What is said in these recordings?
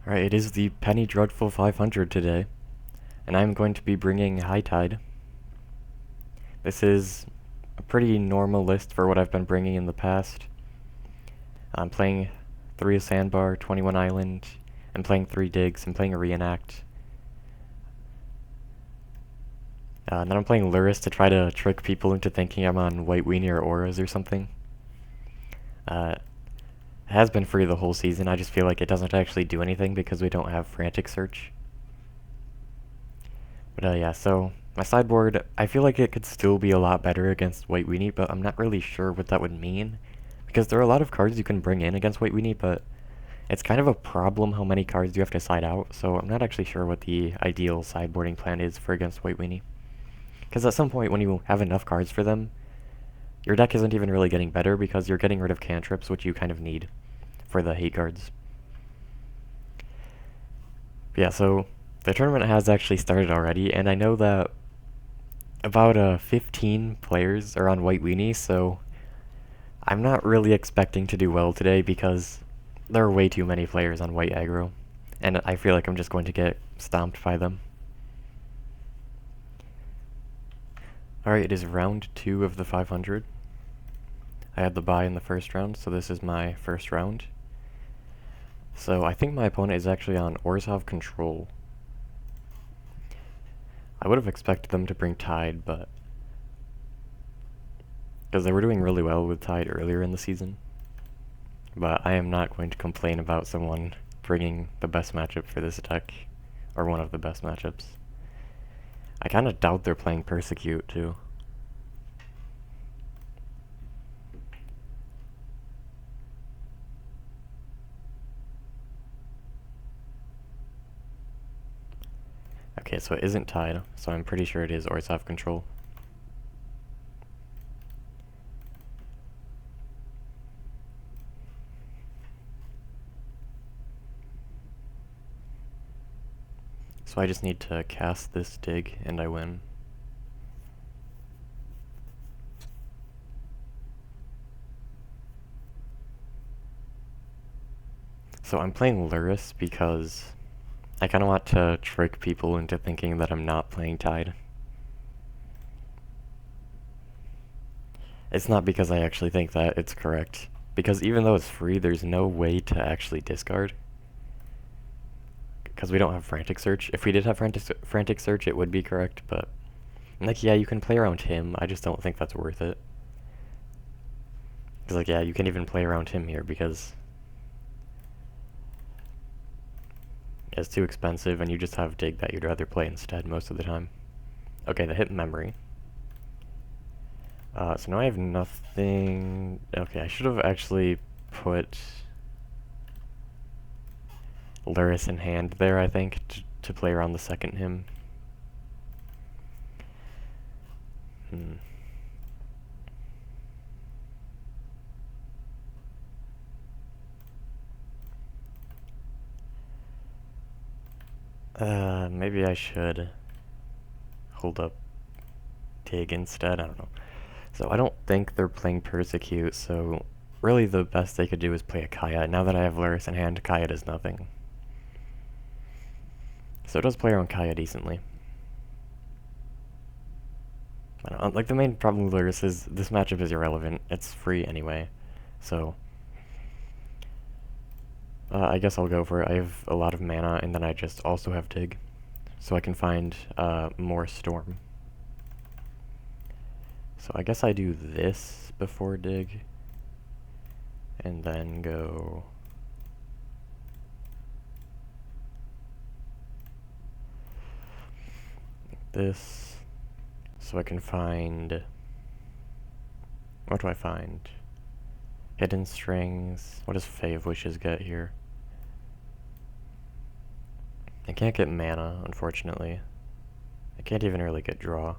Alright, it is the Penny Dreadful 500 today, and I'm going to be bringing High Tide. This is a pretty normal list for what I've been bringing in the past. I'm playing 3 Sandbar, 21 Island, I'm playing 3 Digs, I'm playing a Reenact. And then I'm playing Luris to try to trick people into thinking I'm on White Weenie or Auras or something. It has been free the whole season, I just feel like it doesn't actually do anything because we don't have Frantic Search. But yeah, so my sideboard, I feel like it could still be a lot better against White Weenie, but I'm not really sure what that would mean. Because there are a lot of cards you can bring in against White Weenie, but it's kind of a problem how many cards you have to side out, so I'm not actually sure what the ideal sideboarding plan is for against White Weenie. Because at some point when you have enough cards for them, your deck isn't even really getting better because you're getting rid of cantrips, which you kind of need for the hate cards. But yeah, so the tournament has actually started already, and I know that about 15 players are on White Weenie, so I'm not really expecting to do well today because there are way too many players on White Aggro, and I feel like I'm just going to get stomped by them. Alright, it is round 2 of the 500. I had the bye in the first round, so this is my first round. So I think my opponent is actually on Orzhov Control. I would have expected them to bring Tide, but because they were doing really well with Tide earlier in the season. But I am not going to complain about someone bringing the best matchup for this deck, or one of the best matchups. I kind of doubt they're playing Persecute, too. Okay, so it isn't Tide, so I'm pretty sure it is Orzhov Control. So I just need to cast this dig, and I win. So I'm playing Luris because I kind of want to trick people into thinking that I'm not playing Tide. It's not because I actually think that it's correct, because even though it's free, there's no way to actually discard. Because we don't have Frantic Search. If we did have Frantic Search, it would be correct, but like, yeah, you can play around him, I just don't think that's worth it. Because like, yeah, you can even play around him here because it's too expensive and you just have Dig that you'd rather play instead most of the time. Okay, the hit memory. So now I have nothing. Okay, I should have actually put Luris in hand there, I think, to play around the second him. Maybe I should hold up Dig instead, I don't know. So I don't think they're playing Persecute, so really the best they could do is play a Kaya. Now that I have Luris in hand, Kaya does nothing. So it does play around Kaya decently. I don't know, like, the main problem with Luris is this matchup is irrelevant. It's free anyway, so I guess I'll go for it. I have a lot of mana, and then I just also have Dig, so I can find more Storm. So I guess I do this before Dig, and then go like this, so I can find, what do I find? Hidden Strings. What does Fae of Wishes get here? I can't get mana, unfortunately. I can't even really get draw.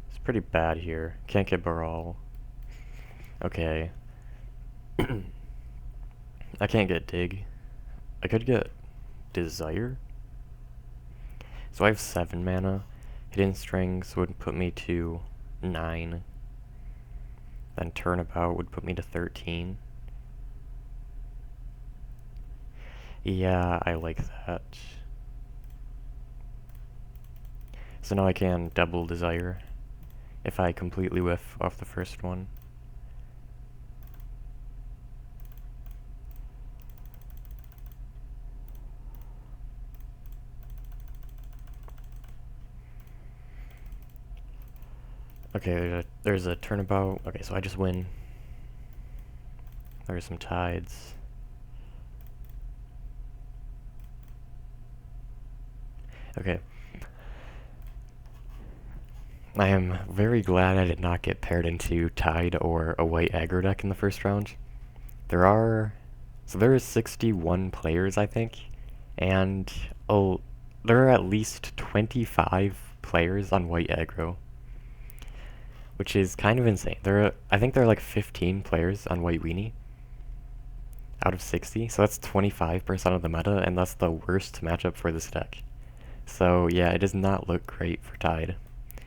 It's pretty bad here. Can't get Baral. Okay. I can't get Dig. I could get Desire. So I have 7 mana. Hidden Strings would put me to 9. Then Turnabout would put me to 13. Yeah, I like that. So now I can double desire if I completely whiff off the first one. Okay, there's a turnabout. Okay, so I just win. There's some tides. Okay. I am very glad I did not get paired into Tide or a white aggro deck in the first round. There are 61 players, I think, and there are at least 25 players on white aggro, which is kind of insane. I think there are like 15 players on White Weenie out of 60, so that's 25% of the meta, and that's the worst matchup for this deck. So yeah, it does not look great for Tide.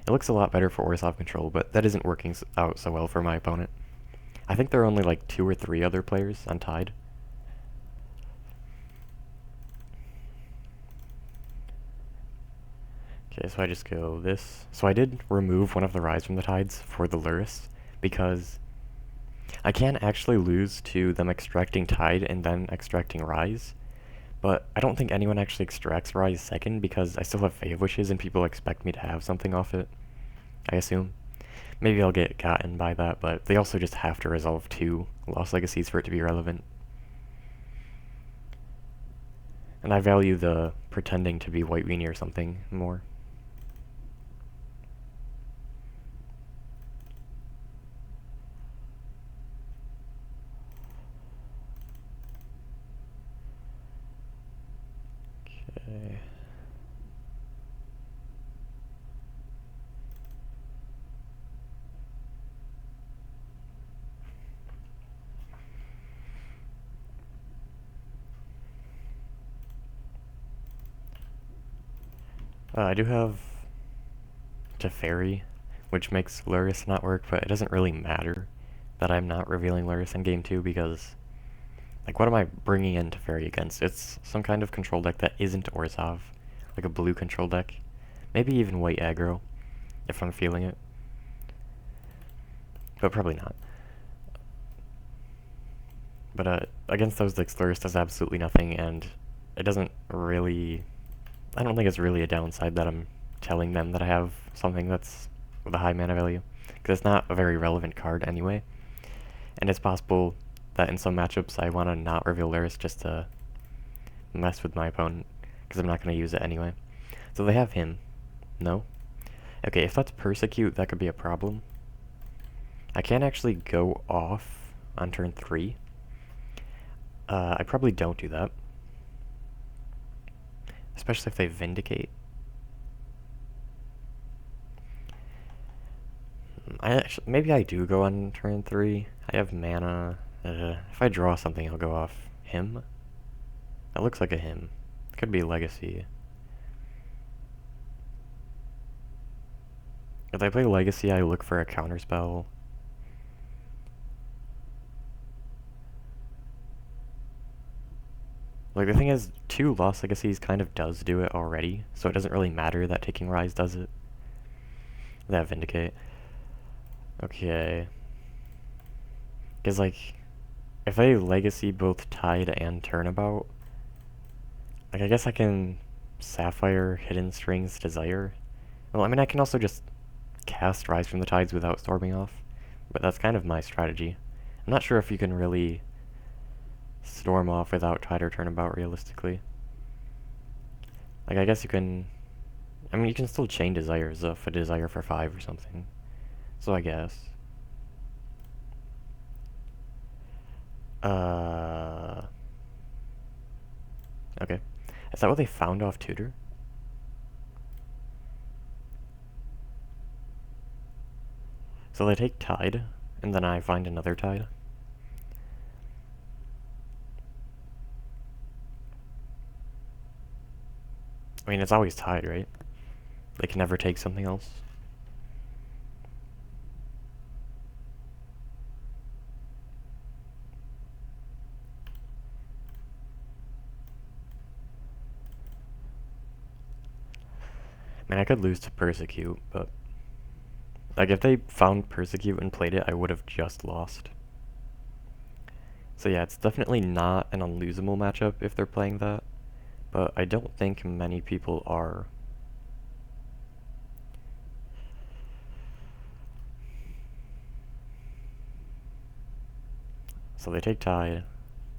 It looks a lot better for Orzhov Control, but that isn't working out so well for my opponent. I think there are only like 2 or 3 other players on Tide. Okay, so I just go this. So I did remove one of the Rise from the Tides for the Luris, because I can actually lose to them extracting Tide and then extracting Rise, but I don't think anyone actually extracts Rise second because I still have Fave Wishes and people expect me to have something off it, I assume. Maybe I'll get gotten by that, but they also just have to resolve 2 Lost Legacies for it to be relevant. And I value the pretending to be White Weenie or something more. Okay. I do have Teferi, which makes Luris not work, but it doesn't really matter that I'm not revealing Luris in game 2 because, like, what am I bringing in Teferi against? It's some kind of control deck that isn't Orzhov, like a blue control deck. Maybe even white aggro, if I'm feeling it. But probably not. But against those decks, Luris does absolutely nothing, and it doesn't really... I don't think it's really a downside that I'm telling them that I have something that's with a high mana value, because it's not a very relevant card anyway. And it's possible that in some matchups I want to not reveal Luris just to mess with my opponent, because I'm not going to use it anyway. So they have him. No? Okay, if that's Persecute, that could be a problem. I can actually go off on turn 3. I probably don't do that. Especially if they Vindicate. Maybe I do go on turn 3. I have mana. If I draw something, I'll go off him. That looks like a him. Could be Legacy. If I play Legacy, I look for a counterspell. Like, the thing is, 2 Lost Legacies kind of does do it already, so it doesn't really matter that taking Rise does it. That Vindicate. Okay. Because, like, if I Legacy both Tide and Turnabout, like, I guess I can Sapphire, Hidden Strings, Desire. Well, I mean, I can also just cast Rise from the Tides without storming off, but that's kind of my strategy. I'm not sure if you can really storm off without Tide or Turnabout realistically. Like, I guess you can... I mean, you can still chain Desires if a Desire for 5 or something. So I guess. Okay. Is that what they found off Tutor? So they take Tide, and then I find another Tide. I mean, it's always Tide, right? They can never take something else. I mean, I could lose to Persecute, but like if they found Persecute and played it, I would have just lost. So yeah, it's definitely not an unlosable matchup if they're playing that, but I don't think many people are. So they take Tide.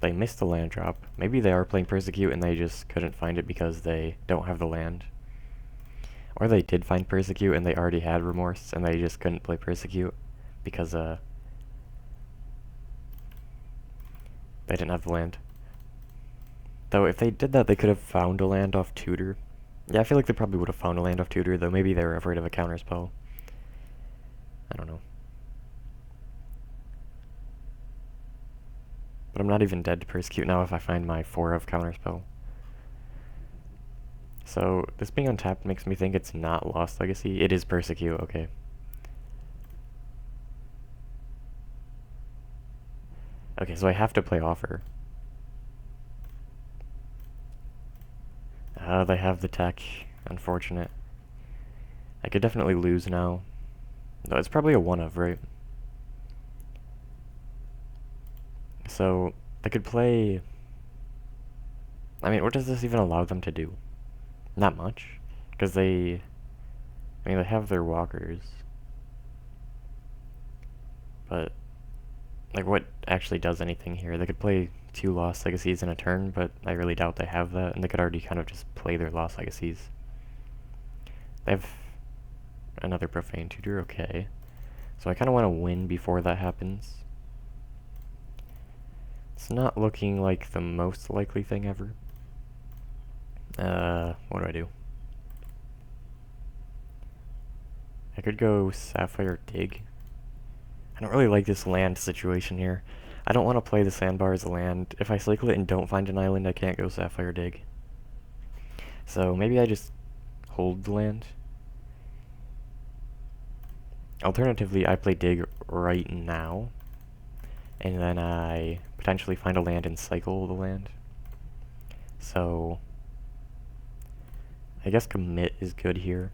They missed the land drop. Maybe they are playing Persecute and they just couldn't find it because they don't have the land. Or they did find Persecute and they already had Remorse and they just couldn't play Persecute because they didn't have the land. Though if they did that, they could have found a land off Tutor. Yeah, I feel like they probably would have found a land off Tutor, though maybe they were afraid of a counterspell. I don't know. But I'm not even dead to Persecute now if I find my 4 of counterspell. So this being untapped makes me think it's not Lost Legacy. It is Persecute, okay. Okay, so I have to play Offer. They have the tech. Unfortunate. I could definitely lose now. No, it's probably a 1 of, right? So, they could play... I mean, what does this even allow them to do? Not much. Because they... I mean, they have their walkers. But... like, what actually does anything here? They could play 2 Lost Legacies in a turn, but I really doubt they have that, and they could already kind of just play their Lost Legacies. They have another Profane Tutor, okay. So I kind of want to win before that happens. It's not looking like the most likely thing ever. What do I do? I could go Sapphire Dig. I don't really like this land situation here. I don't want to play the sandbar as a land. If I cycle it and don't find an island, I can't go Sapphire Dig. So maybe I just hold the land. Alternatively, I play Dig right now, and then I potentially find a land and cycle the land. So I guess commit is good here.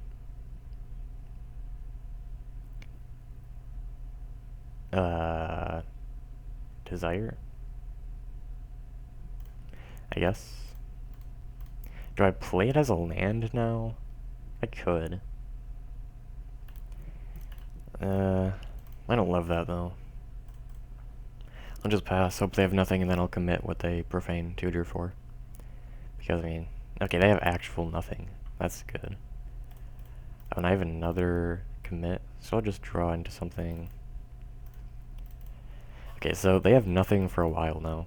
Desire? I guess. Do I play it as a land now? I could. I don't love that though. I'll just pass, hope they have nothing, and then I'll commit what they Profane Tutor for. Because, I mean, okay, they have actual nothing. That's good. Oh, and I have another commit, so I'll just draw into something. Okay, so they have nothing for a while now.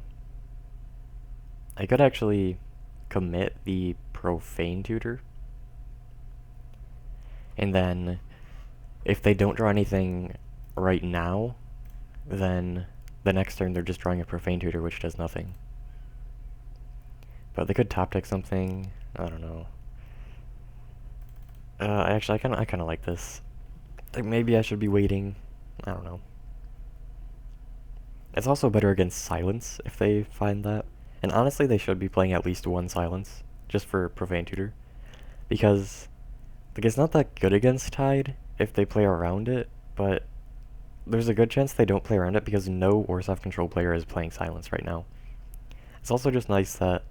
I could actually commit the Profane Tutor. And then, if they don't draw anything right now, then the next turn they're just drawing a Profane Tutor, which does nothing. But they could top deck something. I don't know. Actually, I kind of like this. Like maybe I should be waiting. I don't know. It's also better against Silence if they find that. And honestly, they should be playing at least 1 Silence just for Profane Tutor, because like it's not that good against Tide if they play around it, but there's a good chance they don't play around it because no Orzhov Control player is playing Silence right now. It's also just nice that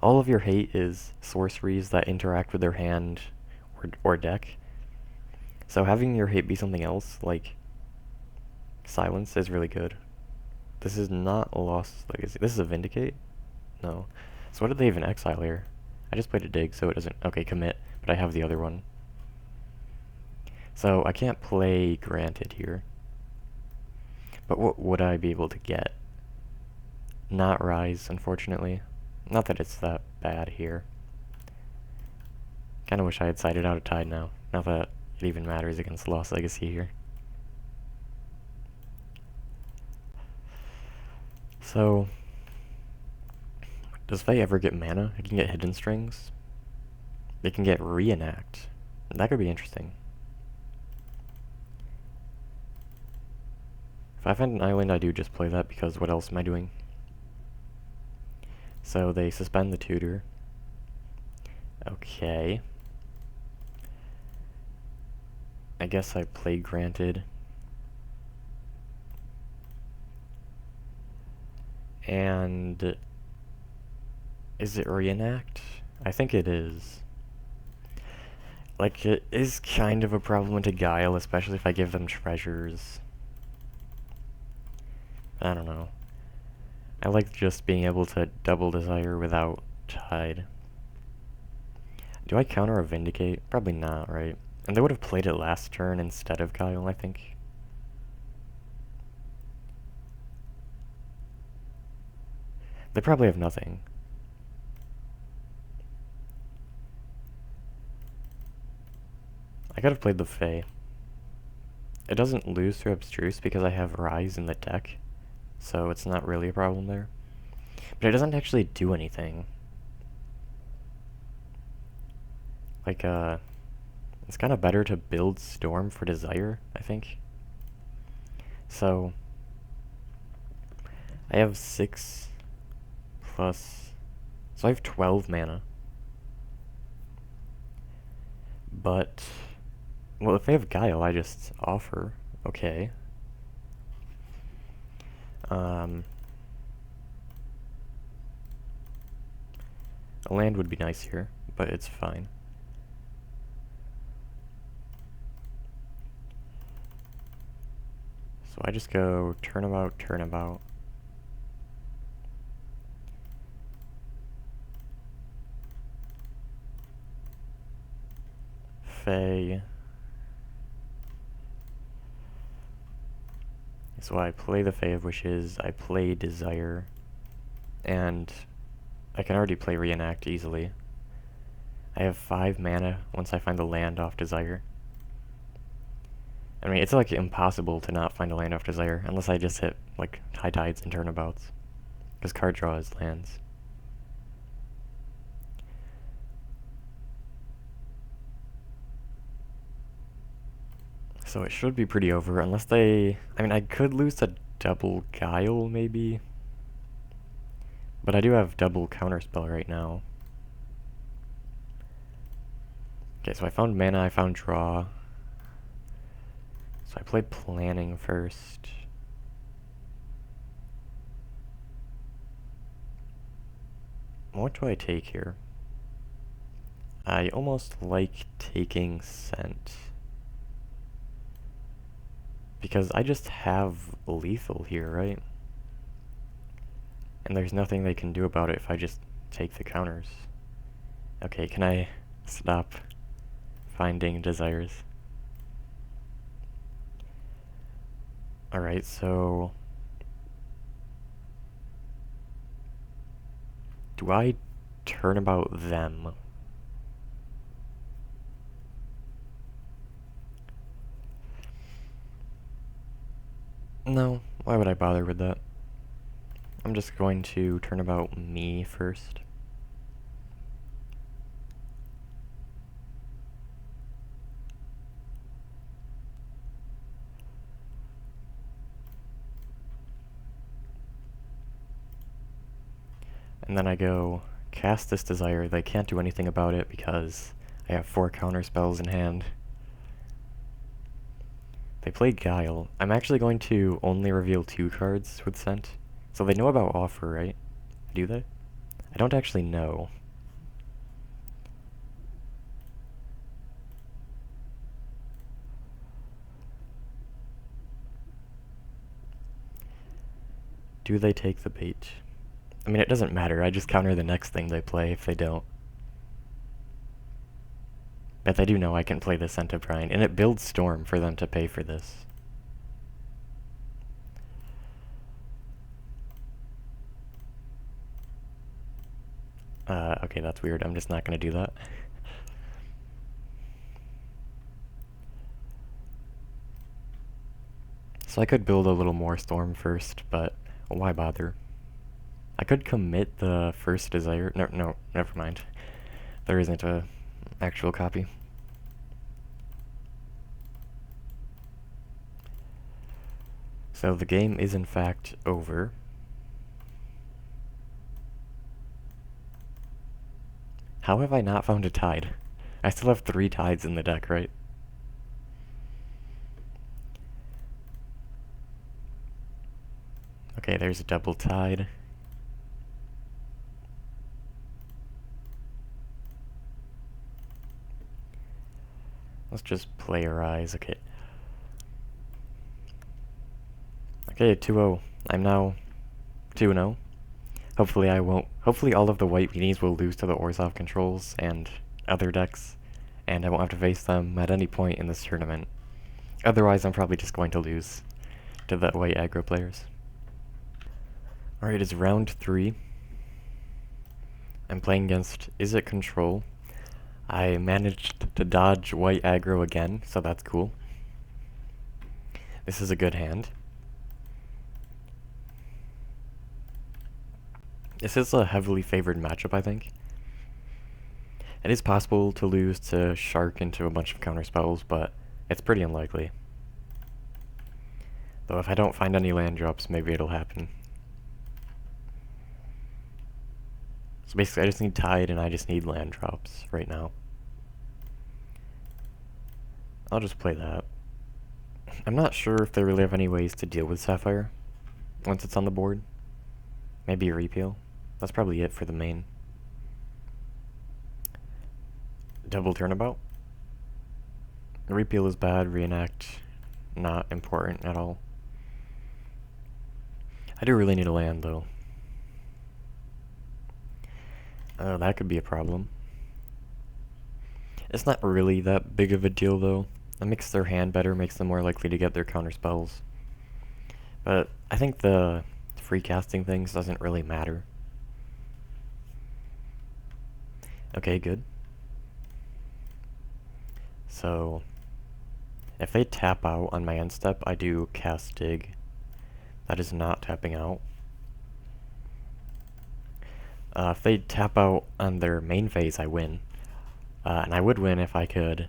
all of your hate is sorceries that interact with their hand or deck. So having your hate be something else, like Silence, is really good. This is not a Lost Legacy. This is a Vindicate? No. So what did they even exile here? I just played a Dig, so it doesn't... Okay, commit, but I have the other one. So I can't play Granted here. But what would I be able to get? Not Rise, unfortunately. Not that it's that bad here. Kinda wish I had sided out a Tide now. Not that it even matters against Lost Legacy here. So, does Faye ever get mana? It can get Hidden Strings. It can get Reenact. That could be interesting. If I find an island, I do just play that, because what else am I doing? So they suspend the tutor. Okay. I guess I play Granted. And is it Reenact? I think it is. Like, it is kind of a problem to Guile, especially if I give them treasures. I don't know. I like just being able to double Desire without Tide. Do I counter a Vindicate? Probably not, right? And they would have played it last turn instead of Guile, I think. They probably have nothing. I could have played the Fae. It doesn't lose to Abstruse because I have Rise in the deck, so it's not really a problem there. But it doesn't actually do anything. Like, it's kind of better to build Storm for Desire, I think. So, I have 6 plus... So I have 12 mana. But... Well, if they have Guile, I just offer. Okay. A land would be nice here, but it's fine. So I just go turnabout, turnabout. Fae. So I play the Fae of Wishes, I play Desire, and I can already play Reenact easily. I have 5 mana once I find the land off Desire. I mean, it's like impossible to not find a land off Desire, unless I just hit, like, High Tides and Turnabouts. Because card draw is lands. So it should be pretty over, unless they... I mean, I could lose to double Guile, maybe? But I do have double Counterspell right now. Okay, so I found mana, I found draw. So I played Planning first. What do I take here? I almost like taking Scent. Because I just have lethal here, right? And there's nothing they can do about it if I just take the counters. Okay, can I stop finding desires? Alright, so... do I turn about them? No, why would I bother with that? I'm just going to turn about me first. And then I go, cast this desire. They can't do anything about it because I have 4 counter spells in hand. They play Guile. I'm actually going to only reveal 2 cards with Scent. So they know about Offer, right? Do they? I don't actually know. Do they take the bait? I mean, it doesn't matter. I just counter the next thing they play if they don't. But they do know I can play the Scent of Brine, and it builds Storm for them to pay for this. Okay, that's weird. I'm just not gonna do that. So I could build a little more Storm first, but why bother? I could commit the first desire. No, never mind. There isn't a actual copy. So the game is in fact over. How have I not found a tide? I still have 3 tides in the deck, right? Okay, there's a double tide. Let's just playerize, okay. Okay, 2-0. I'm now 2-0. Hopefully I won't. Hopefully all of the White Weenies will lose to the Orzhov Controls and other decks, and I won't have to face them at any point in this tournament. Otherwise, I'm probably just going to lose to the white aggro players. Alright, it's round 3. I'm playing against Izzet Control. I managed to dodge white aggro again, so that's cool. This is a good hand. This is a heavily favored matchup, I think. It is possible to lose to Shark into a bunch of counterspells, but it's pretty unlikely. Though if I don't find any land drops, maybe it'll happen. So basically I just need Tide and I just need land drops right now. I'll just play that. I'm not sure if they really have any ways to deal with Sapphire once it's on the board. Maybe a repeal. That's probably it for the main. Double turnabout. Repeal is bad, reenact not important at all. I do really need a land though. That could be a problem. It's not really that big of a deal though. It makes their hand better, makes them more likely to get their counter spells. But I think the free casting things doesn't really matter. Okay, good. So, if they tap out on my end step, I do cast dig. That is not tapping out. If they tap out on their main phase, I win. And I would win if I could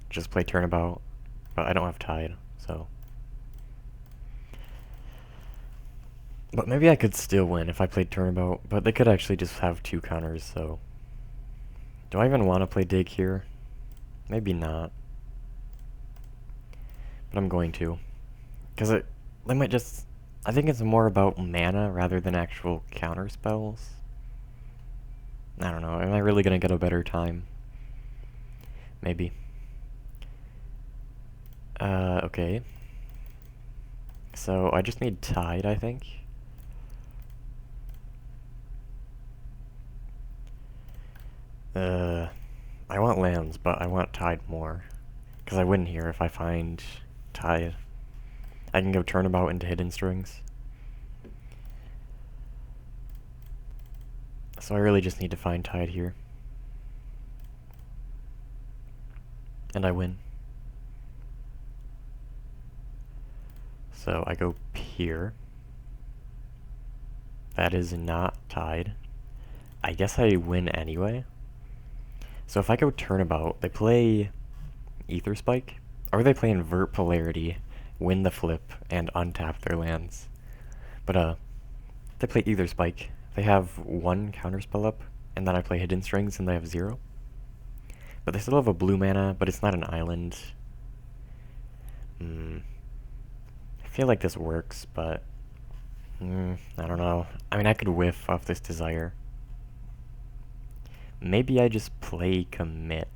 just play turnabout, but I don't have Tide, so. But maybe I could still win if I played turnabout, but they could actually just have 2 counters, so. Do I even want to play dig here? Maybe not. But I'm going to. Because they might just. I think it's more about mana rather than actual counter spells. I don't know. Am I really going to get a better time? Maybe. Okay. So I just need Tide, I think. I want lands, but I want Tide more. Because I win here if I find Tide. I can go turnabout into hidden strings. So I really just need to find Tide here. And I win. So I go here. That is not Tide. I guess I win anyway. So if I go turnabout, they play Ether Spike, or they play Invert Polarity, win the flip, and untap their lands. But they play Ether Spike. They have 1 counterspell up, and then I play Hidden Strings, and they have 0. But they still have a blue mana, but it's not an island. I feel like this works, but I don't know. I mean, I could whiff off this Desire. Maybe I just play Commit.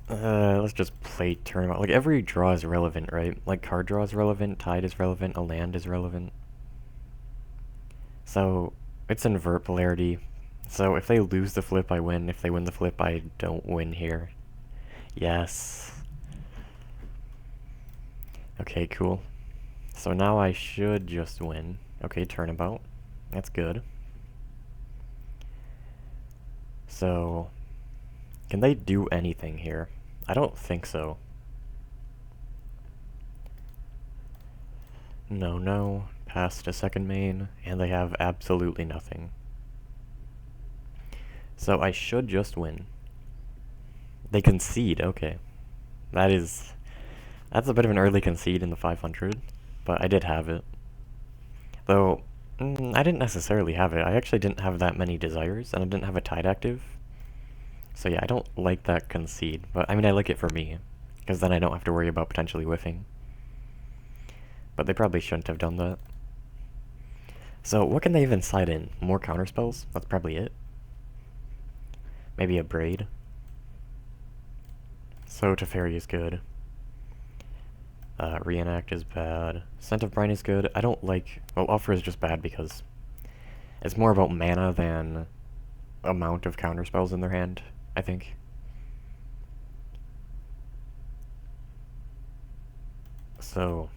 Let's just play Turnabout. Like, every draw is relevant, right? Like, card draw is relevant, Tide is relevant, a land is relevant. So, it's Invert Polarity. So, if they lose the flip, I win. If they win the flip, I don't win here. Yes. Okay, cool. So now I should just win. Okay, Turnabout. That's good. So, can they do anything here? I don't think so. No. Past a second main, and they have absolutely nothing. So I should just win. They concede, okay. That's a bit of an early concede in the 500, but I did have it. Though, I didn't necessarily have it. I actually didn't have that many desires, and I didn't have a Tide active. So yeah, I don't like that concede, but I mean, I like it for me, because then I don't have to worry about potentially whiffing. but they probably shouldn't have done that. So what can they even side in? More counterspells? That's probably it. Maybe a Braid. So Teferi is good. Reenact is bad. Scent of Brine is good. I don't like... Well, Offer is just bad because it's more about mana than amount of counterspells in their hand, I think. So...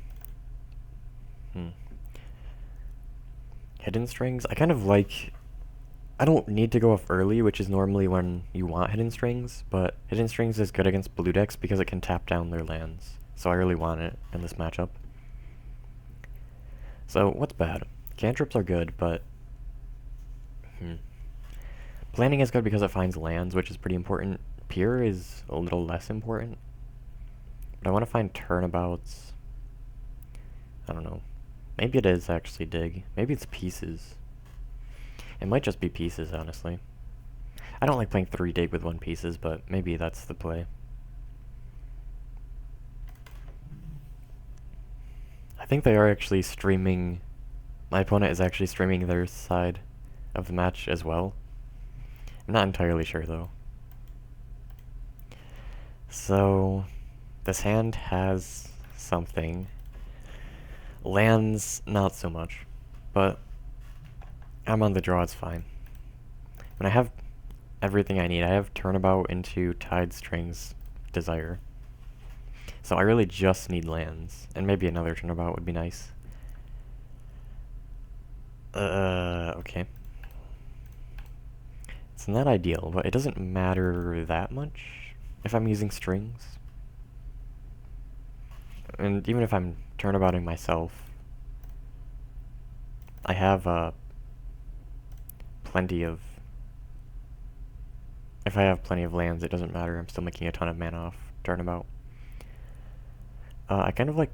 Hidden Strings? I kind of like... I don't need to go off early, which is normally when you want Hidden Strings, but Hidden Strings is good against blue decks because it can tap down their lands. So I really want it in this matchup. So, what's bad? Cantrips are good, but... Planning is good because it finds lands, which is pretty important. Peer is a little less important. But I want to find turnabouts. I don't know. Maybe it is actually Dig. Maybe it's Pieces. It might just be Pieces, honestly. I don't like playing 3 Dig with 1 Pieces, but maybe that's the play. I think they are actually streaming... My opponent is actually streaming their side of the match as well. I'm not entirely sure, though. So... This hand has something. Lands, not so much. But... I'm on the draw, it's fine. When I have everything I need, I have Turnabout into Tide Strings Desire. So I really just need lands, and maybe another Turnabout would be nice. Okay. It's not ideal, but it doesn't matter that much if I'm using strings. And even if I'm Turnabouting myself, I have, plenty of... If I have plenty of lands, it doesn't matter. I'm still making a ton of mana off Turnabout. I kind of like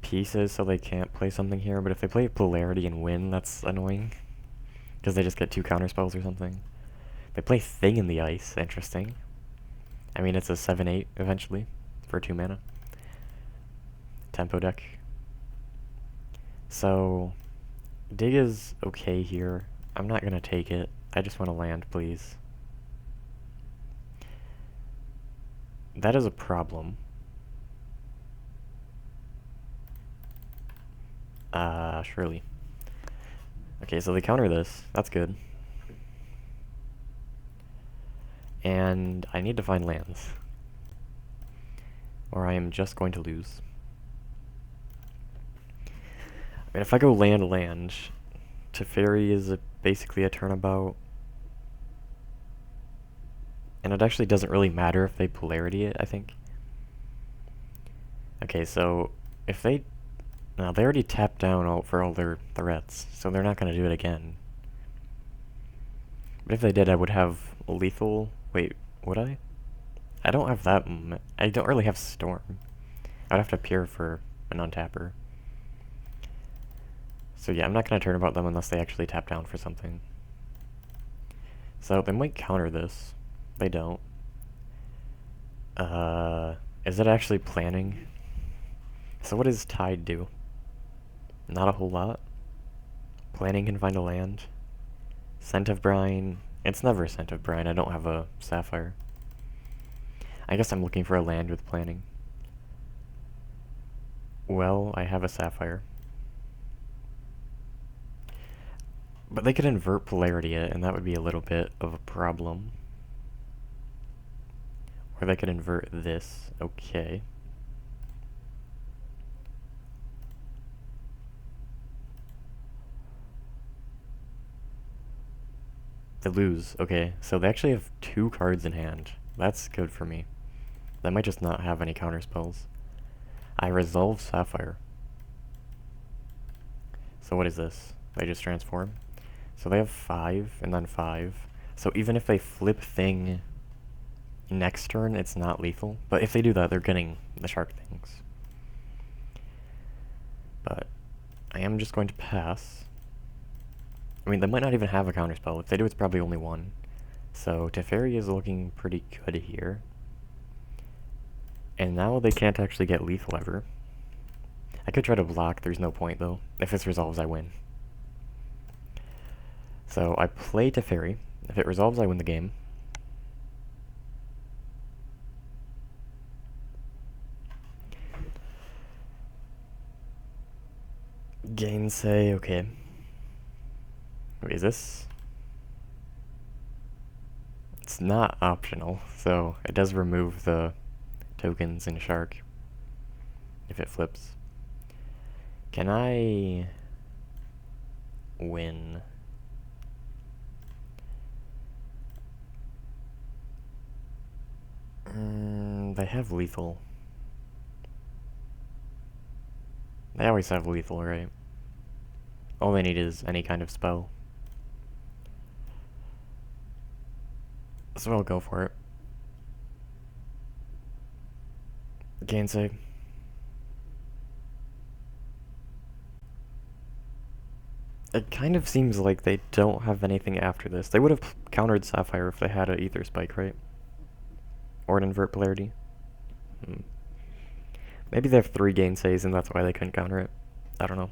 Pieces so they can't play something here, but if they play Polarity and win, that's annoying. Because they just get 2 counterspells or something. They play Thing in the Ice, interesting. I mean, it's a 7-8 eventually, for 2 mana. Tempo deck. So, Dig is okay here. I'm not gonna take it. I just want to land, please. That is a problem. Surely. Okay, so they counter this. That's good. And I need to find lands, or I am just going to lose. I mean, if I go land, Teferi is basically a turnabout. And it actually doesn't really matter if they Polarity it, I think. Okay, so if they... Now, they already tapped down for all their threats, so they're not going to do it again. But if they did, I would have lethal... Wait, would I? I don't have that... I don't really have Storm. I'd have to Peer for an untapper. So yeah, I'm not going to turn about them unless they actually tap down for something. So they might counter this. They don't. Is it actually planning? So what does Tide do? Not a whole lot. Planning can find a land. Scent of Brine. It's never Scent of Brine. I don't have a Sapphire. I guess I'm looking for a land with planning. Well, I have a Sapphire. But they could invert Polarity it, and that would be a little bit of a problem. Or they could invert this. Okay. They lose. Okay, so they actually have 2 cards in hand. That's good for me. They might just not have any counter spells. I resolve Sapphire. So what is this? They just transform? So they have 5, and then 5. So even if they flip Thing next turn, it's not lethal. But if they do that, they're getting the Shark Things. But I am just going to pass. I mean, they might not even have a counterspell. If they do, it's probably only 1. So Teferi is looking pretty good here. And now they can't actually get lethal ever. I could try to block, there's no point though. If this resolves, I win. So I play Teferi. If it resolves, I win the game. Gainsay, okay. Wait, is this? It's not optional, so it does remove the tokens in Shark if it flips. Can I win? They have lethal. They always have lethal, right? All they need is any kind of spell. So I'll go for it. Gainsay. It kind of seems like they don't have anything after this. They would have countered Sapphire if they had an Ether Spike, right? Or an Invert Polarity. Maybe they have 3 Gainsays and that's why they couldn't counter it. I don't know.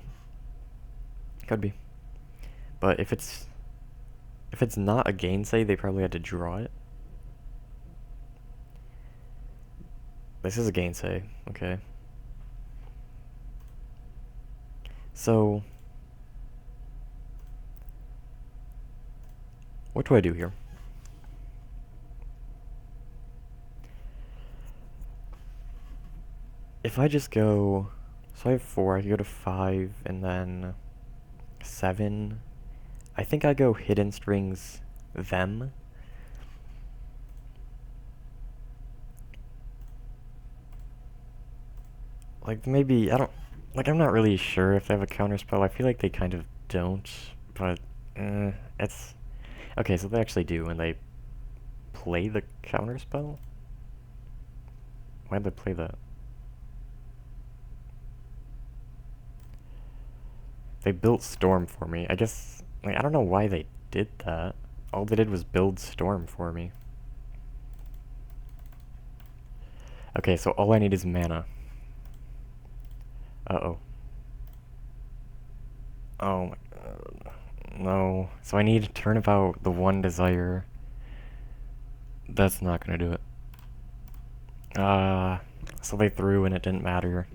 Could be. But if it's not a Gainsay, they probably had to draw it. This is a Gainsay, okay. So what do I do here? If I just go, so I have 4, I could go to 5 and then 7. I think I go Hidden Strings them. Like maybe, I don't, like I'm not really sure if they have a counterspell. I feel like they kind of don't, but it's, okay, so they actually do when they play the counterspell? Why'd they play that? They built Storm for me. I guess, like, I don't know why they did that. All they did was build Storm for me. Okay, so all I need is mana. Uh-oh. Oh my god. No. So I need to turn about the 1 desire. That's not gonna do it. So they threw and it didn't matter.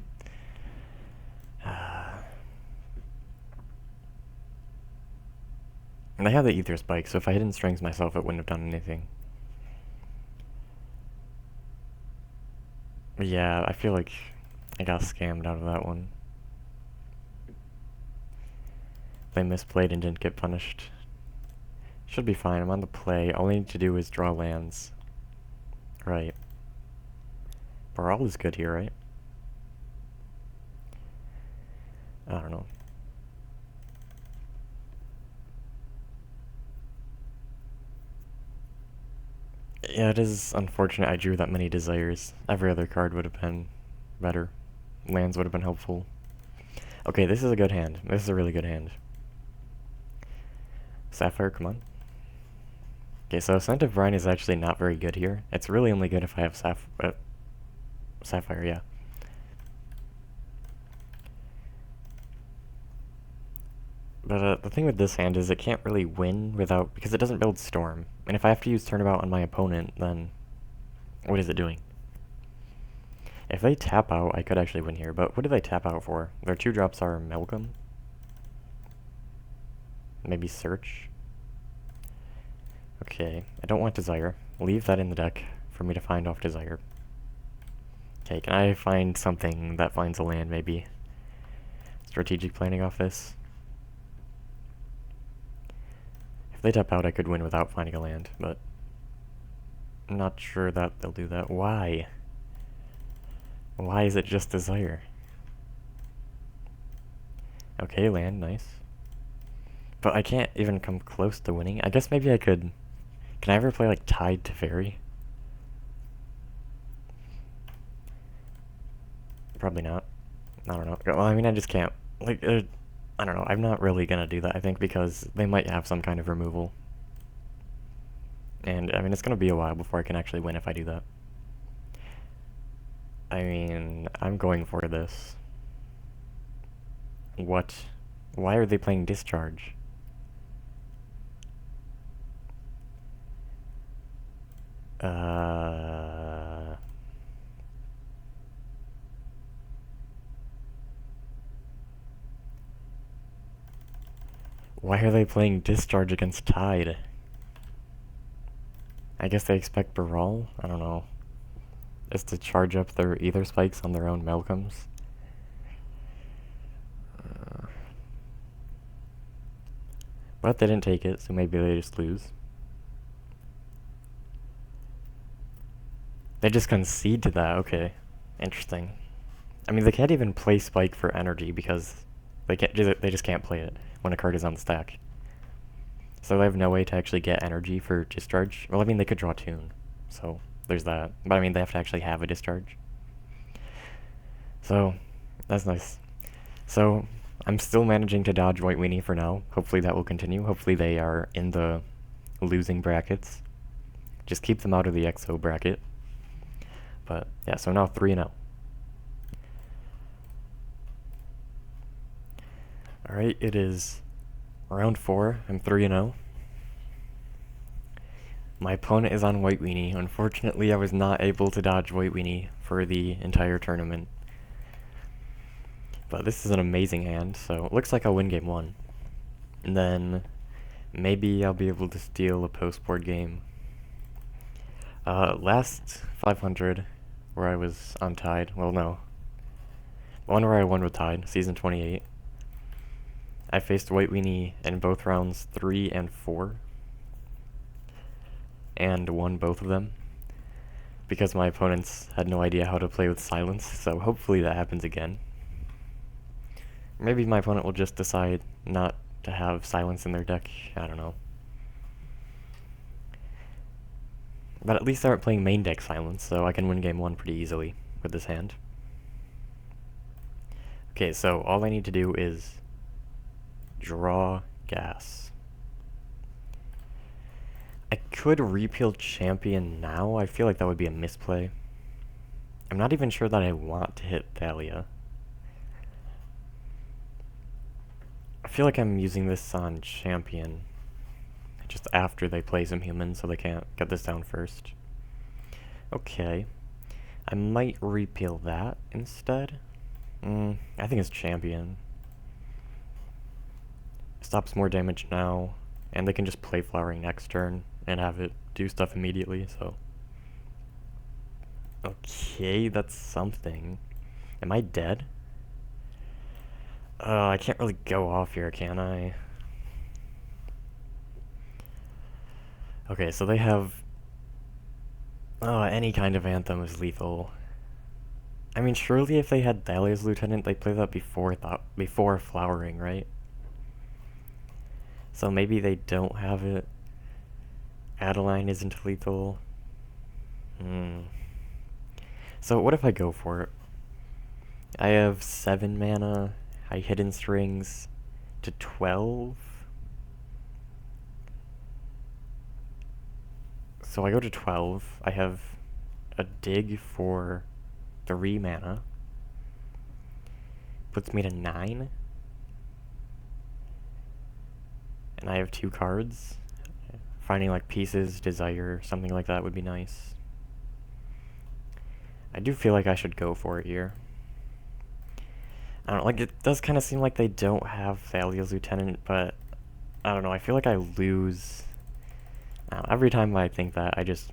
And I have the Ether Spike, so if I hidden strings myself, it wouldn't have done anything. But yeah, I feel like I got scammed out of that one. They misplayed and didn't get punished. Should be fine, I'm on the play. All I need to do is draw lands. Right. Baral is good here, right? I don't know. Yeah, it is unfortunate I drew that many desires. Every other card would have been better. Lands would have been helpful. Okay, this is a good hand. This is a really good hand. Sapphire, come on. Okay, so Ascent of Brine is actually not very good here. It's really only good if I have Sapphire, yeah. But the thing with this hand is it can't really win without, because it doesn't build Storm. And if I have to use Turnabout on my opponent, then what is it doing? If they tap out, I could actually win here, but what do they tap out for? Their 2-drops are Amalgam? Maybe Search? Okay, I don't want Desire. Leave that in the deck for me to find off Desire. Okay, can I find something that finds a land, maybe? Strategic planning off this? If they tap out, I could win without finding a land, but I'm not sure that they'll do that. Why? Why is it just Desire? Okay, land, nice. But I can't even come close to winning. I guess maybe I could... Can I ever play, like, Tide Teferi? Probably not. I don't know. Well, I mean, I just can't. Like, I don't know. I'm not really gonna do that, I think, because they might have some kind of removal. And, I mean, it's gonna be a while before I can actually win if I do that. I mean, I'm going for this. What? Why are they playing Discharge? Why are they playing Discharge against Tide? I guess they expect Baral? I don't know. Is to charge up their ether spikes on their own Malcolms. But they didn't take it, so maybe they just lose. They just concede to that, okay. Interesting. I mean, they can't even play Spike for energy because they just can't play it when a card is on the stack. So they have no way to actually get energy for Discharge. Well, I mean, they could draw Tune, so there's that. But I mean, they have to actually have a Discharge. So, that's nice. So, I'm still managing to dodge White Weenie for now. Hopefully that will continue. Hopefully they are in the losing brackets. Just keep them out of the XO bracket. But, yeah, so now 3-0. Alright, it is round 4. I'm 3-0. My opponent is on White Weenie. Unfortunately, I was not able to dodge White Weenie for the entire tournament. But this is an amazing hand, so it looks like I'll win game 1. And then maybe I'll be able to steal a post-board game. Last 500, where I was on Tide, well no, one where I won with Tide, season 28. I faced White Weenie in both rounds 3 and 4, and won both of them, because my opponents had no idea how to play with silence, so hopefully that happens again. Maybe my opponent will just decide not to have silence in their deck, I don't know. But at least they aren't playing main deck silence, so I can win game 1 pretty easily with this hand. Okay, so all I need to do is draw gas. I could repeal Champion now. I feel like that would be a misplay. I'm not even sure that I want to hit Thalia. I feel like I'm using this on Champion just after they play some humans, so they can't get this down first. Okay. I might repeal that instead. I think it's Champion. Stops more damage now, and they can just play Flowering next turn and have it do stuff immediately, so. Okay, that's something. Am I dead? I can't really go off here, can I? Okay, so they have... any kind of Anthem is lethal. I mean, surely if they had Thalia's Lieutenant, they'd play that before Flowering, right? So maybe they don't have it. Adeline isn't lethal. So what if I go for it? I have 7 mana. I Hidden Strings to 12. So I go to 12. I have a dig for 3 mana. Puts me to 9. And I have 2 cards. Finding like Pieces, Desire, something like that would be nice. I do feel like I should go for it here. I don't know, like, it does kind of seem like they don't have Thalia's Lieutenant, but I don't know, I feel like I lose. I don't know, every time I think that, I just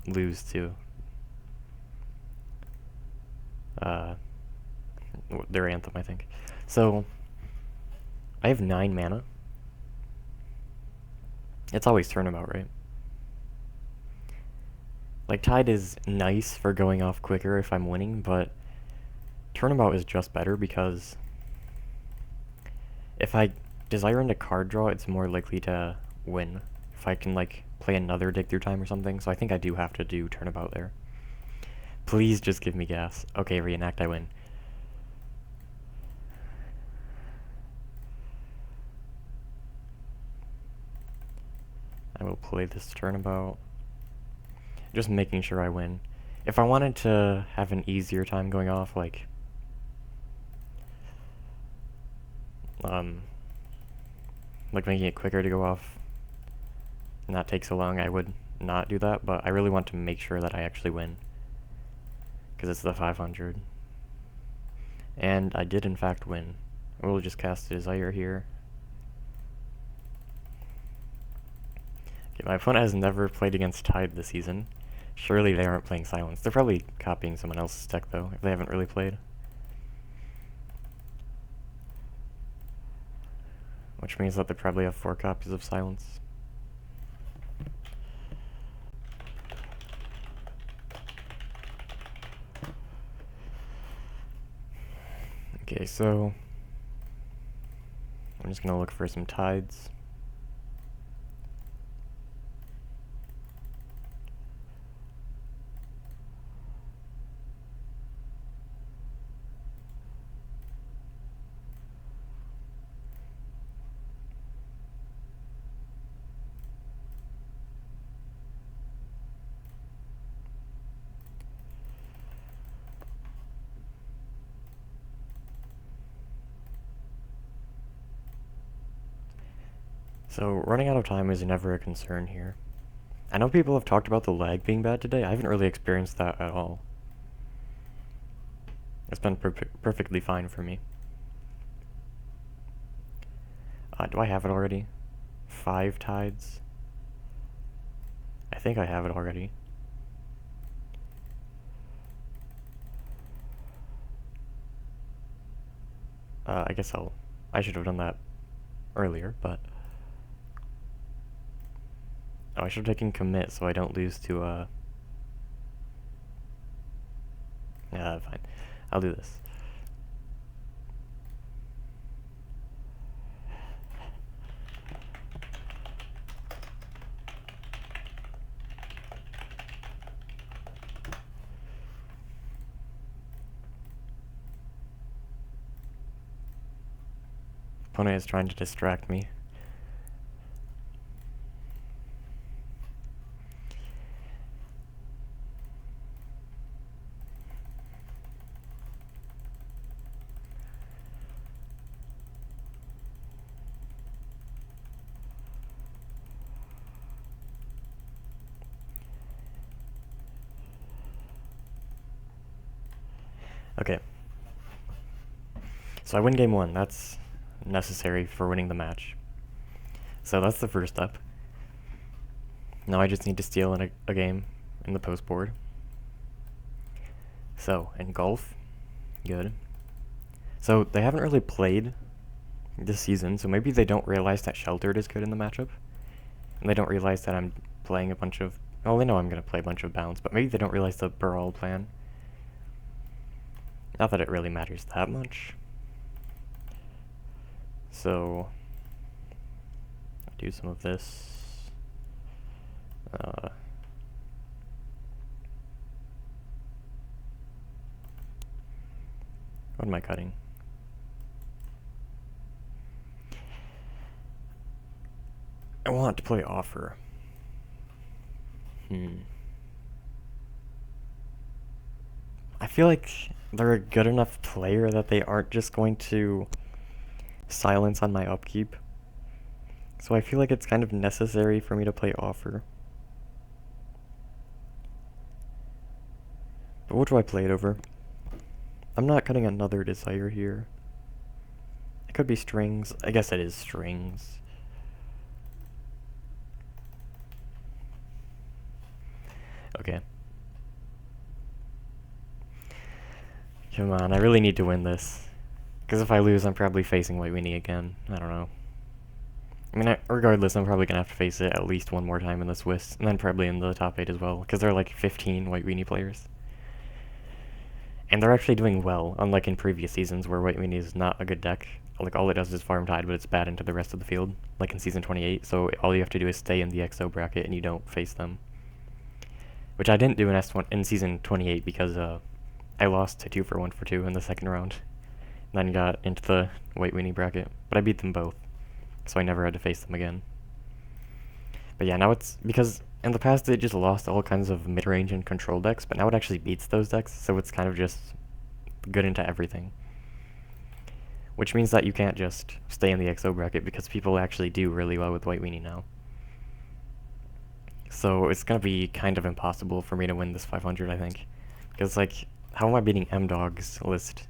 lose to their Anthem, I think. So, I have 9 mana. It's always turnabout, right? Like, Tide is nice for going off quicker if I'm winning, but turnabout is just better because if I Desire into card draw, it's more likely to win. If I can, like, play another Dig Through Time or something, so I think I do have to do turnabout there. Please just give me gas. Okay, Reenact, I win. I will play this turnabout. Just making sure I win. If I wanted to have an easier time going off, like... like making it quicker to go off, not take so long, I would not do that, but I really want to make sure that I actually win, because it's the 500. And I did in fact win. I will just cast Desire here. Okay, my opponent has never played against Tide this season. Surely they aren't playing Silence. They're probably copying someone else's deck though, if they haven't really played. Which means that they probably have 4 copies of Silence. Okay, so I'm just gonna look for some Tides. So running out of time is never a concern here. I know people have talked about the lag being bad today. I haven't really experienced that at all. It's been perfectly fine for me. Do I have it already? 5 Tides? I think I have it already. I guess I should have done that earlier, but... Oh, I should have taken commit so I don't lose to, Yeah, fine. I'll do this. Opponent is trying to distract me. Okay. So I win game 1. That's necessary for winning the match. So that's the first step. Now I just need to steal in a game in the post board. So, in golf, good. So they haven't really played this season, so maybe they don't realize that Sheltered is good in the matchup. And they don't realize that I'm playing a bunch of... Oh, they know I'm going to play a bunch of bounds, but maybe they don't realize the Brawl plan. Not that it really matters that much. So, I'll do some of this. What am I cutting? I want to play Offer. I feel like they're a good enough player that they aren't just going to silence on my upkeep. So I feel like it's kind of necessary for me to play Offer. But what do I play it over? I'm not cutting another Desire here. It could be Strings. I guess it is Strings. Okay. Come on, I really need to win this. Because if I lose, I'm probably facing White Weenie again. I don't know. I mean, regardless, I'm probably going to have to face it at least one more time in the Swiss, and then probably in the top 8 as well, because there are like 15 White Weenie players. And they're actually doing well, unlike in previous seasons where White Weenie is not a good deck. Like, all it does is farm Tide, but it's bad into the rest of the field, like in Season 28, so all you have to do is stay in the XO bracket and you don't face them. Which I didn't do in Season 28 because I lost to 2 for 1 for 2 in the second round. And then got into the White Weenie bracket, but I beat them both, so I never had to face them again. But yeah, now it's because in the past it just lost all kinds of mid-range and control decks, but now it actually beats those decks, so it's kind of just good into everything. which means that you can't just stay in the XO bracket because people actually do really well with White Weenie now. So it's gonna be kind of impossible for me to win this 500, I think. Because, like, how am I beating M-Dog's list?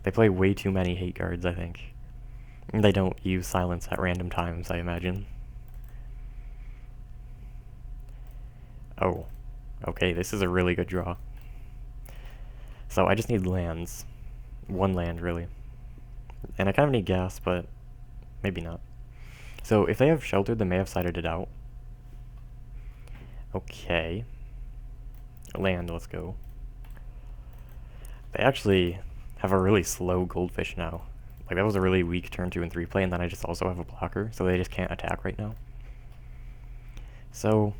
They play way too many hate guards, I think. And they don't use silence at random times, I imagine. Oh. Okay, this is a really good draw. So I just need lands. One land, really. And I kind of need gas, but maybe not. So if they have sheltered, they may have sided it out. Okay. Land, let's go. They actually have a really slow goldfish now. Like, that was a really weak turn 2 and 3 play, and then I just also have a blocker, so they just can't attack right now. So,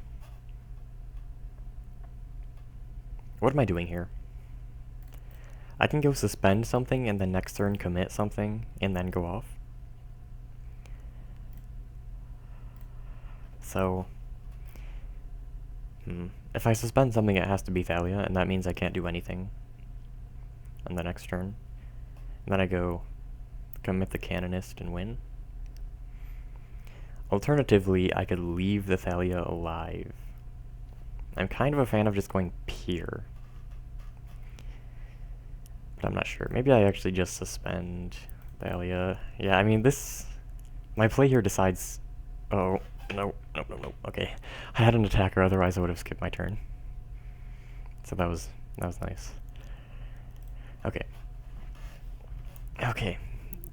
what am I doing here? I can go suspend something, and then next turn commit something, and then go off. So, if I suspend something, it has to be Thalia, and that means I can't do anything on the next turn. And then I go commit the Canonist and win. Alternatively, I could leave the Thalia alive. I'm kind of a fan of just going Pier. But I'm not sure. Maybe I actually just suspend Thalia. Yeah, I mean, my play here decides... Oh, no. Okay. I had an attacker, otherwise I would have skipped my turn. So that was nice. Okay. Okay.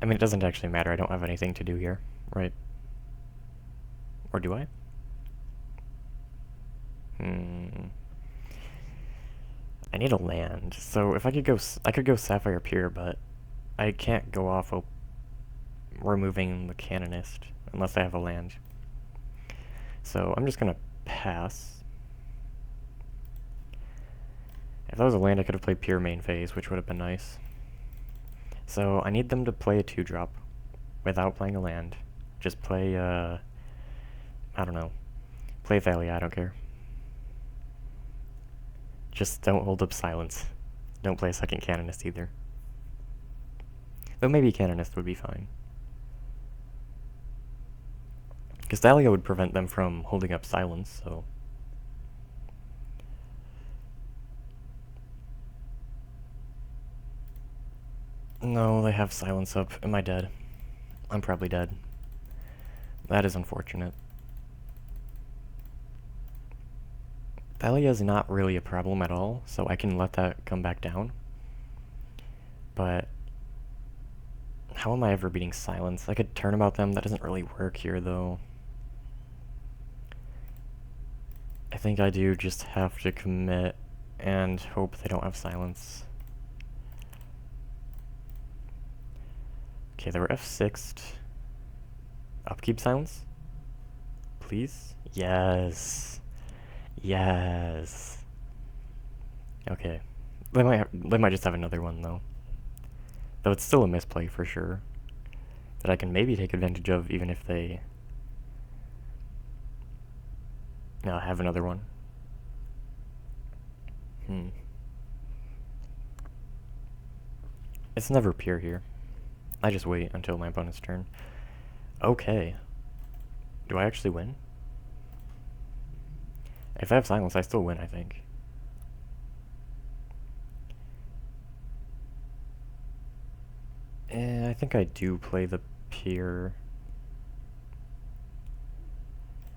I mean, it doesn't actually matter. I don't have anything to do here, right? Or do I? I need a land. So if I could go Sapphire Pier, but I can't go off removing the Canonist unless I have a land. So I'm just gonna pass. If that was a land, I could have played Pier main phase, which would have been nice. So I need them to play a 2-drop without playing a land. Just play, I don't know. Play Thalia, I don't care. Just don't hold up silence. Don't play a second Canonist either. Though maybe Canonist would be fine. Because Thalia would prevent them from holding up silence, so... No, they have silence up. Am I dead? I'm probably dead. That is unfortunate. Thalia is not really a problem at all, so I can let that come back down. But how am I ever beating silence? I could turnabout them. That doesn't really work here, though. I think I do just have to commit and hope they don't have silence. Okay, they were F6'd. Upkeep silence? Please? Yes. Yes. Okay. They might just have another one, though. Though it's still a misplay for sure. That I can maybe take advantage of even if they... No, have another one. It's never pure here. I just wait until my opponent's turn. Okay. Do I actually win? If I have silence, I still win, I think. I think I do play the Pier.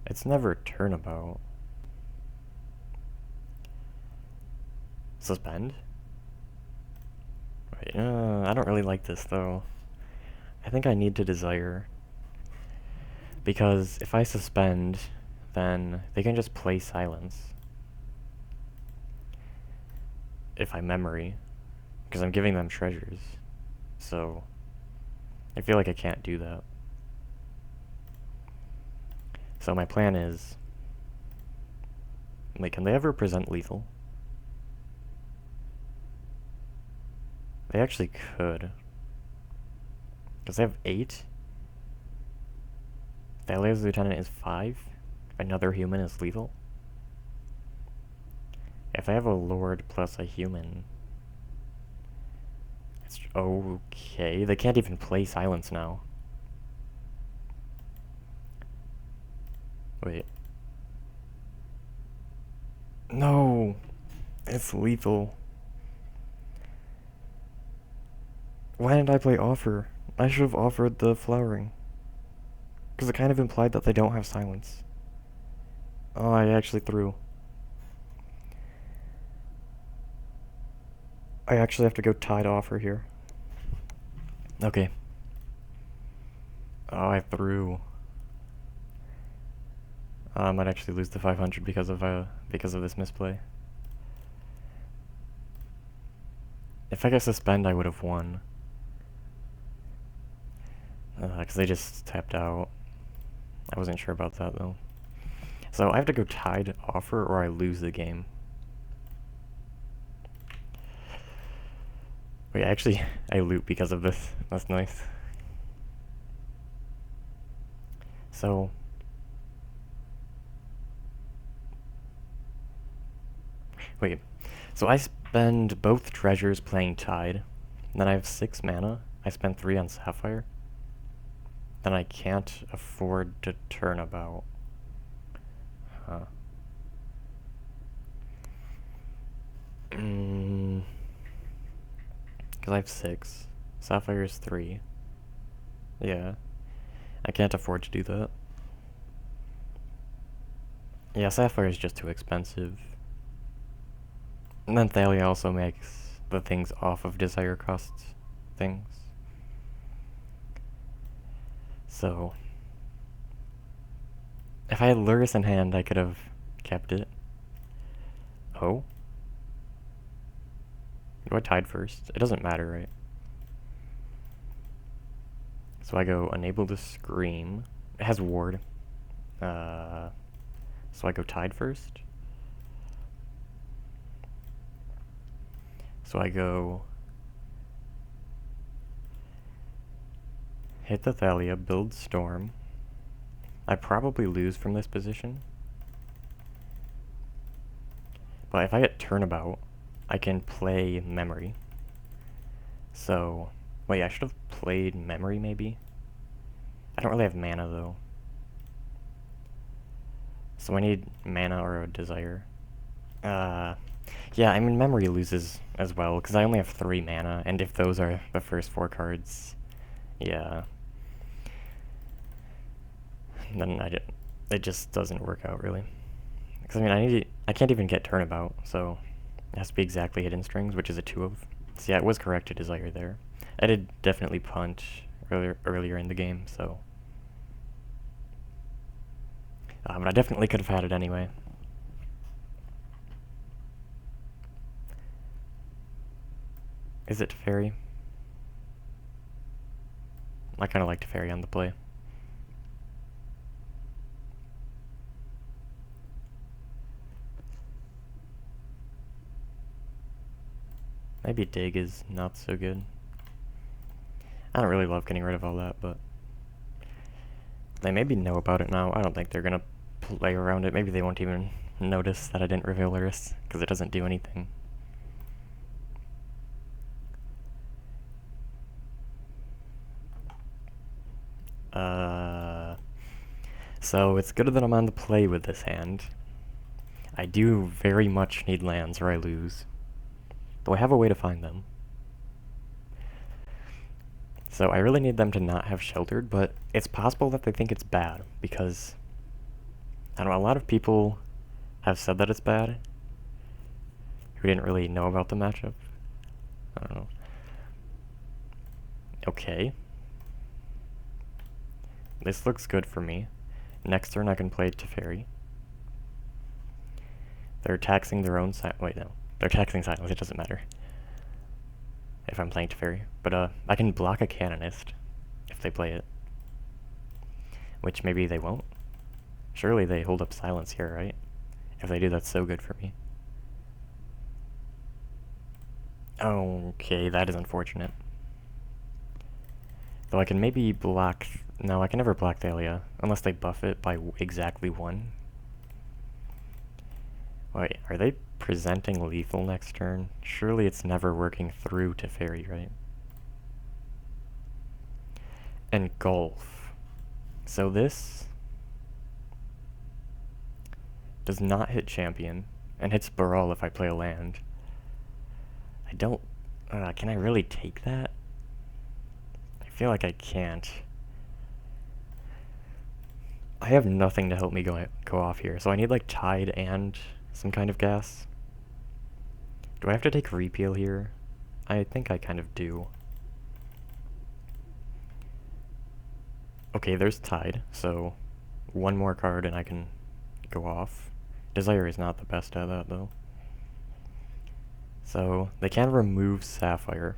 It's never turnabout. Suspend? Wait, I don't really like this, though. I think I need to desire. Because if I suspend, then they can just play silence. If I memory. Because I'm giving them treasures. So, I feel like I can't do that. So my plan is... Wait, can they ever present lethal? They actually could. Because they have 8. Thalia's lieutenant is 5. Another human is lethal. If I have a lord plus a human, It's okay. They can't even play silence now. Wait. No! It's lethal. Why didn't I play offer? I should have offered the flowering. Because it kind of implied that they don't have silence. Oh, I actually threw. I actually have to go tie to offer here. Okay. Oh, I threw. I might actually lose the 500 because of this misplay. If I could suspend, I would have won. Because they just tapped out. I wasn't sure about that, though. So I have to go tie to offer, or I lose the game. Wait, actually, I loot because of this. That's nice. So... Wait, so I spend both treasures playing Tide, then I have 6 mana, I spend 3 on Sapphire, then I can't afford to turn about. Huh. Because I have 6, Sapphire is 3. Yeah, I can't afford to do that. Yeah, Sapphire is just too expensive. And then Thalia also makes the things off of desire costs things. So, if I had Luris in hand, I could have kept it. Oh? Do I tied first? It doesn't matter, right? So I go enable the scream. It has ward. So I go tied first. So I go hit the Thalia, build Storm. I probably lose from this position. But if I get Turnabout, I can play Memory. So, wait, I should have played Memory maybe? I don't really have mana though. So I need mana or a desire. Yeah, I mean Memory loses as well, because I only have 3 mana, and if those are the first 4 cards, yeah. Then it just doesn't work out really. Because I mean, I can't even get Turnabout, so it has to be exactly Hidden Strings, which is a 2 of. So yeah, it was correct to desire there. I did definitely punch earlier in the game, so. But I definitely could have had it anyway. Is it Teferi? I kind of like Teferi on the play. Maybe Dig is not so good. I don't really love getting rid of all that, but they maybe know about it now. I don't think they're gonna play around it. Maybe they won't even notice that I didn't reveal Luris, because it doesn't do anything. So it's good that I'm on the play with this hand. I do very much need lands or I lose. Though I have a way to find them. So I really need them to not have sheltered, but it's possible that they think it's bad, because I don't know, a lot of people have said that it's bad who didn't really know about the matchup. I don't know. Okay. This looks good for me. Next turn I can play Teferi. They're taxing their own wait, no. They're taxing silence, it doesn't matter if I'm playing Teferi. But I can block a Canonist if they play it. Which maybe they won't. Surely they hold up silence here, right? If they do, that's so good for me. Okay, that is unfortunate. Though I can maybe block... No, I can never block Thalia, unless they buff it by exactly 1. Wait, are they presenting lethal next turn? Surely it's never working through Teferi, right? and golf. So this does not hit champion, and hits Baral if I play a land. I don't... can I really take that? I feel like I can't. I have nothing to help me go off here, so I need like Tide and some kind of gas. Do I have to take Repeal here? I think I kind of do. Okay, there's Tide, so one more card and I can go off. Desire is not the best at that, though. So, they can remove Sapphire.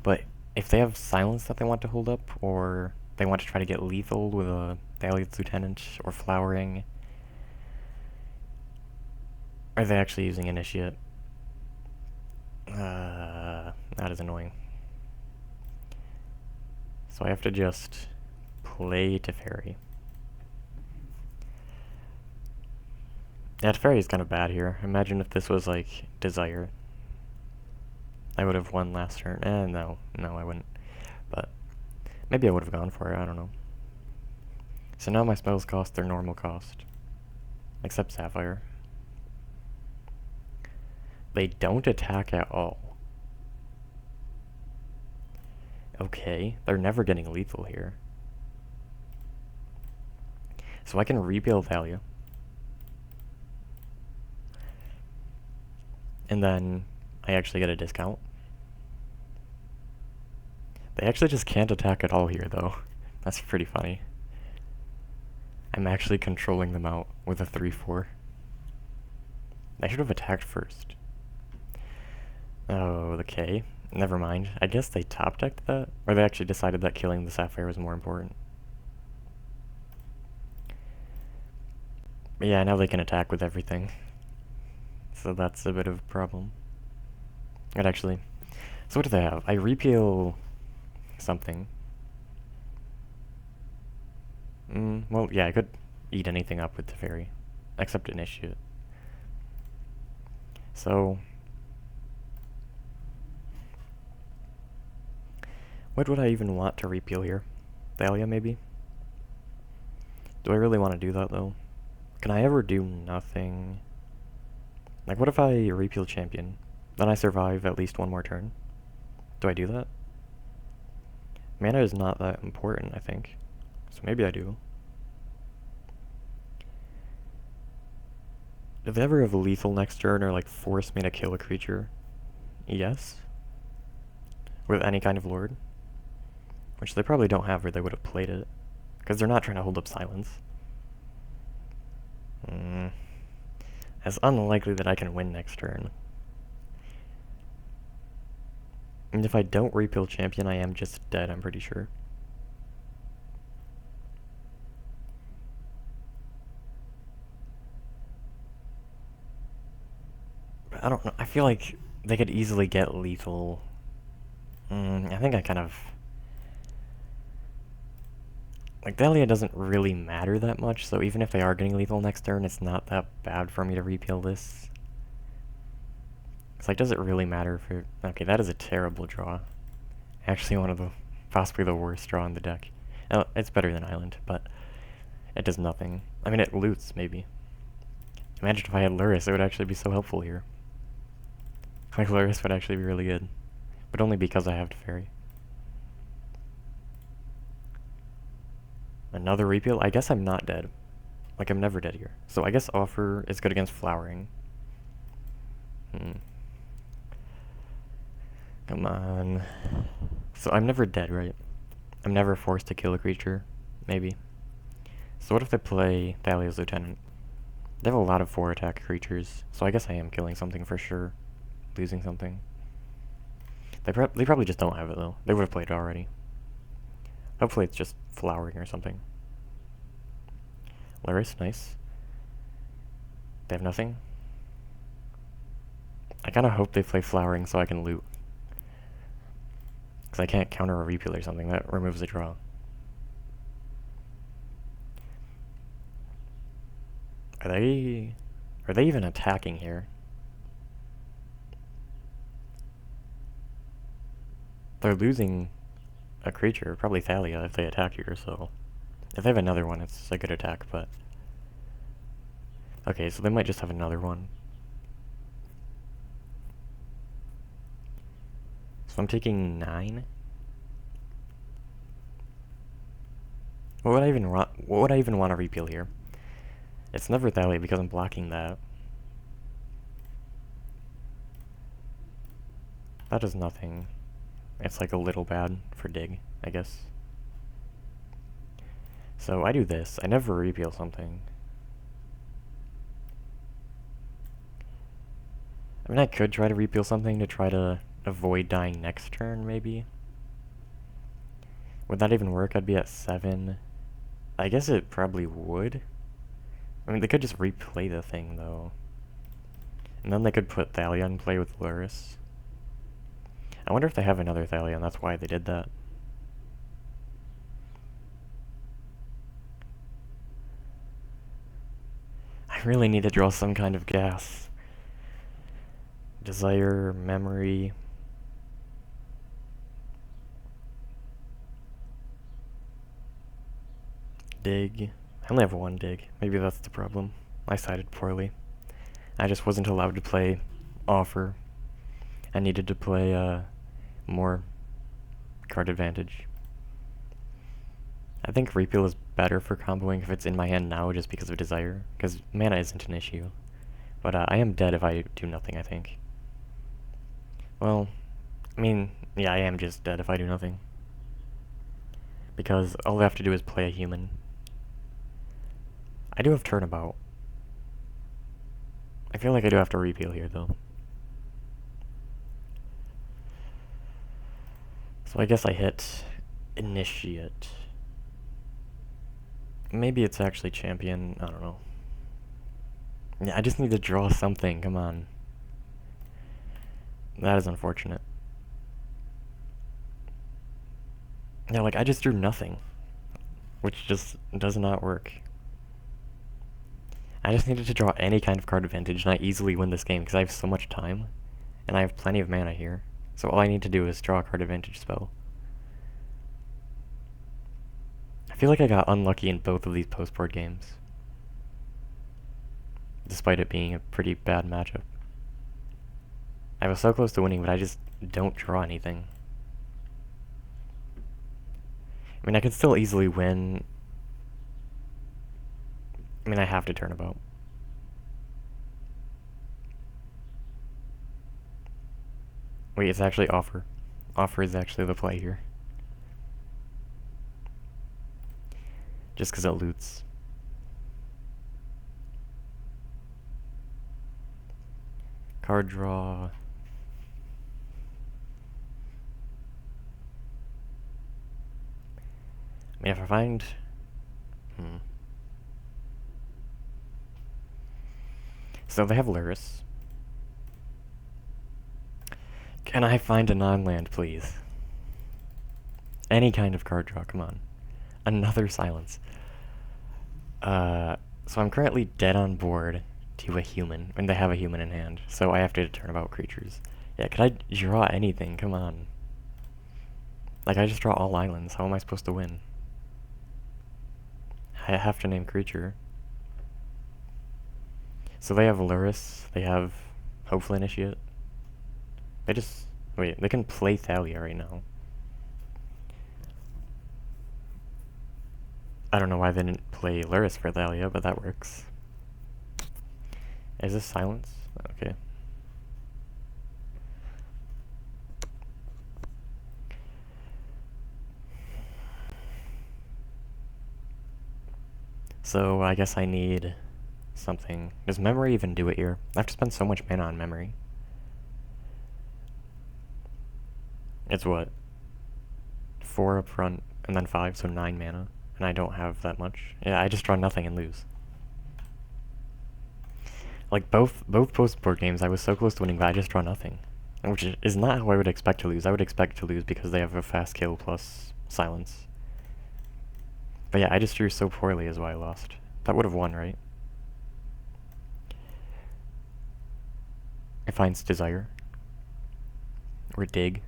But if they have Silence that they want to hold up, or they want to try to get lethal with a Thalia's Lieutenant, or Flowering, are they actually using Initiate? That is annoying. So I have to just play Teferi. Yeah, Teferi is kind of bad here. Imagine if this was like Desire. I would have won last turn. No, I wouldn't. But maybe I would have gone for it, I don't know. So now my spells cost their normal cost. Except Sapphire. They don't attack at all. Okay, they're never getting lethal here. So I can repeal Thalia. And then I actually get a discount. They actually just can't attack at all here, though. That's pretty funny. I'm actually controlling them out with a 3-4. I should have attacked first. Oh, okay. Never mind. I guess they top-decked that? Or they actually decided that killing the Sapphire was more important. But yeah, now they can attack with everything. So that's a bit of a problem. And actually, so what do they have? I repeal something. Well, yeah, I could eat anything up with the fairy, except Initiate. So, what would I even want to repeal here? Thalia, maybe? Do I really want to do that, though? Can I ever do nothing? Like, what if I repeal Champion? Then I survive at least one more turn. Do I do that? Mana is not that important, I think. So maybe I do. Do they ever have lethal next turn or like force me to kill a creature? Yes. With any kind of lord? Which they probably don't have or they would have played it. Because they're not trying to hold up Silence. It's unlikely that I can win next turn. And if I don't repeal Champion, I am just dead, I'm pretty sure. But I don't know, I feel like they could easily get lethal. I think I kind of... Like, Dahlia doesn't really matter that much, so even if they are getting lethal next turn, it's not that bad for me to repeal this. It's like, does it really matter if it... Okay, that is a terrible draw. Actually one of the... possibly the worst draw in the deck. It's better than Island, but it does nothing. I mean, it loots, maybe. Imagine if I had Luris, it would actually be so helpful here. Like, Luris would actually be really good. But only because I have Teferi. Another repeal? I guess I'm not dead. Like, I'm never dead here. So I guess Offer is good against Flowering. Come on. So I'm never dead, right? I'm never forced to kill a creature. Maybe. So what if they play Thalia's Lieutenant? They have a lot of 4-attack creatures, so I guess I am killing something for sure. Losing something. They probably just don't have it, though. They would have played it already. Hopefully it's just Flowering or something. Luris, nice. They have nothing? I kind of hope they play Flowering so I can loot. Because I can't counter a repeal or something. That removes a draw. Are they even attacking here? They're losing a creature, probably Thalia, if they attack here, so... If they have another one, it's a good attack, but... Okay, so they might just have another one. So I'm taking 9. What would I even want to repeal here? It's never Thalia because I'm blocking that. That does nothing. It's like a little bad for dig, I guess. So I do this. I never repeal something. I mean, I could try to repeal something to try to avoid dying next turn, maybe. Would that even work? I'd be at 7. I guess it probably would. I mean, they could just replay the thing, though. And then they could put Thalia in play with Luris. I wonder if they have another Thalia, and that's why they did that. I really need to draw some kind of gas. Desire, memory... dig. I only have 1 dig. Maybe that's the problem. I sided poorly. I just wasn't allowed to play offer. I needed to play more card advantage. I think repeal is better for comboing if it's in my hand now just because of desire, because mana isn't an issue. But I am dead if I do nothing, I think. Well, I mean, yeah, I am just dead if I do nothing. Because all I have to do is play a human. I do have turnabout. I feel like I do have to repeal here, though. So I guess I hit initiate. Maybe it's actually champion, I don't know. Yeah, I just need to draw something, come on. That is unfortunate. Yeah, like, I just drew nothing. Which just does not work. I just needed to draw any kind of card advantage, and I easily win this game, because I have so much time. And I have plenty of mana here. So all I need to do is draw a card advantage spell. I feel like I got unlucky in both of these post-board games. Despite it being a pretty bad matchup. I was so close to winning, but I just don't draw anything. I mean, I could still easily win. I mean, I have to turnabout. Wait, it's actually offer. Offer is actually the play here. Just because it loots. Card draw. I mean, if I find... So they have Luris. Can I find a non-land, please? Any kind of card draw, come on. Another silence. So I'm currently dead on board to a human, and they have a human in hand, so I have to turnabout creatures. Yeah, could I draw anything? Come on. Like, I just draw all islands. How am I supposed to win? I have to name creature. So they have Luris, they have Hopeful Initiate. They just... Wait, they can play Thalia right now. I don't know why they didn't play Luris for Thalia, but that works. Is this silence? Okay. So I guess I need something. Does memory even do it here? I have to spend so much mana on memory. It's what? 4 up front, and then 5, so 9 mana. And I don't have that much. Yeah, I just draw nothing and lose. Like, both post-board games, I was so close to winning, but I just draw nothing. Which is not how I would expect to lose. I would expect to lose because they have a fast kill plus silence. But yeah, I just drew so poorly is why I lost. That would have won, right? It finds Desire. Or Dig.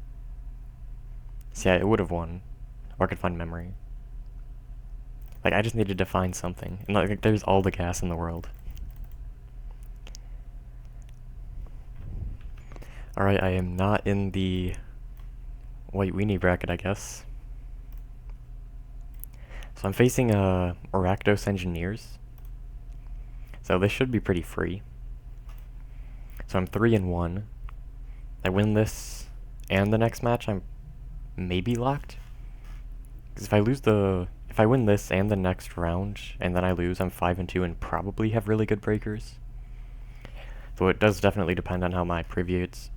So yeah, it would have won. Or I could find memory. Like, I just needed to find something. And like, there's all the gas in the world. Alright, I am not in the White Weenie bracket, I guess. So I'm facing Rakdos Engineers. So this should be pretty free. So I'm 3-1. I win this and the next match, I'm maybe locked. Because if I win this and the next round, and then I lose, I'm 5-2 and probably have really good breakers. Though it does definitely depend on how my previous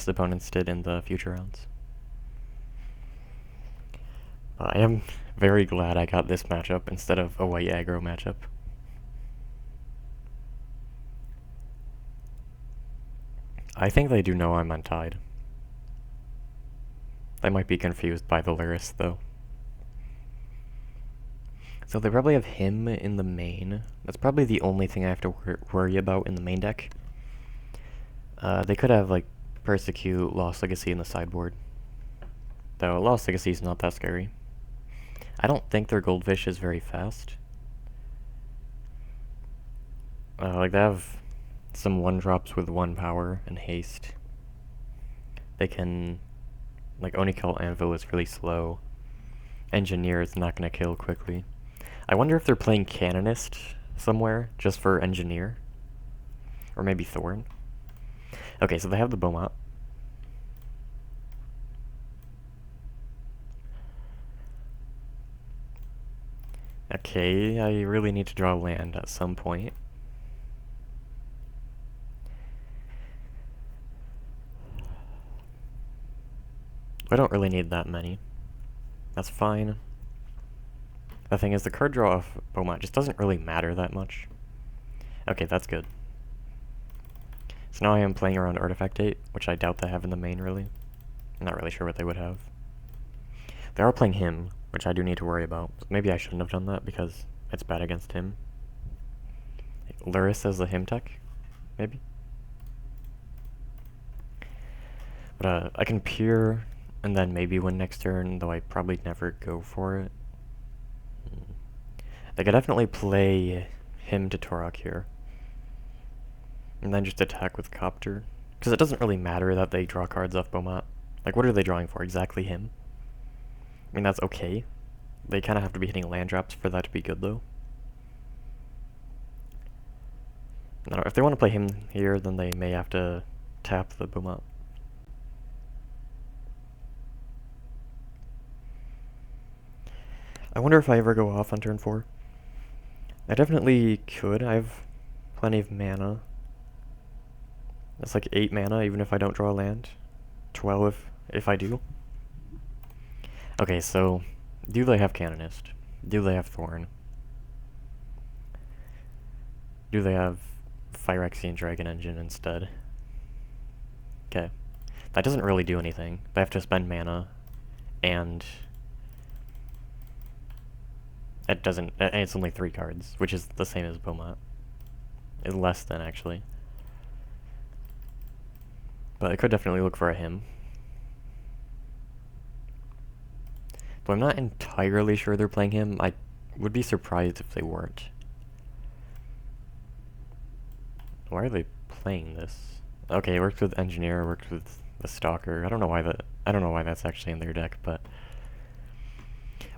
opponents did in the future rounds. I am very glad I got this matchup instead of a white aggro matchup. I think they do know I'm untied. They might be confused by the Lyris, though. So they probably have him in the main. That's probably the only thing I have to worry about in the main deck. They could have, like, Persecute, Lost Legacy in the sideboard. Though Lost Legacy is not that scary. I don't think their Goldfish is very fast. Like, they have some 1-drops with 1 power and haste. They can... Like, Onikelt Anvil is really slow. Engineer is not going to kill quickly. I wonder if they're playing Canonist somewhere, just for Engineer. Or maybe Thorn. Okay, so they have the Beaumont. Okay, I really need to draw land at some point. I don't really need that many. That's fine. The thing is, the card draw of Beaumont just doesn't really matter that much. Okay, that's good. So now I am playing around Artifact 8, which I doubt they have in the main, really. I'm not really sure what they would have. They are playing him, which I do need to worry about. Maybe I shouldn't have done that, because it's bad against him. Lyris as the him tech? Maybe? But I can peer, and then maybe win next turn, though I probably never go for it. They could definitely play him to Torok here. And then just attack with Copter. Because it doesn't really matter that they draw cards off Beaumont. Like, what are they drawing for? Exactly him? I mean, that's okay. They kind of have to be hitting land drops for that to be good, though. I don't know, if they want to play him here, then they may have to tap the Beaumont. I wonder if I ever go off on turn 4. I definitely could. I have plenty of mana. That's like 8 mana, even if I don't draw a land. 12 if I do. Okay, so do they have Canonist? Do they have Thorn? Do they have Phyrexian Dragon Engine instead? Okay. That doesn't really do anything. They have to spend mana, and it doesn't, and it's only 3 cards, which is the same as Beaumont. It's less than, actually. But I could definitely look for a him. But I'm not entirely sure they're playing him. I would be surprised if they weren't. Why are they playing this? Okay, it works with Engineer, it works with the Stalker. I don't know why that's actually in their deck, but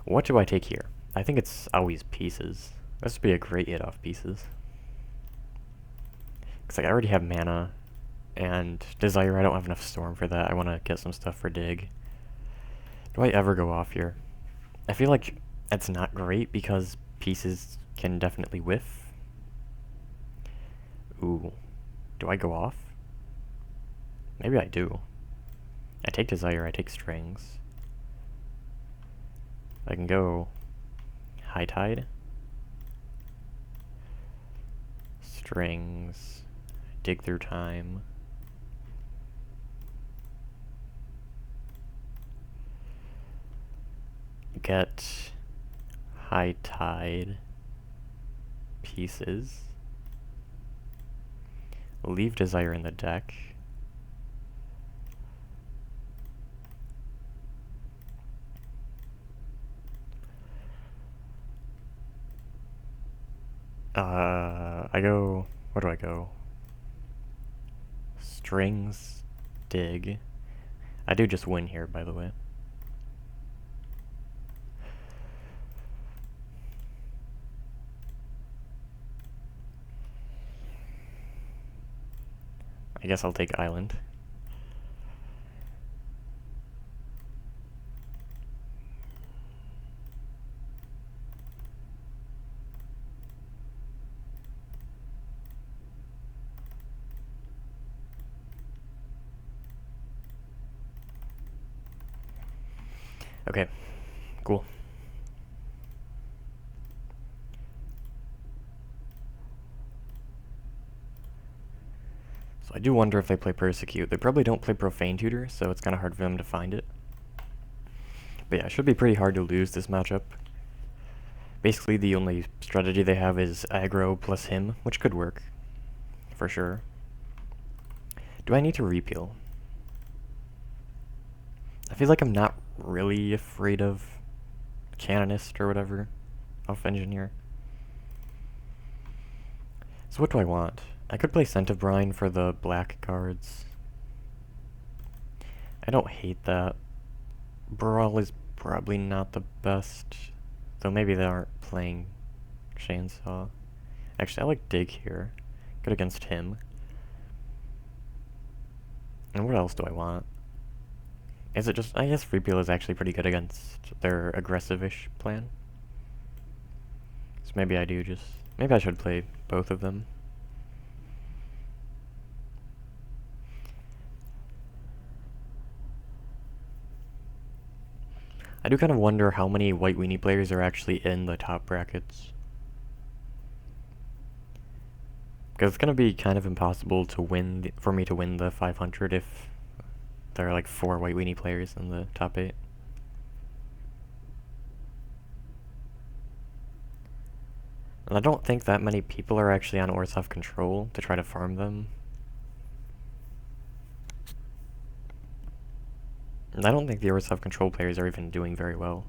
what do I take here? I think it's always Pieces. This would be a great hit off Pieces. Cause like I already have mana, and Desire, I don't have enough Storm for that. I want to get some stuff for Dig. Do I ever go off here? I feel like it's not great because Pieces can definitely whiff. Ooh. Do I go off? Maybe I do. I take Desire, I take Strings. I can go High Tide. Strings. Dig Through Time. Get High Tide. Pieces. Leave Desire in the deck. I go... Where do I go? Strings, dig. I do just win here, by the way. I guess I'll take island. Okay, cool. So I do wonder if they play Persecute. They probably don't play Profane Tutor, so it's kind of hard for them to find it. But yeah, it should be pretty hard to lose this matchup. Basically, the only strategy they have is aggro plus him, which could work, for sure. Do I need to repeal? I feel like I'm not really afraid of Canonist or whatever, of Engineer. So what do I want? I could play Scent of Brine for the black cards. I don't hate that. Brawl is probably not the best, though maybe they aren't playing Chainsaw. Actually, I like Dig here. Good against him. And what else do I want? Is it just... I guess Repeal is actually pretty good against their aggressive-ish plan. So maybe I do just... Maybe I should play both of them. I do kind of wonder how many White Weenie players are actually in the top brackets. Because it's going to be kind of impossible to win, for me to win the 500 if there are like 4 White Weenie players in the top 8. And I don't think that many people are actually on Orzhov Control to try to farm them. And I don't think the Orzhov Control players are even doing very well.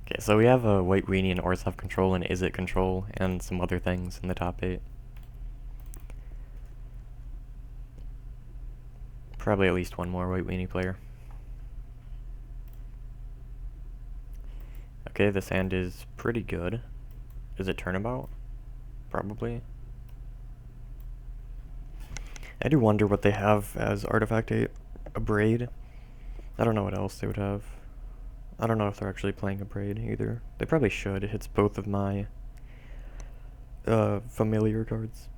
Okay, so we have a White Weenie and Orzhov Control and Izzet Control and some other things in the top 8. Probably at least one more White Weenie player. Okay, this hand is pretty good. Is it turnabout? Probably. I do wonder what they have as Artifact 8. A Braid. I don't know what else they would have. I don't know if they're actually playing a Braid either. They probably should. It hits both of my familiar cards.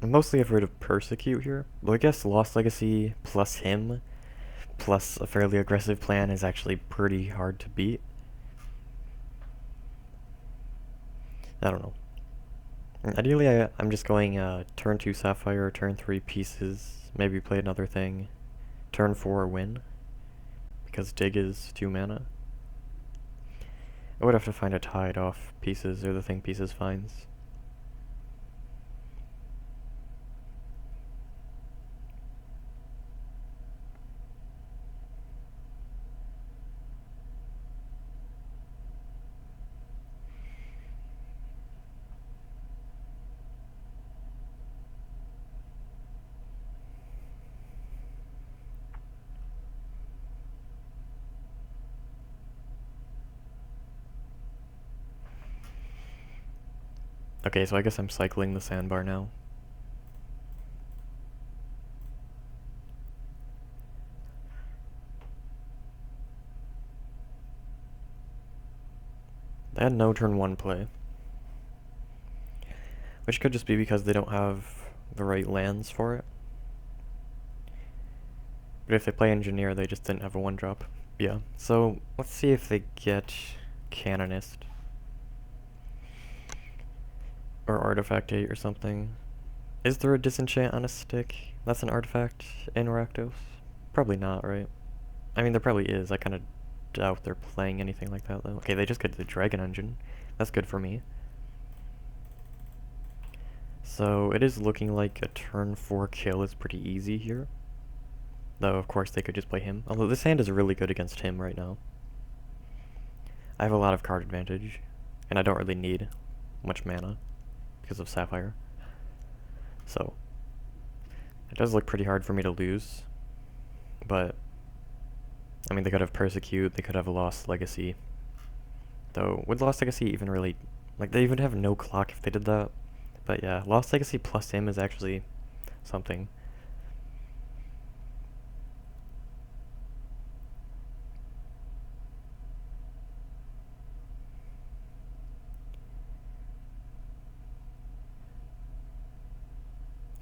I'm mostly afraid of Persecute here. Well, I guess Lost Legacy plus him plus a fairly aggressive plan is actually pretty hard to beat. I don't know. Ideally, I'm just going turn 2 Sapphire, turn 3 Pieces, maybe play another thing, turn 4 Win, because Dig is 2 mana. I would have to find a Tide off Pieces, or the thing Pieces finds. Okay, so I guess I'm cycling the sandbar now. They had no turn 1 play. Which could just be because they don't have the right lands for it. But if they play Engineer, they just didn't have a 1-drop. Yeah, so let's see if they get Canonist. Or Artifact 8 or something. Is there a Disenchant on a stick? That's an artifact in Rakdos? Probably not, right? I mean, there probably is. I kind of doubt they're playing anything like that, though. Okay, they just get the Dragon Engine. That's good for me. So, it is looking like a turn 4 kill is pretty easy here. Though, of course, they could just play him. Although this hand is really good against him right now. I have a lot of card advantage, and I don't really need much mana because of Sapphire. So, it does look pretty hard for me to lose. But, I mean, they could have Persecute, they could have a Lost Legacy. Though, would Lost Legacy even really... Like, they even have no clock if they did that. But yeah, Lost Legacy plus him is actually something.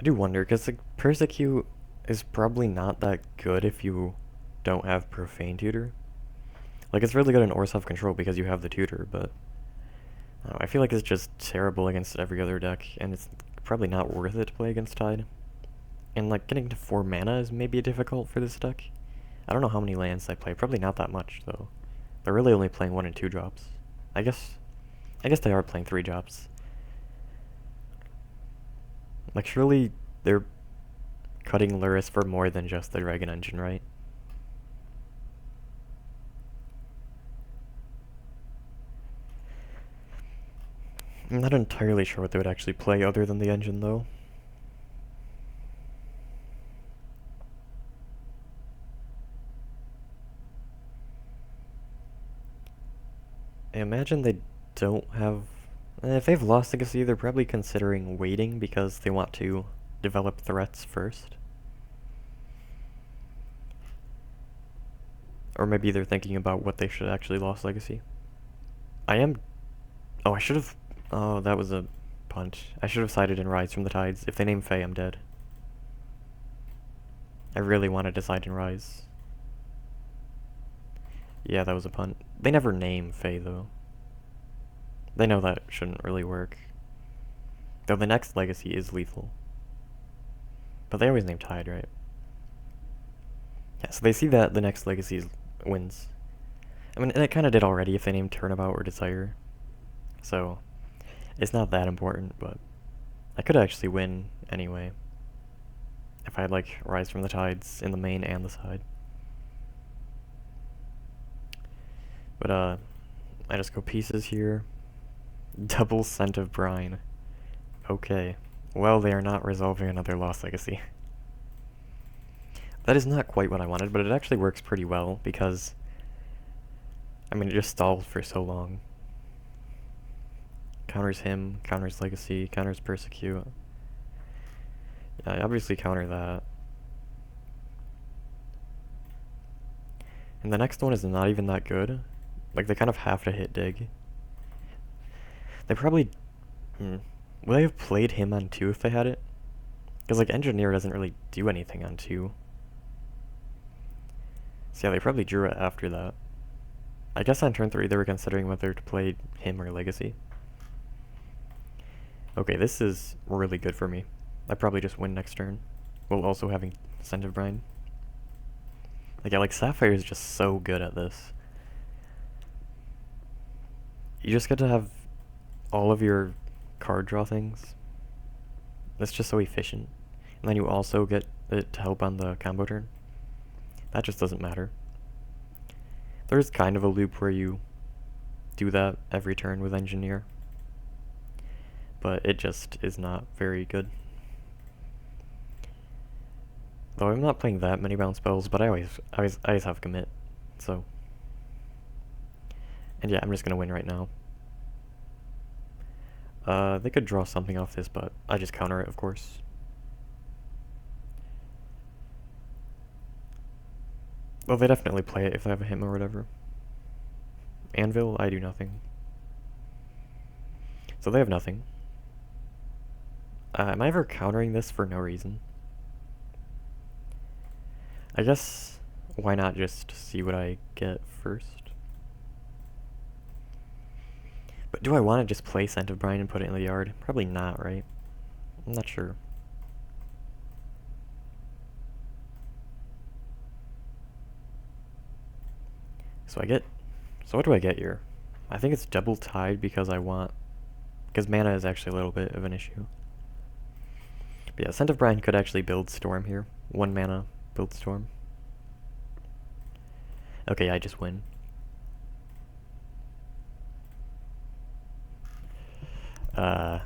I do wonder, because like, Persecute is probably not that good if you don't have Profane Tutor. Like, it's really good in Orzhov Control because you have the tutor, but I feel like it's just terrible against every other deck, and it's probably not worth it to play against Tide. And like, getting to 4 mana is maybe difficult for this deck. I don't know how many lands they play, probably not that much, though. They're really only playing 1 and 2 drops. I guess they are playing 3 drops. Like, surely they're cutting Luris for more than just the Dragon Engine, right? I'm not entirely sure what they would actually play other than the engine, though. I imagine they don't have... If they've lost Legacy, they're probably considering waiting because they want to develop threats first. Or maybe they're thinking about what they should actually lost Legacy. Oh, I should have... Oh, that was a punt. I should have sided in Rise from the Tides. If they name Fae, I'm dead. I really wanted to side in Rise. Yeah, that was a punt. They never name Fae, though. They know that shouldn't really work. Though the next Legacy is lethal. But they always name Tide, right? Yeah, so they see that the next Legacy wins. I mean, and it kind of did already if they named Turnabout or Desire. So, it's not that important, but I could actually win anyway. If I had, like, Rise from the Tides in the main and the side. But, I just go pieces here. Double Scent of Brine. Okay. Well, they are not resolving another Lost Legacy. That is not quite what I wanted, but it actually works pretty well, because... I mean, it just stalled for so long. Counters him, counters Legacy, counters Persecute. Yeah, I obviously counter that. And the next one is not even that good. Like, they kind of have to hit Dig. They probably... Would they have played him on 2 if they had it? Because, like, Engineer doesn't really do anything on 2. So yeah, they probably drew it after that. I guess on turn 3 they were considering whether to play him or Legacy. Okay, this is really good for me. I probably just win next turn, while also having Scent of Brine. Like, yeah, like, Sapphire is just so good at this. You just get to have all of your card draw things. That's just so efficient. And then you also get it to help on the combo turn. That just doesn't matter. There's kind of a loop where you do that every turn with Engineer. But it just is not very good. Though I'm not playing that many bounce spells, but I always have commit, so. And yeah, I'm just gonna win right now. They could draw something off this, but I just counter it, of course. Well, they definitely play it if they have a him or whatever. Anvil, I do nothing. So they have nothing. Am I ever countering this for no reason? I guess, why not just see what I get first? But do I want to just play Scent of Brine and put it in the yard? Probably not, right? I'm not sure. So what do I get here? I think it's double Tide because because mana is actually a little bit of an issue. But yeah, Scent of Brine could actually build Storm here. 1 mana, build Storm. Okay, I just win.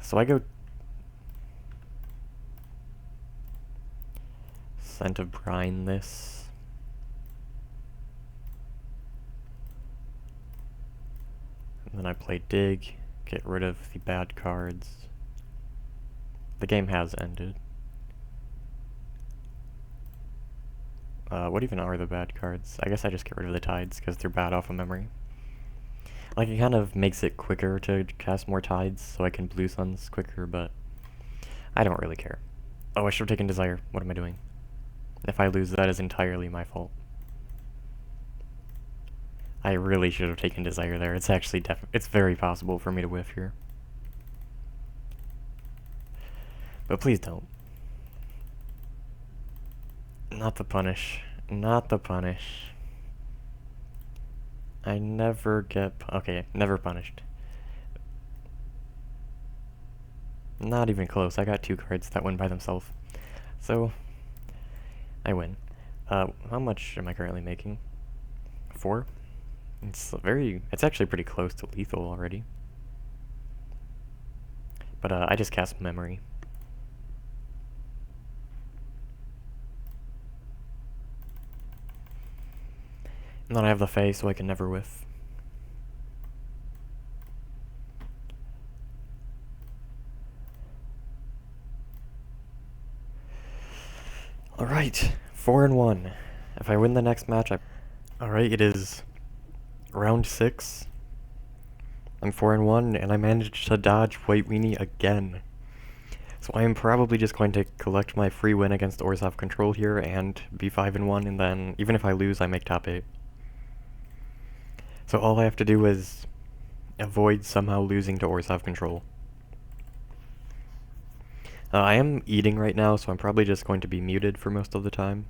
So I go Scent of Brine this. And then I play Dig, get rid of the bad cards. The game has ended. What even are the bad cards? I guess I just get rid of the Tides, because they're bad off of memory. Like, it kind of makes it quicker to cast more Tides, so I can Blue Suns quicker, but I don't really care. Oh, I should have taken Desire. What am I doing? If I lose, that is entirely my fault. I really should have taken Desire there. It's actually it's very possible for me to whiff here. But please don't. Not the punish. Not the punish. I never get... Okay, never punished. Not even close. I got 2 cards that win by themselves. So, I win. How much am I currently making? 4? It's actually pretty close to lethal already. But, I just cast Memory. And then I have the Fae, so I can never whiff. Alright, 4-1. If I win the next match, Alright, it is round 6. I'm 4-1, and I managed to dodge White Weenie again. So I am probably just going to collect my free win against Orzhov Control here and be 5-1, and then even if I lose, I make top 8. So all I have to do is avoid somehow losing to Orzhov Control. I am eating right now, so I'm probably just going to be muted for most of the time.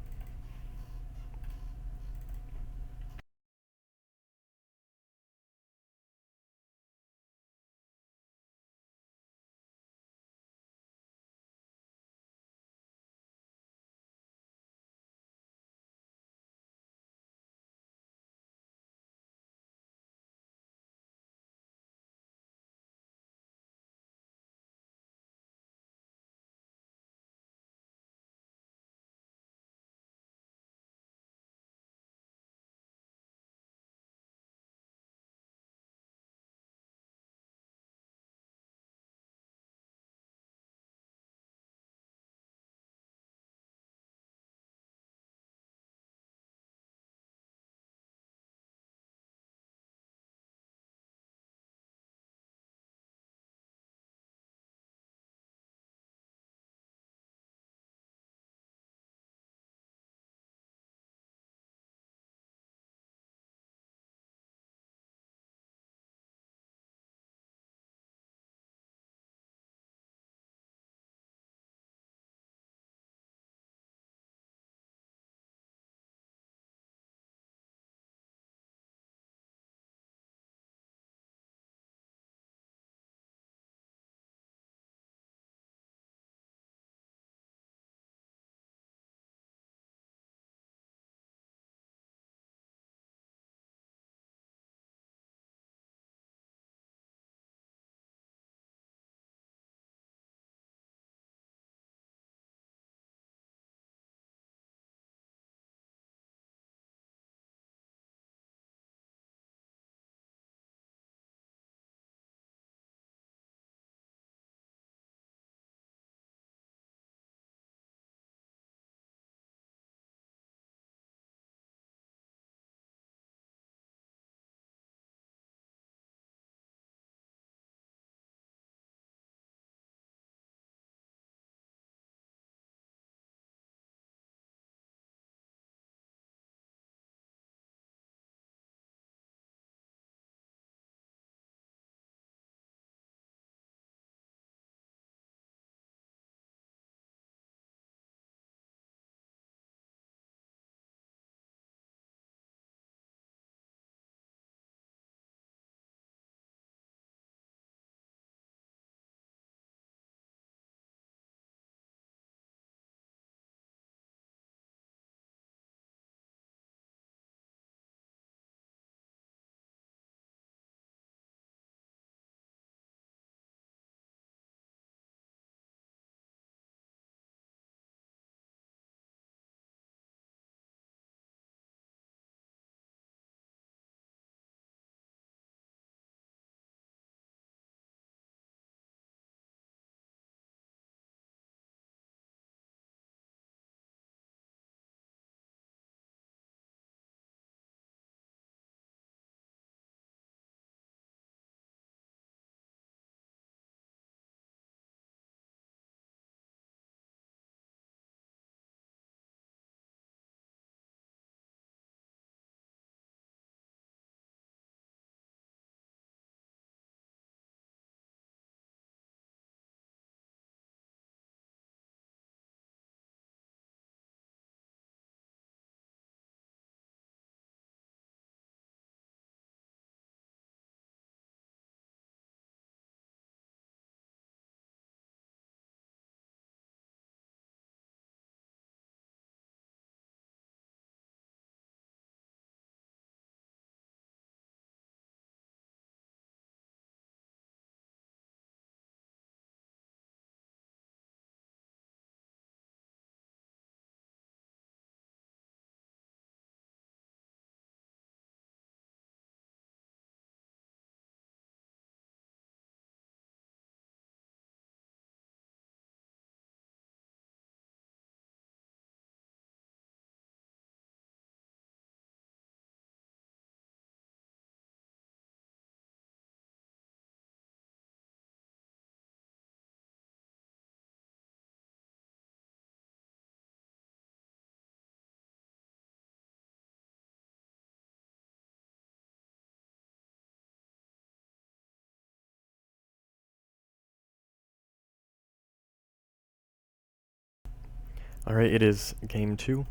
Alright, it is game 2.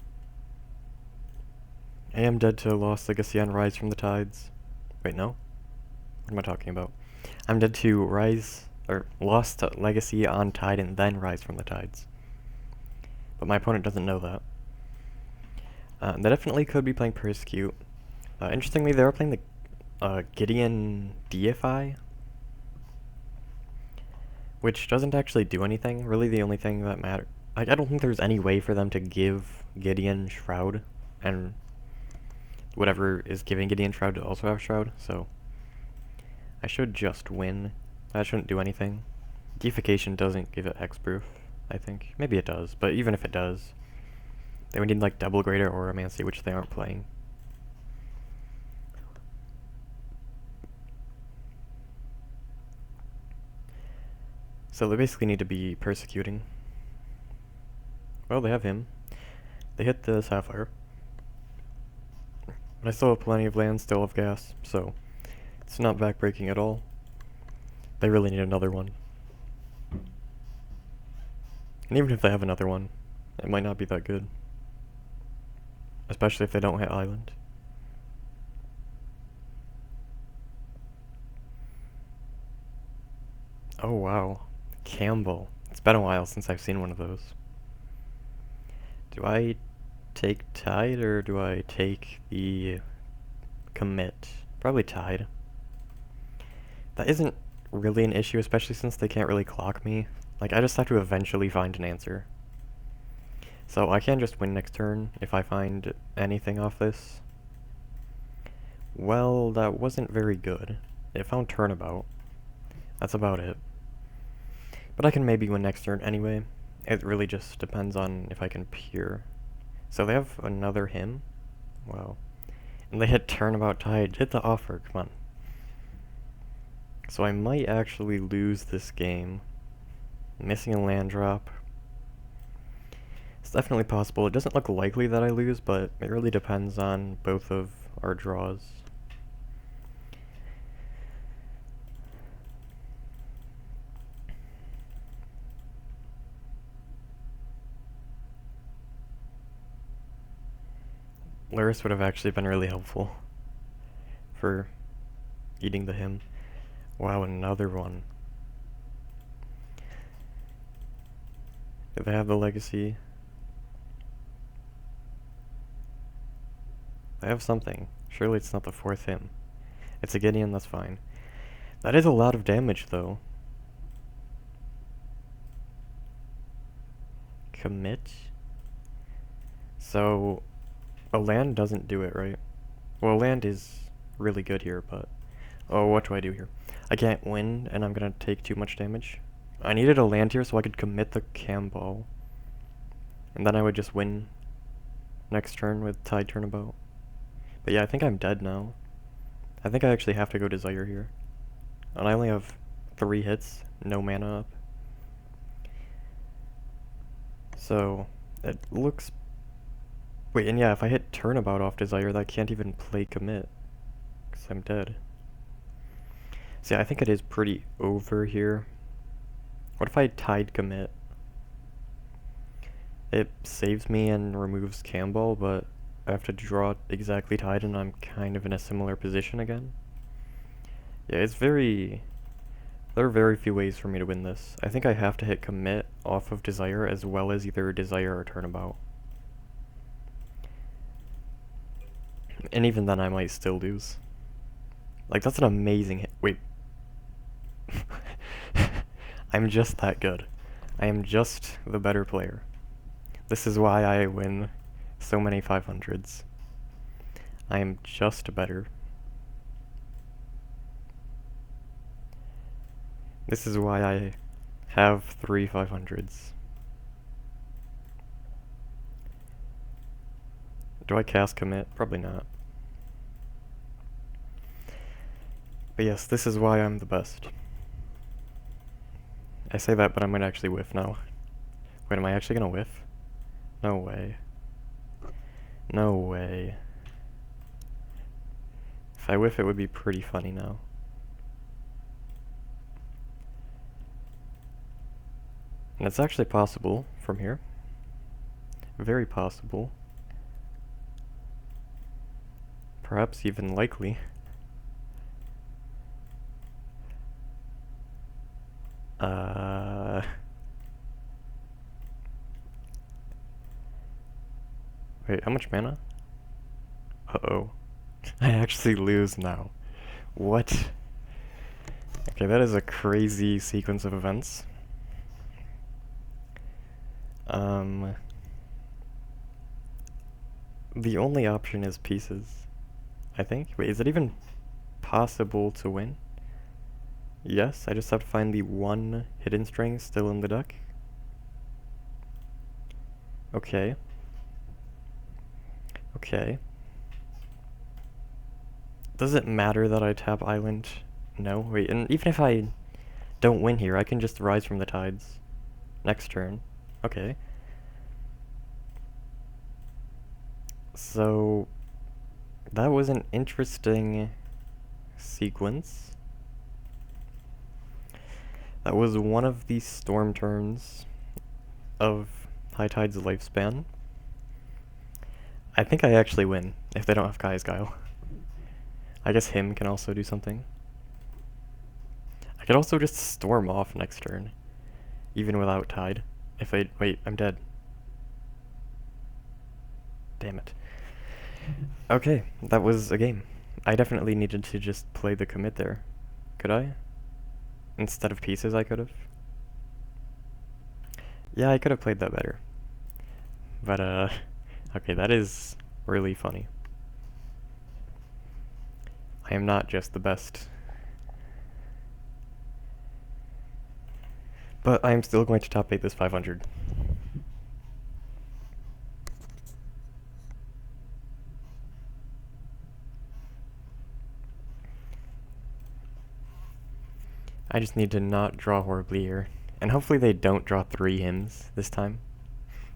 I am dead to Lost Legacy on Rise from the Tides. Wait, no? What am I talking about? I'm dead to Rise, or Lost Legacy on Tide and then Rise from the Tides. But my opponent doesn't know that. They definitely could be playing Persecute. Interestingly, they were playing the Gideon DFI, which doesn't actually do anything. Really, the only thing that matters... I don't think there's any way for them to give Gideon Shroud, and whatever is giving Gideon Shroud to also have Shroud, so I should just win. That shouldn't do anything. Deification doesn't give it hexproof, I think. Maybe it does, but even if it does, they would need like Double Greater or Amancy, which they aren't playing. So they basically need to be persecuting. Well, they have him. They hit the Sapphire. But I still have plenty of land, still have gas, so it's not backbreaking at all. They really need another one. And even if they have another one, it might not be that good. Especially if they don't hit Island. Oh wow. Campbell. It's been a while since I've seen one of those. Do I take Tide or do I take the commit? Probably Tide. That isn't really an issue, especially since they can't really clock me. Like, I just have to eventually find an answer. So I can just win next turn if I find anything off this. Well, that wasn't very good. It found Turnabout. That's about it. But I can maybe win next turn anyway. It really just depends on if I can peer. So they have another him? Wow. And they hit Turnabout Tide. Hit the offer, come on. So I might actually lose this game. Missing a land drop. It's definitely possible. It doesn't look likely that I lose, but it really depends on both of our draws. Luris would have actually been really helpful for eating the him. Wow, another one. Do they have the legacy? They have something. Surely it's not the fourth him. It's a Gideon, that's fine. That is a lot of damage, though. Commit? So, a land doesn't do it, right? Well, land is really good here, but... Oh, what do I do here? I can't win, and I'm gonna take too much damage. I needed a land here so I could commit the Campbell. And then I would just win next turn with Tide Turnabout. But yeah, I think I'm dead now. I think I actually have to go Desire here. And I only have 3 hits, no mana up. So, it looks... Wait, and yeah, if I hit Turnabout off Desire, that can't even play Commit. Because I'm dead. So yeah, I think it is pretty over here. What if I Tide Commit? It saves me and removes Campbell, but I have to draw exactly Tide and I'm kind of in a similar position again. Yeah, it's very... There are very few ways for me to win this. I think I have to hit Commit off of Desire as well as either Desire or Turnabout. And even then I might still lose. Like, that's an amazing hit. Wait. I'm just that good. I am just the better player. This is why I win so many 500s. I am just better. This is why I have 3 500s. Do I cast Commit? Probably not. But yes, this is why I'm the best. I say that, but I might actually whiff now. Wait, am I actually gonna whiff? No way. No way. If I whiff, it would be pretty funny now. And it's actually possible from here. very possible. Perhaps even likely. Wait, how much mana? Uh-oh. I actually lose now. What? Okay, that is a crazy sequence of events. The only option is pieces, I think. Wait, is it even possible to win? Yes, I just have to find the one hidden string still in the deck. Okay. Okay. Does it matter that I tap island? No, wait, and even if I don't win here, I can just rise from the tides. Next turn. Okay. So, that was an interesting sequence. That was one of the storm turns of High Tide's lifespan. I think I actually win, if they don't have Kai's Guile. I guess him can also do something. I could also just storm off next turn, even without Tide. If I... Wait, I'm dead. Damn it. Okay, that was a game. I definitely needed to just play the commit there. Could I? Instead of pieces, I could have. Yeah, I could have played that better. But, okay, that is really funny. I am not just the best. But I am still going to top 8 this 500. I just need to not draw horribly here. And hopefully they don't draw 3 hymns this time.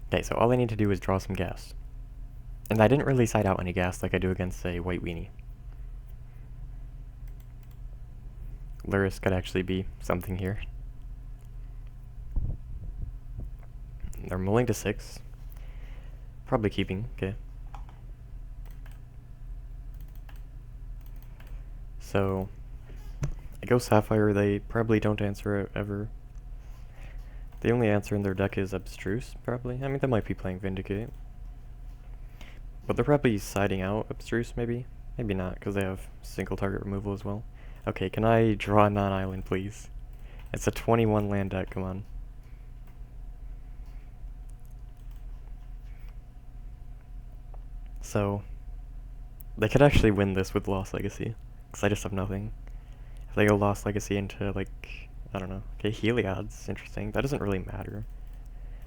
Okay, so all I need to do is draw some gas. And I didn't really side out any gas like I do against, say, White Weenie. Luris could actually be something here. They're mulling to 6. Probably keeping, okay. So, I go Sapphire, they probably don't answer it ever. The only answer in their deck is Abstruse, probably. I mean, they might be playing Vindicate. But they're probably siding out Abstruse, maybe? Maybe not, because they have single target removal as well. Okay, can I draw a non-island, please? It's a 21 land deck, come on. So, they could actually win this with Lost Legacy, because I just have nothing. If they go Lost Legacy into, like, I don't know. Okay, Heliod's interesting. That doesn't really matter.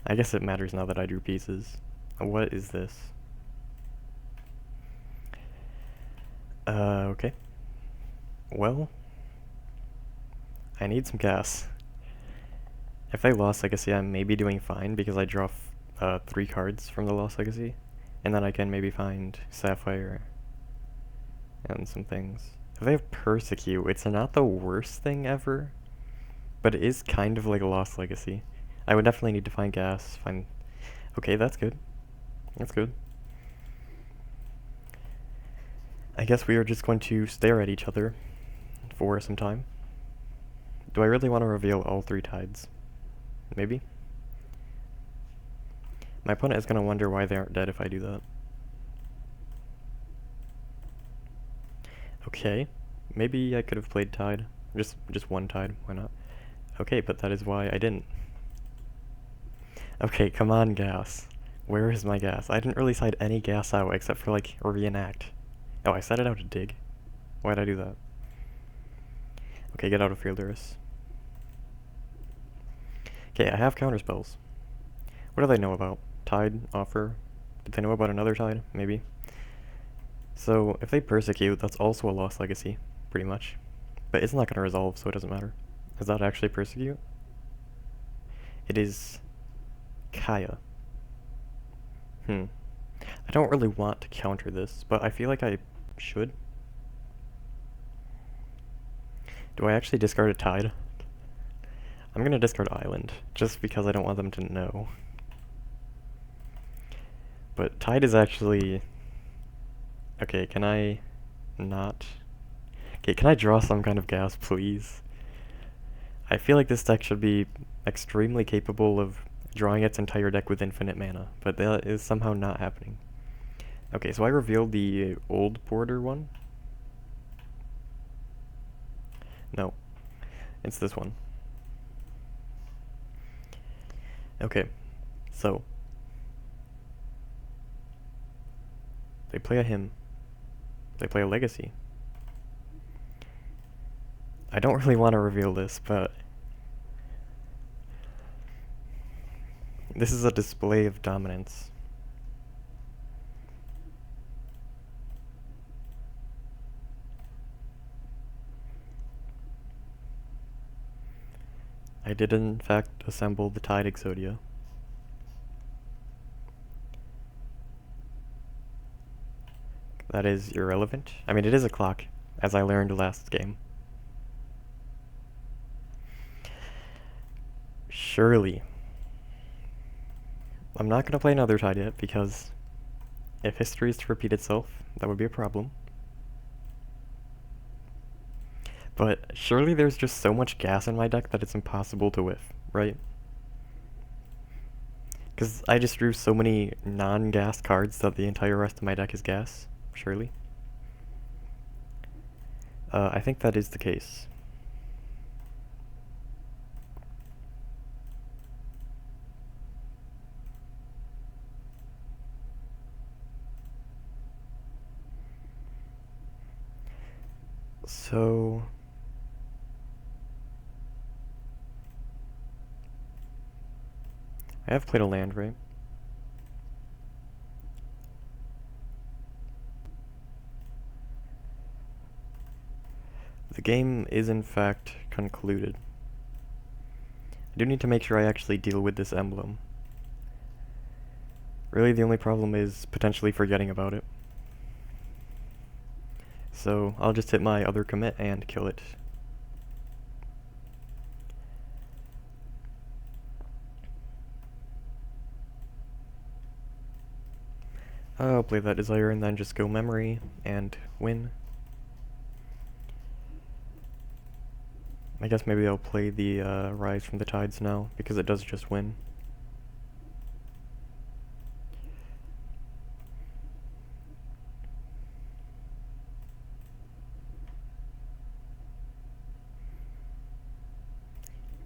I guess it matters now that I drew pieces. What is this? Okay. Well, I need some gas. If I Lost Legacy, I may be doing fine because I draw 3 cards from the Lost Legacy. And then I can maybe find Sapphire and some things. If they have Persecute, it's not the worst thing ever, but it is kind of like a Lost Legacy. I would definitely need to find gas, find... Okay, that's good. That's good. I guess we are just going to stare at each other for some time. Do I really want to reveal all 3 tides? Maybe? My opponent is going to wonder why they aren't dead if I do that. Okay, maybe I could have played Tide. Just one Tide, why not? Okay, but that is why I didn't. Okay, come on, gas. Where is my gas? I didn't really side any gas out except for, like, reenact. Oh, I set it out to dig. Why'd I do that? Okay, get out of here, Luris. Okay, I have counterspells. What do they know about? Tide, offer? Did they know about another Tide? Maybe. So, if they Persecute, that's also a Lost Legacy, pretty much. But it's not going to resolve, so it doesn't matter. Is that actually Persecute? It is... Kaya. I don't really want to counter this, but I feel like I should. Do I actually discard a Tide? I'm gonna discard Island, just because I don't want them to know. But Tide is actually... Okay, can I not? Okay, can I draw some kind of gas, please? I feel like this deck should be extremely capable of drawing its entire deck with infinite mana, but that is somehow not happening. Okay, so I revealed the old border one. No, it's this one. Okay, so they play a hymn. They play a legacy. I don't really want to reveal this, but this is a display of dominance. I did in fact assemble the Tide Exodia. That is irrelevant. I mean, it is a clock, as I learned last game. Surely. I'm not going to play another Tide yet, because if history is to repeat itself, that would be a problem. But surely there's just so much gas in my deck that it's impossible to whiff, right? Because I just drew so many non-gas cards that the entire rest of my deck is gas, surely. I think that is the case. So... I have played a land, right? The game is in fact concluded. I do need to make sure I actually deal with this emblem. Really, the only problem is potentially forgetting about it. So I'll just hit my other commit and kill it. I'll play that Desire and then just go Memory and win. I guess maybe I'll play the Rise from the Tides now, because it does just win.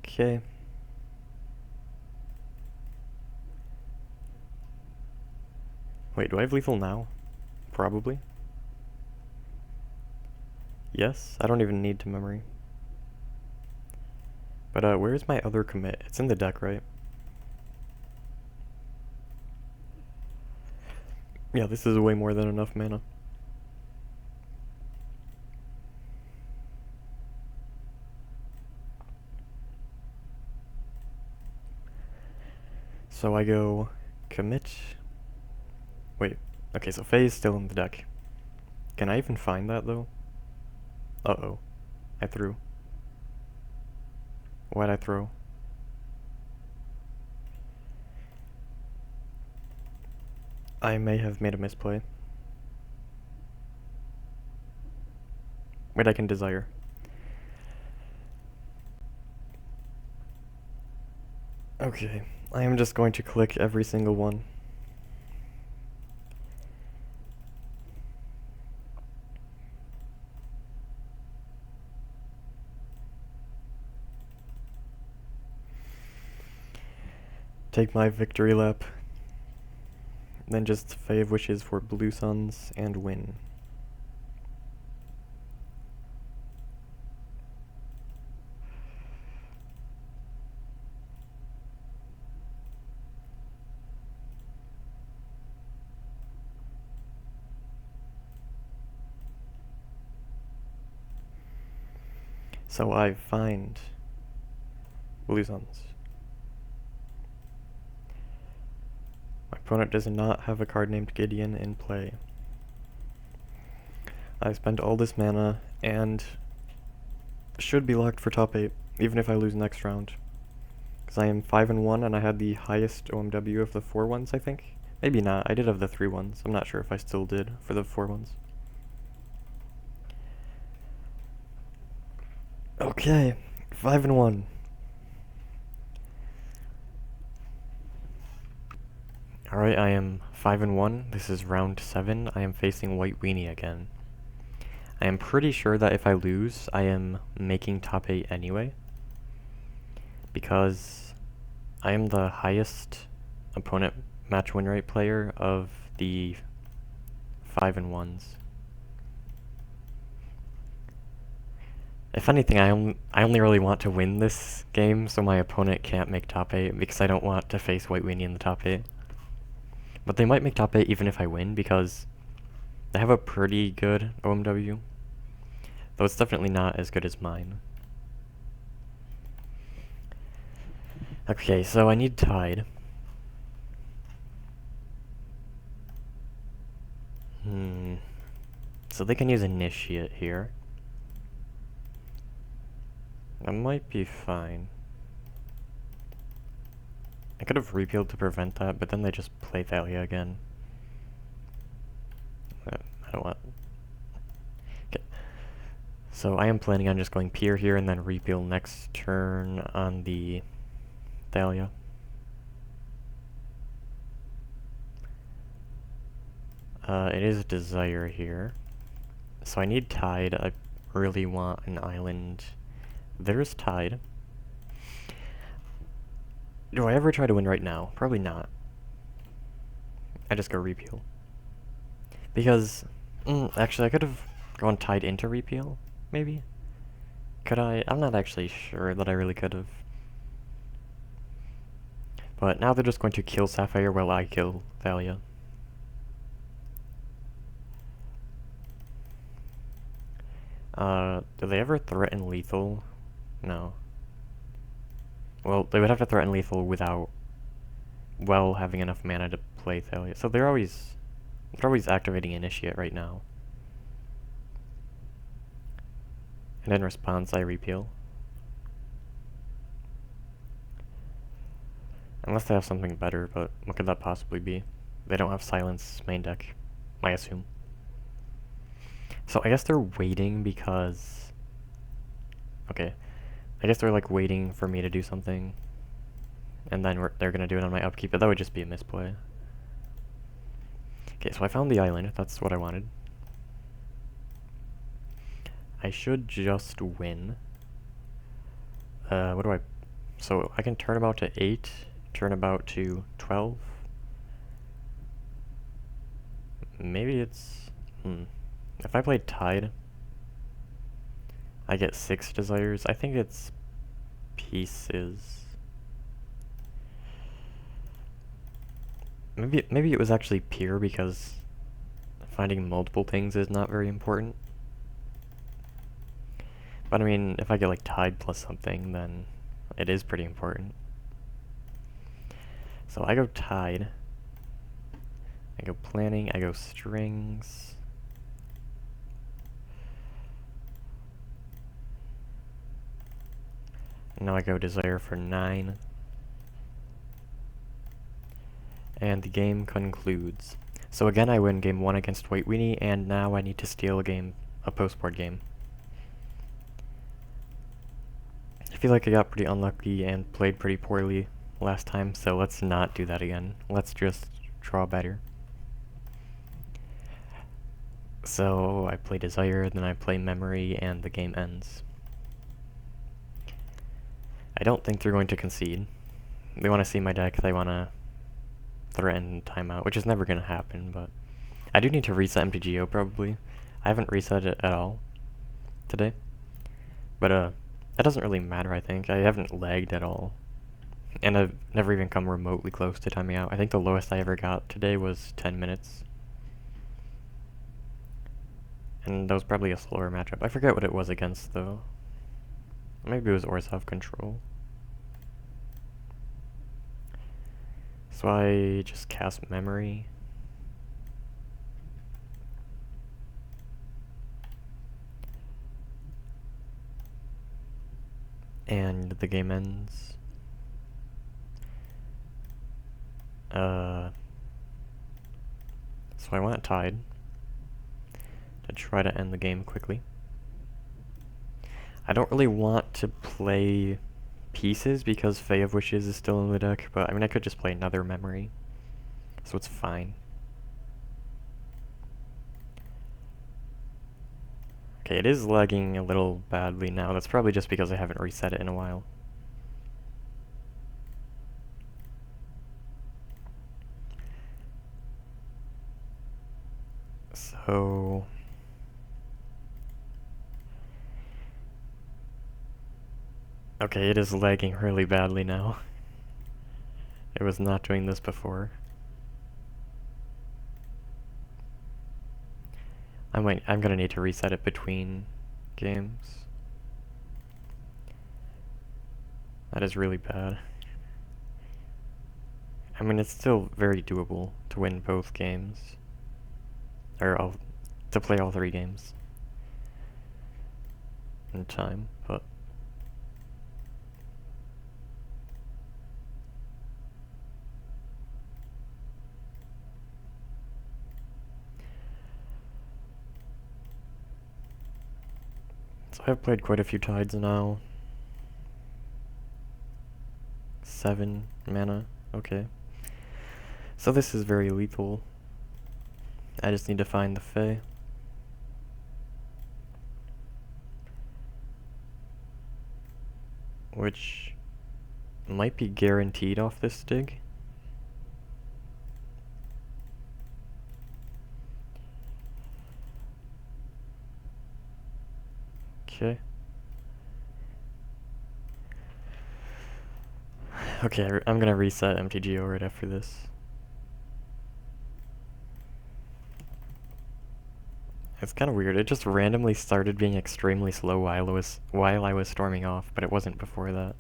Okay. Wait, do I have lethal now? Probably. Yes, I don't even need to memory. But where's my other commit? It's in the deck, right? Yeah, this is way more than enough mana. So I go commit. Wait, okay, so Faye's still in the deck. Can I even find that though? Uh-oh. I threw. Why'd I throw? I may have made a misplay. Wait, I can desire. Okay, I am just going to click every single one. Take my victory lap. Then just fave wishes for blue suns and win. So I find blue suns. My opponent does not have a card named Gideon in play. I spend all this mana and should be locked for top 8, even if I lose next round. Because I am 5-1 and I had the highest OMW of the 4 ones, I think, Maybe not. I did have the 3 ones. I'm not sure if I still did for the 4 ones. Okay, 5-1. Alright, I am 5-1. This is round 7. I am facing White Weenie again. I am pretty sure that if I lose, I am making top 8 anyway, because I am the highest opponent match win rate player of the 5-1s. If anything, I only really want to win this game so my opponent can't make top 8, because I don't want to face White Weenie in the top 8. But they might make top 8 even if I win, because they have a pretty good OMW. Though it's definitely not as good as mine. Okay, so I need Tide. So they can use Initiate here. That might be fine. I could have repealed to prevent that, but then they just play Thalia again. I don't want... Okay. So I am planning on just going Pier here and then repeal next turn on the Thalia. It is Desire here. So I need Tide. I really want an island. There's Tide. Do I ever try to win right now? Probably not. I just go repeal. Because, actually I could have gone Tide into repeal, maybe? Could I? I'm not actually sure that I really could have. But now they're just going to kill Sapphire while I kill Thalia. Do they ever threaten lethal? No. Well, they would have to threaten lethal without having enough mana to play Thalia. So they're always activating Initiate right now. And in response, I repeal. Unless they have something better, but what could that possibly be? They don't have Silence main deck, I assume. So I guess they're waiting because... Okay. I guess they're like waiting for me to do something. And then they're gonna do it on my upkeep, but that would just be a misplay. Okay, so I found the island. That's what I wanted. I should just win. What do I... So I can turnabout to 8, turnabout to 12. Maybe it's... If I play Tide, I get 6 desires. I think it's pieces. Maybe it was actually Pier, because finding multiple things is not very important. But I mean, if I get like Tide plus something, then it is pretty important. So I go Tide. I go Planning, I go Strings. Now I go Desire for 9. And the game concludes. So again, I win game 1 against White Weenie, and now I need to steal a post-board game. I feel like I got pretty unlucky and played pretty poorly last time, so let's not do that again. Let's just draw better. So I play Desire, then I play Memory, and the game ends. I don't think they're going to concede. They want to see my deck, they want to threaten timeout, which is never going to happen, but I do need to reset MTGO probably. I haven't reset it at all today. But that doesn't really matter, I think. I haven't lagged at all. And I've never even come remotely close to timing out. I think the lowest I ever got today was 10 minutes. And that was probably a slower matchup. I forget what it was against, though. Maybe it was Orzhov Control. So I just cast Memory. And the game ends. So I want tied to try to end the game quickly. I don't really want to play pieces because Fae of Wishes is still in the deck, but I mean I could just play another memory, so it's fine. Okay, it is lagging a little badly now. That's probably just because I haven't reset it in a while. So... okay, it is lagging really badly now. It was not doing this before. I'm gonna need to reset it between games. That is really bad. I mean, it's still very doable to win both games. Or to play all 3 games in time, but... so I've played quite a few tides now. 7 mana, okay. So this is very lethal. I just need to find the Fae. Which might be guaranteed off this dig. Okay. Okay, I'm gonna reset MTGO right after this. It's kind of weird. It just randomly started being extremely slow while I was storming off, but it wasn't before that.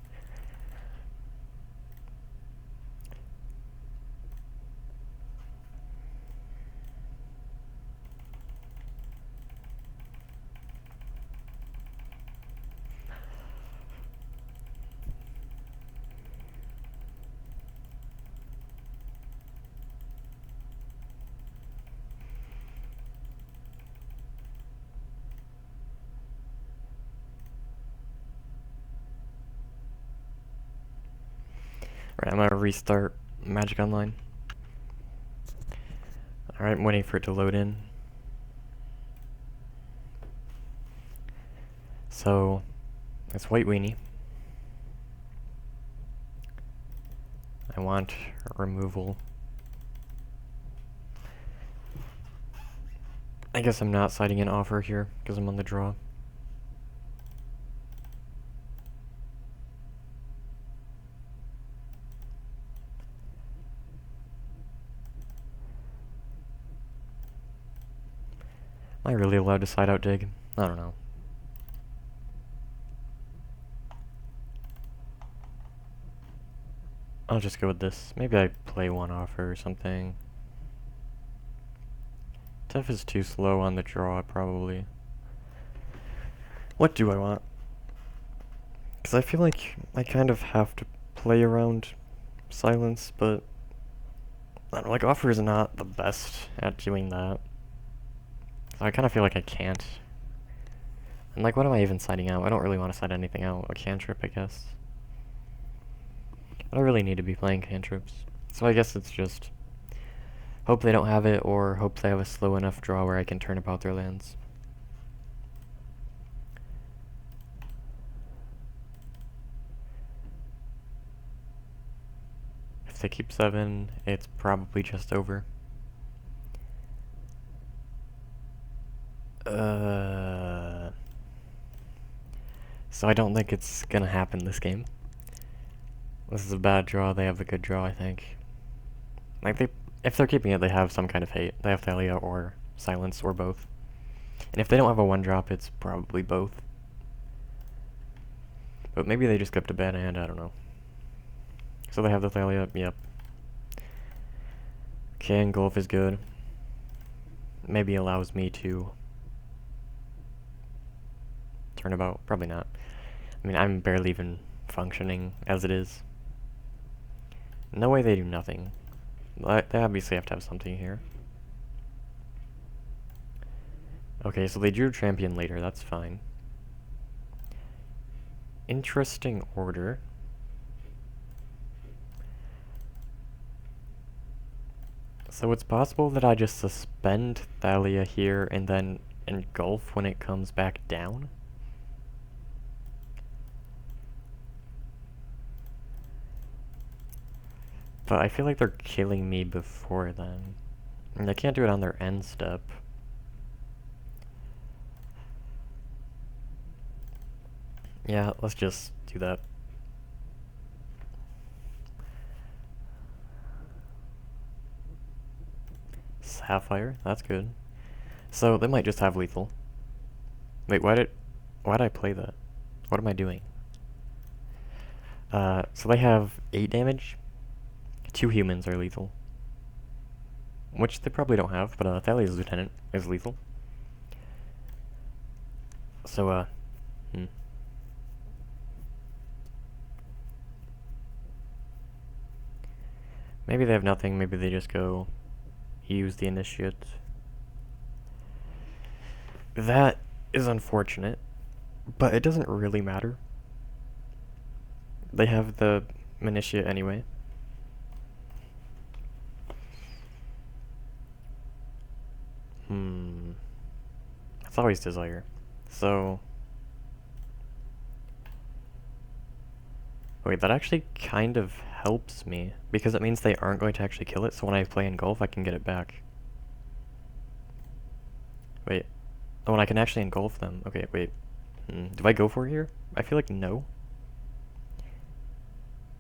Alright, I'm gonna restart Magic Online. Alright, I'm waiting for it to load in. So, it's White Weenie. I want removal. I guess I'm not citing an offer here, because I'm on the draw. Am I really allowed to side out dig? I don't know. I'll just go with this. Maybe I play one offer or something. Tef is too slow on the draw, probably. What do I want? Because I feel like I kind of have to play around silence, but... I don't know, like, offer is not the best at doing that. So I kind of feel like I can't. And like, what am I even siding out? I don't really want to side anything out. A cantrip, I guess. I don't really need to be playing cantrips. So I guess it's just... hope they don't have it, or hope they have a slow enough draw where I can turn about their lands. If they keep 7, it's probably just over. So I don't think it's gonna happen this game. This is a bad draw, they have a good draw, I think. Like, if they're keeping it, they have some kind of hate. They have Thalia or Silence, or both. And if they don't have a 1-drop, it's probably both. But maybe they just kept a bad hand, I don't know. So they have the Thalia, yep. Okay, Engulf is good. Maybe allows me to turn about, probably not. I mean, I'm barely even functioning as it is. No way they do nothing. They obviously have to have something here. Okay, so they drew champion later, that's fine. Interesting order. So it's possible that I just suspend Thalia here and then engulf when it comes back down? But I feel like they're killing me before then. And they can't do it on their end step. Yeah, let's just do that. Sapphire, that's good. So they might just have lethal. Wait, why'd I play that? What am I doing? So they have 8 damage. 2 humans are lethal. Which they probably don't have, but Thalia's lieutenant is lethal. So, maybe they have nothing, maybe they just go use the initiate. That is unfortunate, but it doesn't really matter. They have the initiate anyway. It's always desire. So... Wait, that actually kind of helps me, because it means they aren't going to actually kill it, so when I play engulf, I can get it back. Wait. Oh, and I can actually engulf them. Okay, wait. Do I go for it here? I feel like no.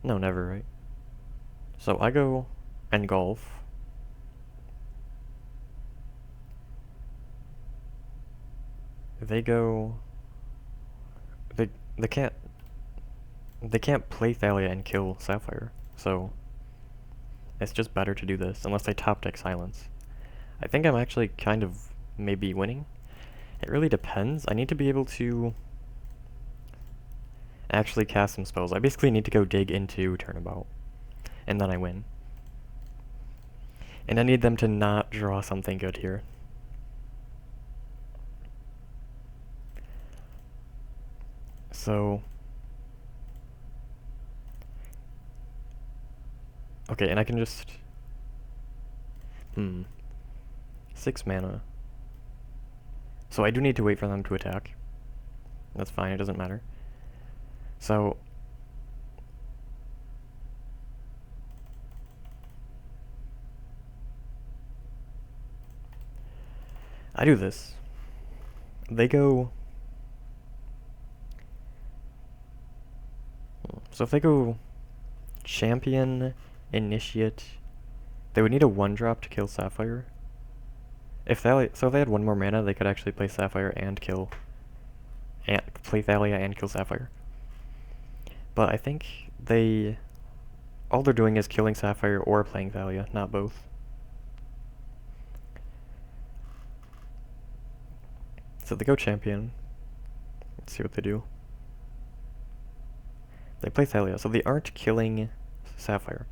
No, never, right? So I go engulf. They go... They can't... They can't play Thalia and kill Sapphire, so... It's just better to do this, unless they top deck silence. I think I'm actually kind of maybe winning. It really depends. I need to be able to actually cast some spells. I basically need to go dig into Turnabout, and then I win. And I need them to not draw something good here. So... Okay, and I can just... 6 mana. So I do need to wait for them to attack. That's fine, it doesn't matter. So... I do this. They go... So if they go... Champion, Initiate... They would need a 1-drop to kill Sapphire. If they had 1 more mana, they could actually play Sapphire and kill... play Thalia and kill Sapphire. But I think they... all they're doing is killing Sapphire or playing Thalia, not both. So they go Champion. Let's see what they do. They play Thalia, so they aren't killing Sapphire.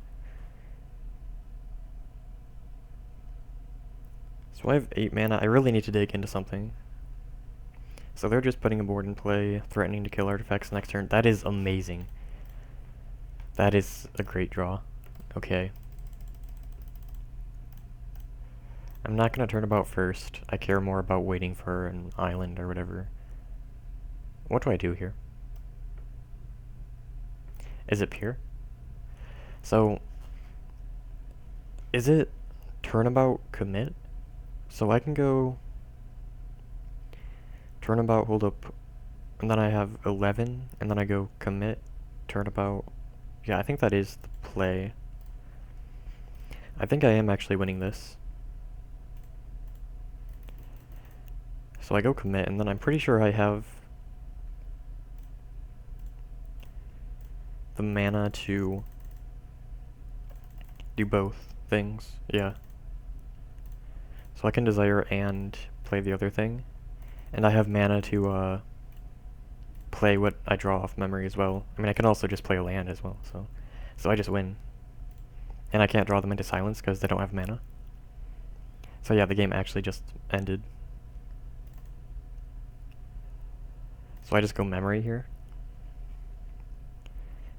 So I have 8 mana. I really need to dig into something. So they're just putting a board in play, threatening to kill artifacts next turn. That is amazing. That is a great draw. Okay. I'm not going to turn about first. I care more about waiting for an island or whatever. What do I do here? Is it pure? So, is it turnabout commit? So I can go turnabout hold up, and then I have 11, and then I go commit, turnabout. Yeah, I think that is the play. I think I am actually winning this. So I go commit, and then I'm pretty sure I have the mana to do both things. Yeah. So I can desire and play the other thing. And I have mana to play what I draw off memory as well. I mean, I can also just play a land as well, so I just win. And I can't draw them into silence because they don't have mana. So yeah, the game actually just ended. So I just go memory here.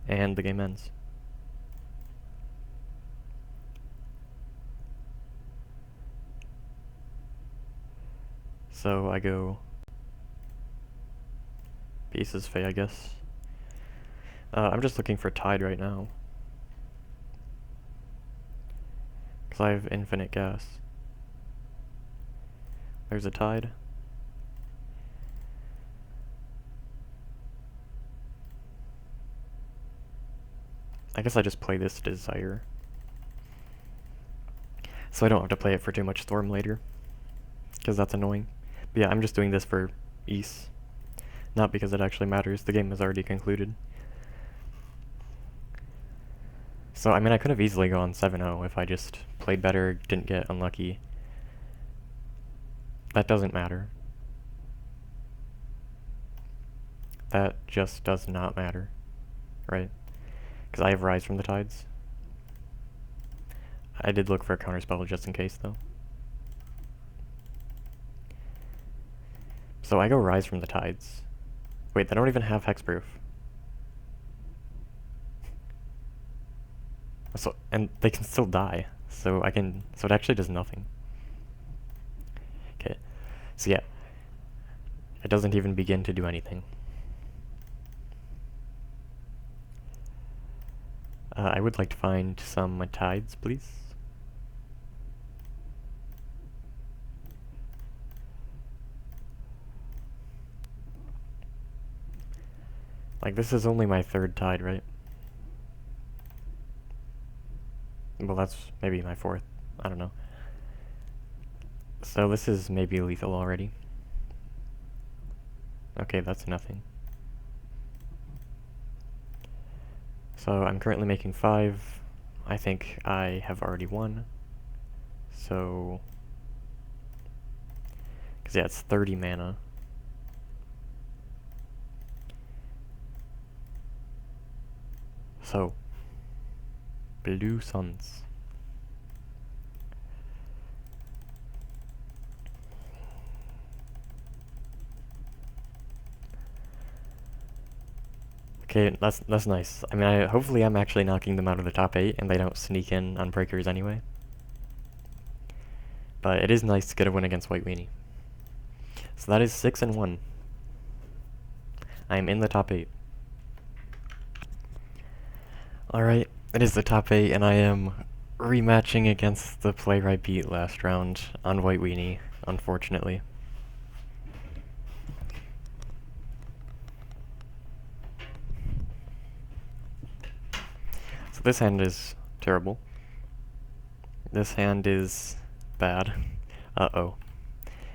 And the game ends. So I go pieces fey, I guess. I'm just looking for tide right now. Because I have infinite gas. There's a tide. I guess I just play this desire. So I don't have to play it for too much storm later. Because that's annoying. But yeah, I'm just doing this for ease. Not because it actually matters, the game has already concluded. So, I mean, I could have easily gone 7-0 if I just played better, didn't get unlucky. That doesn't matter. That just does not matter, right? Because I have Rise from the Tides. I did look for a counterspell just in case, though. So I go Rise from the Tides. Wait, they don't even have Hexproof. So, and they can still die. So it actually does nothing. Okay. So yeah. It doesn't even begin to do anything. I would like to find some tides, please. Like, this is only my third tide, right? Well, that's maybe my fourth. I don't know. So this is maybe lethal already. Okay, that's nothing. So I'm currently making 5. I think I have already won. So... because yeah, it's 30 mana. So... Blue Suns. Okay, that's nice. I mean, hopefully I'm actually knocking them out of the top 8 and they don't sneak in on breakers anyway. But it is nice to get a win against White Weenie. So that is 6-1. I am in the top 8. Alright, it is the top 8 and I am rematching against the player I beat last round on White Weenie, unfortunately. So this hand is terrible. This hand is bad. Uh-oh.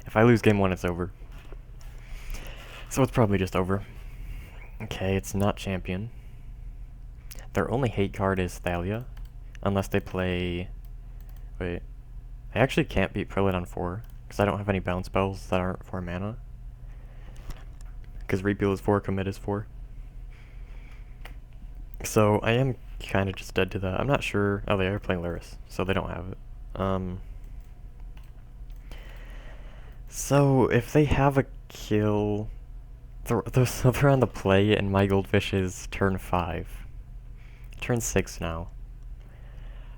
If I lose game 1, it's over. So it's probably just over. Okay, it's not champion. Their only hate card is Thalia, unless they play... Wait. I actually can't beat Prelate on 4, because I don't have any bounce spells that aren't 4 mana. Because Repeal is 4, Commit is 4. So I am kind of just dead to that. I'm not sure... Oh, they are playing Lyris, so they don't have it. So if they have a kill... So they're on the play, and my Goldfish is turn 5. Turn 6 now.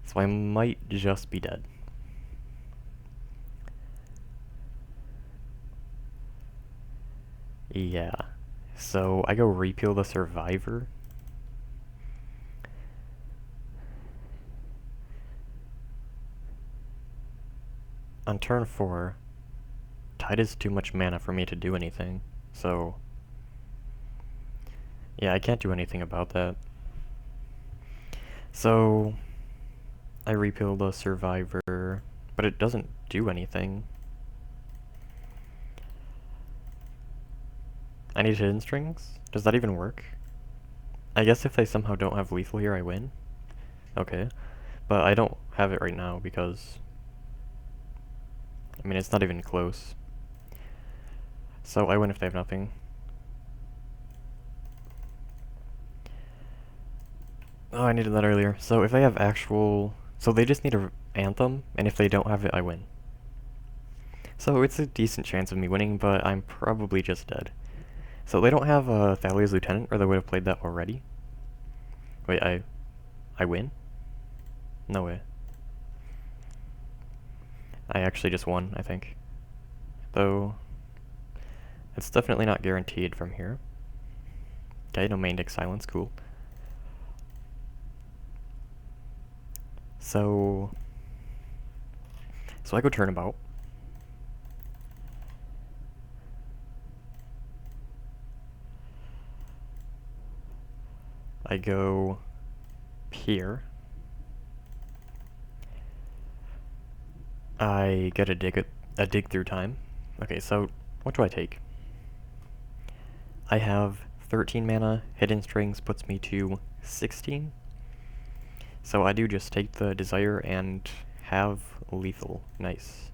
So I might just be dead. Yeah. So I go Repeal the Survivor. On turn 4, Tide is too much mana for me to do anything, so... yeah, I can't do anything about that. So... I Repeal the Survivor, but it doesn't do anything. I need Hidden Strings? Does that even work? I guess if they somehow don't have lethal here, I win. Okay. But I don't have it right now because... I mean, it's not even close. So I win if they have nothing. Oh, I needed that earlier. So if they have actual... So they just need a Anthem, and if they don't have it, I win. So it's a decent chance of me winning, but I'm probably just dead. So they don't have Thalia's Lieutenant, or they would have played that already. Wait, I win? No way. I actually just won, I think. Though, it's definitely not guaranteed from here. Okay, no main deck silence, cool. So I go turnabout. I go here. I get a dig through time. Okay, so what do I take? I have 13 mana. Hidden Strings puts me to 16. So I do just take the Desire and have lethal. Nice.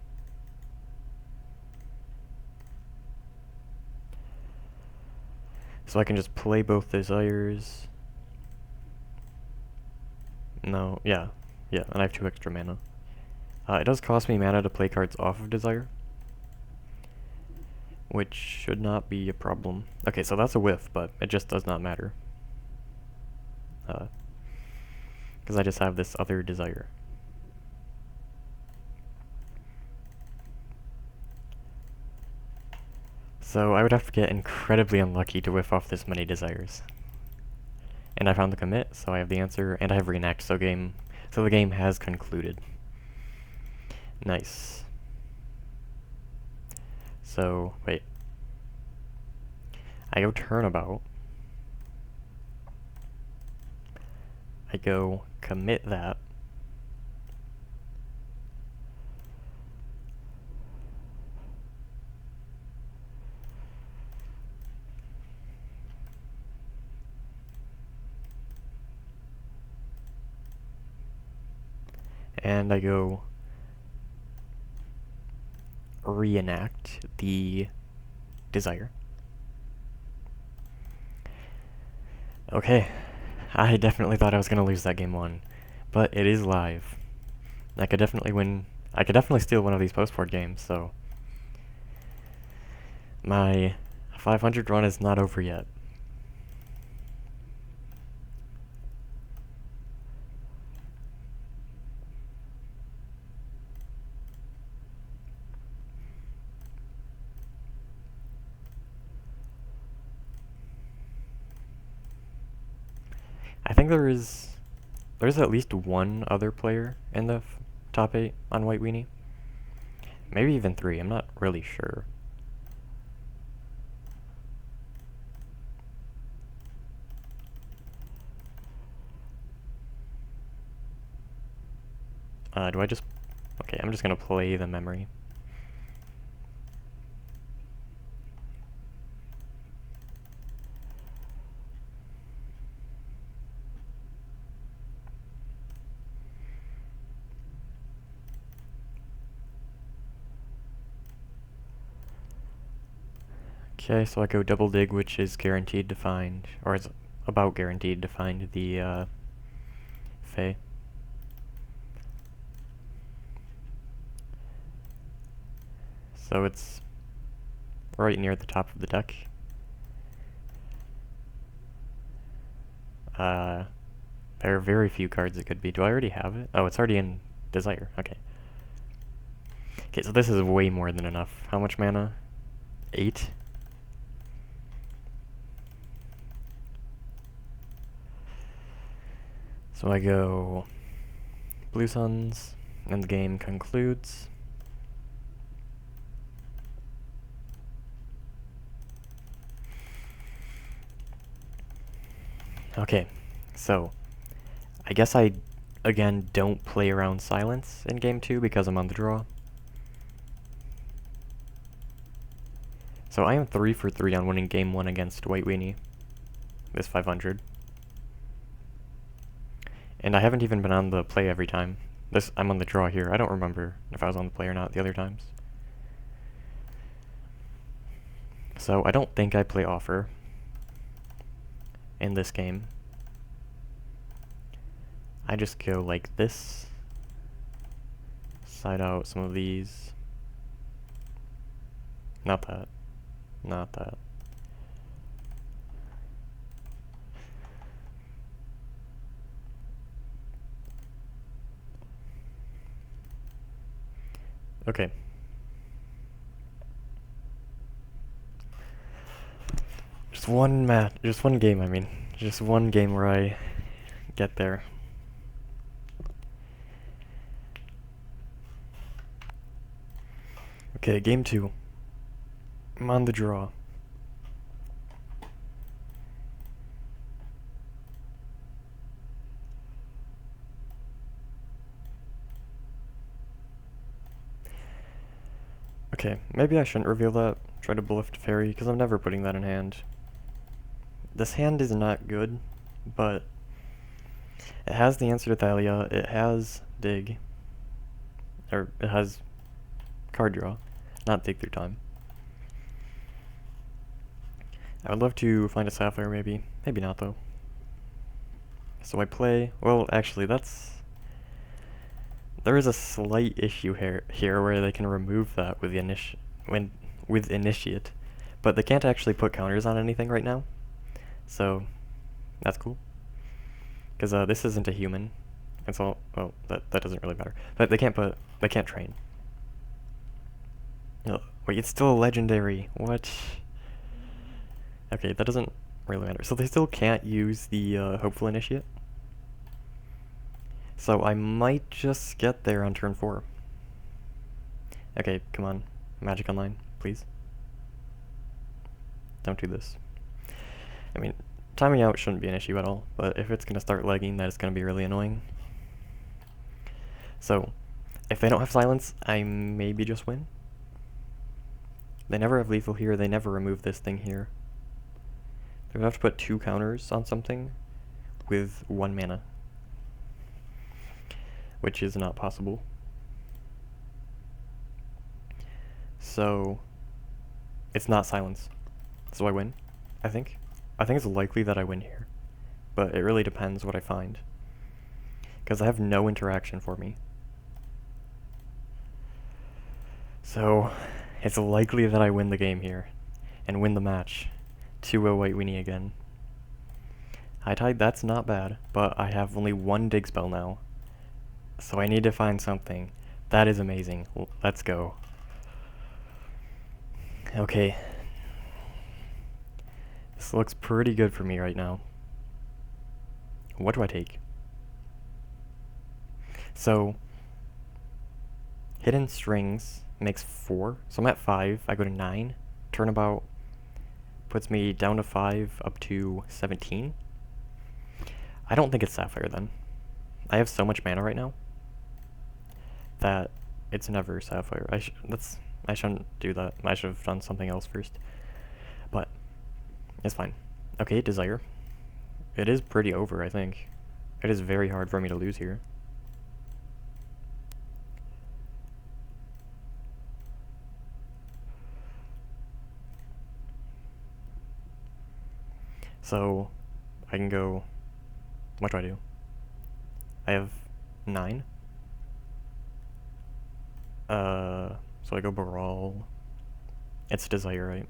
So I can just play both Desires. No, yeah, and I have 2 extra mana. It does cost me mana to play cards off of Desire, which should not be a problem. Okay, so that's a whiff, but it just does not matter. Because I just have this other Desire. So I would have to get incredibly unlucky to whiff off this many Desires. And I found the commit, so I have the answer, and I have reenact, so the game has concluded. Nice. So, wait. I go turnabout. I go commit that. And I go reenact the Desire. Okay, I definitely thought I was going to lose that game 1, but it is live. I could definitely win. I could definitely steal one of these post-board games, so my 500 run is not over yet. I think there's at least one other player in the top 8 on White Weenie. Maybe even 3, I'm not really sure. Do I just... Okay, I'm just gonna play the memory. Okay, so I go double dig, which is guaranteed to find, or is about guaranteed to find the Fae. So it's right near the top of the deck. There are very few cards it could be. Do I already have it? Oh, it's already in Desire. Okay. Okay, so this is way more than enough. How much mana? 8? So I go Blue Suns, and the game concludes. Okay, so I guess I, again, don't play around silence in game 2 because I'm on the draw. So I am 3 for 3 on winning game 1 against White Weenie, this 500. And I haven't even been on the play every time. I'm on the draw here. I don't remember if I was on the play or not the other times. So I don't think I play offer in this game. I just go like this. Side out some of these. Not that. Not that. Okay. Just one game, I mean. Just one game where I get there. Okay, game 2. I'm on the draw. Okay, maybe I shouldn't reveal that. Try to bluff fairy, because I'm never putting that in hand. This hand is not good, but it has the answer to Thalia, it has dig, or it has card draw, not dig through time. I would love to find a sapphire maybe, maybe not though. So I play, well actually there is a slight issue here where they can remove that with the with initiate, but they can't actually put counters on anything right now, so that's cool. Because this isn't a human. It's all, well, that doesn't really matter. But they can't train. No, wait, it's still a legendary. What? Okay, that doesn't really matter. So they still can't use the hopeful initiate. So I might just get there on turn 4. Okay, come on. Magic Online, please. Don't do this. I mean, timing out shouldn't be an issue at all, but if it's going to start lagging, that is going to be really annoying. So, if they don't have silence, I maybe just win. They never have lethal here, they never remove this thing here. They would have to put 2 counters on something with 1 mana, which is not possible. So, it's not silence. So I win, I think. I think it's likely that I win here, but it really depends what I find, because I have no interaction for me. So, it's likely that I win the game here, and win the match. 2-0 White Weenie again. High Tide, that's not bad, but I have only 1 dig spell now, so I need to find something. That is amazing. Let's go. Okay. This looks pretty good for me right now. What do I take? So, Hidden Strings makes 4, so I'm at 5, I go to 9. Turnabout puts me down to 5, up to 17. I don't think it's Sapphire then. I have so much mana right now that it's never Sapphire. I shouldn't do that. I should have done something else first. But it's fine. Okay, Desire. It is pretty over, I think. It is very hard for me to lose here. So, I can go... What do I do? I have 9. So I go Baral. It's Desire, right?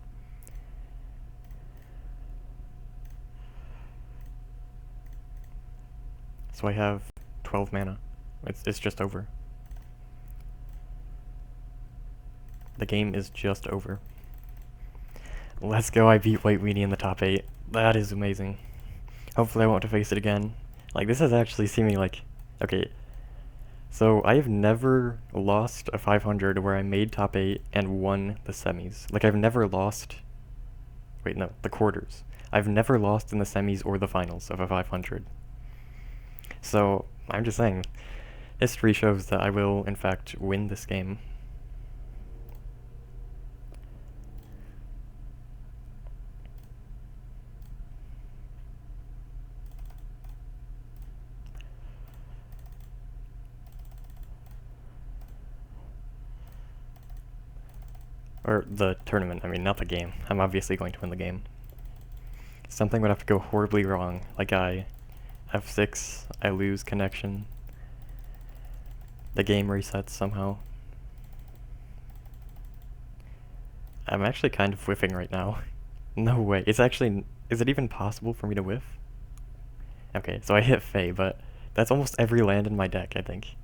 So I have 12 mana. It's just over. The game is just over. Let's go, I beat White Weenie in the top 8. That is amazing. Hopefully I won't have to face it again. Like, this is actually seeming like... Okay, so I have never lost a 500 where I made top 8 and won the semis. Like, I've never lost... Wait, no, the quarters. I've never lost in the semis or the finals of a 500. So, I'm just saying, history shows that I will, in fact, win this game. Or the tournament, I mean, not the game. I'm obviously going to win the game. Something would have to go horribly wrong, like I F6, I lose connection. The game resets somehow. I'm actually kind of whiffing right now. No way. It's actually... Is it even possible for me to whiff? Okay, so I hit Fae, but that's almost every land in my deck, I think.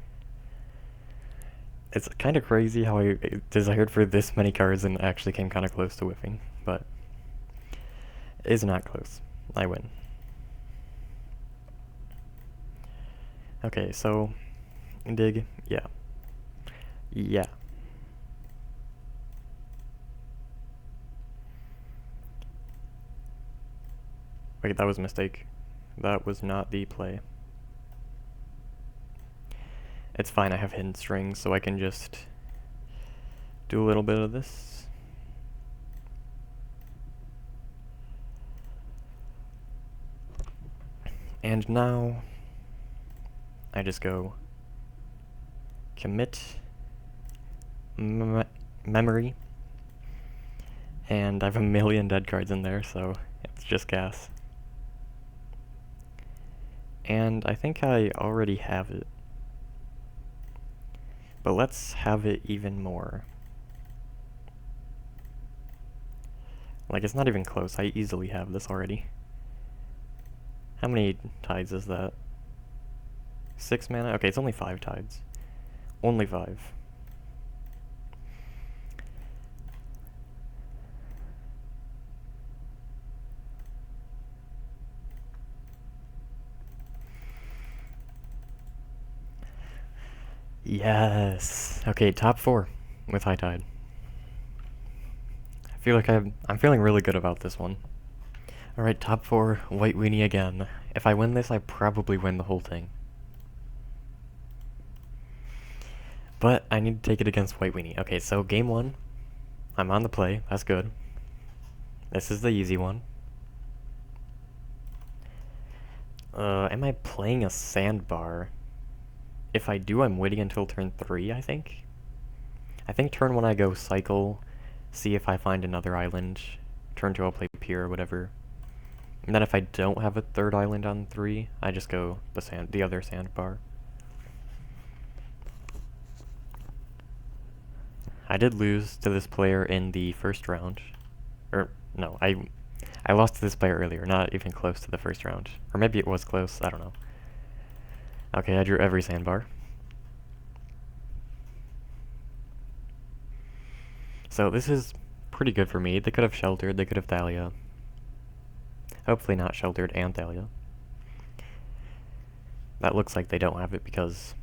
It's kind of crazy how I desired for this many cards and actually came kind of close to whiffing, but it is not close. I win. Okay, so dig, yeah. Yeah. Wait, that was a mistake. That was not the play. It's fine, I have hidden strings, so I can just do a little bit of this. And now I just go commit memory, and I have a million dead cards in there, so it's just gas. And I think I already have it. But let's have it even more. Like, it's not even close. I easily have this already. How many tides is that? 6 mana? Okay, it's only 5 tides. Only 5. Yes! Okay, top 4 with high tide. I feel like I'm feeling really good about this one. Alright, top 4, White Weenie again. If I win this, I probably win the whole thing. But I need to take it against White Weenie. Okay, so game 1, I'm on the play. That's good. This is the easy one. Am I playing a sandbar? If I do, I'm waiting until turn 3, I think. I think turn 1 I go cycle, see if I find another island. Turn 2 I'll play pier or whatever. And then if I don't have a third island on 3, I just go the other sandbar. I did lose to this player in the first round. Or, no, I lost to this player earlier, not even close to the first round. Or maybe it was close, I don't know. Okay, I drew every sandbar. So this is pretty good for me. They could have sheltered, they could have Thalia. Hopefully not sheltered and Thalia. That looks like they don't have it because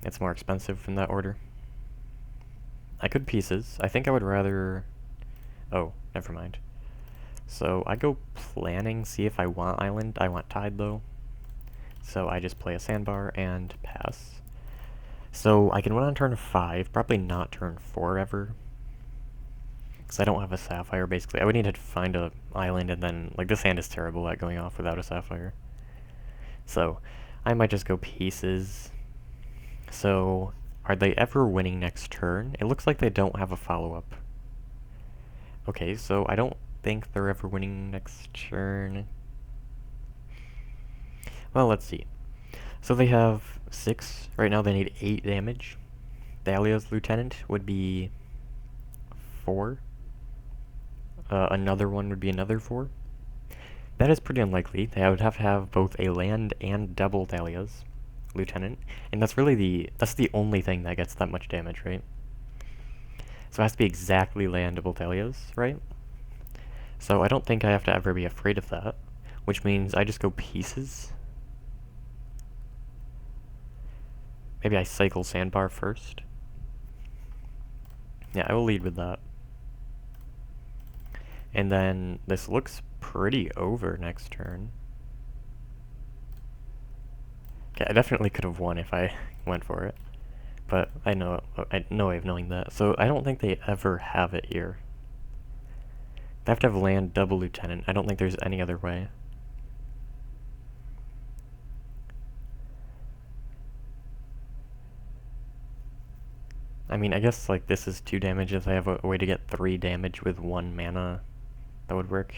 it's more expensive in that order. I could pieces. I think I would rather... Oh, never mind. So I go planning, see if I want island. I want tide though. So I just play a sandbar and pass. So I can win on turn 5, probably not turn 4 ever. Because I don't have a sapphire, basically. I would need to find a island and then, like, this hand is terrible at going off without a sapphire. So I might just go pieces. So are they ever winning next turn? It looks like they don't have a follow-up. Okay, so I don't think they're ever winning next turn. Well, let's see. So they have 6. Right now they need 8 damage. Thalia's Lieutenant would be 4. Another one would be another 4. That is pretty unlikely. They would have to have both a land and double Thalia's Lieutenant. And that's really that's the only thing that gets that much damage, right? So it has to be exactly land double Thalia's, right? So I don't think I have to ever be afraid of that. Which means I just go pieces. Maybe I cycle sandbar first. Yeah, I will lead with that. And then this looks pretty over next turn. Okay, I definitely could have won if I went for it. But I know no way of knowing that. So I don't think they ever have it here. They have to have land double Lieutenant. I don't think there's any other way. I mean, I guess like this is 2 damage. If I have a way to get 3 damage with 1 mana, that would work.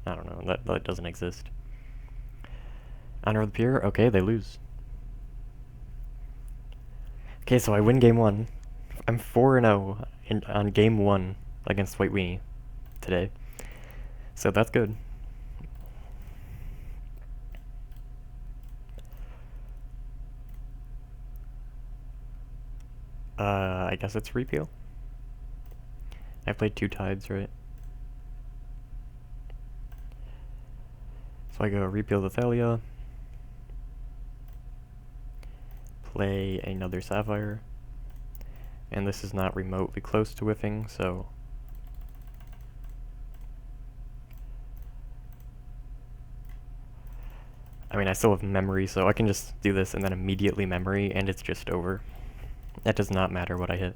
I don't know. That doesn't exist. Honor of the Pure? Okay, they lose. Okay, so I win game 1. I'm 4-0 on game 1 against White Weenie today. So that's good. I guess it's repeal. I played 2 tides, right? So I go repeal the Thalia, play another Sapphire, and this is not remotely close to whiffing, so I mean, I still have memory, so I can just do this and then immediately memory, and it's just over. That does not matter what I hit.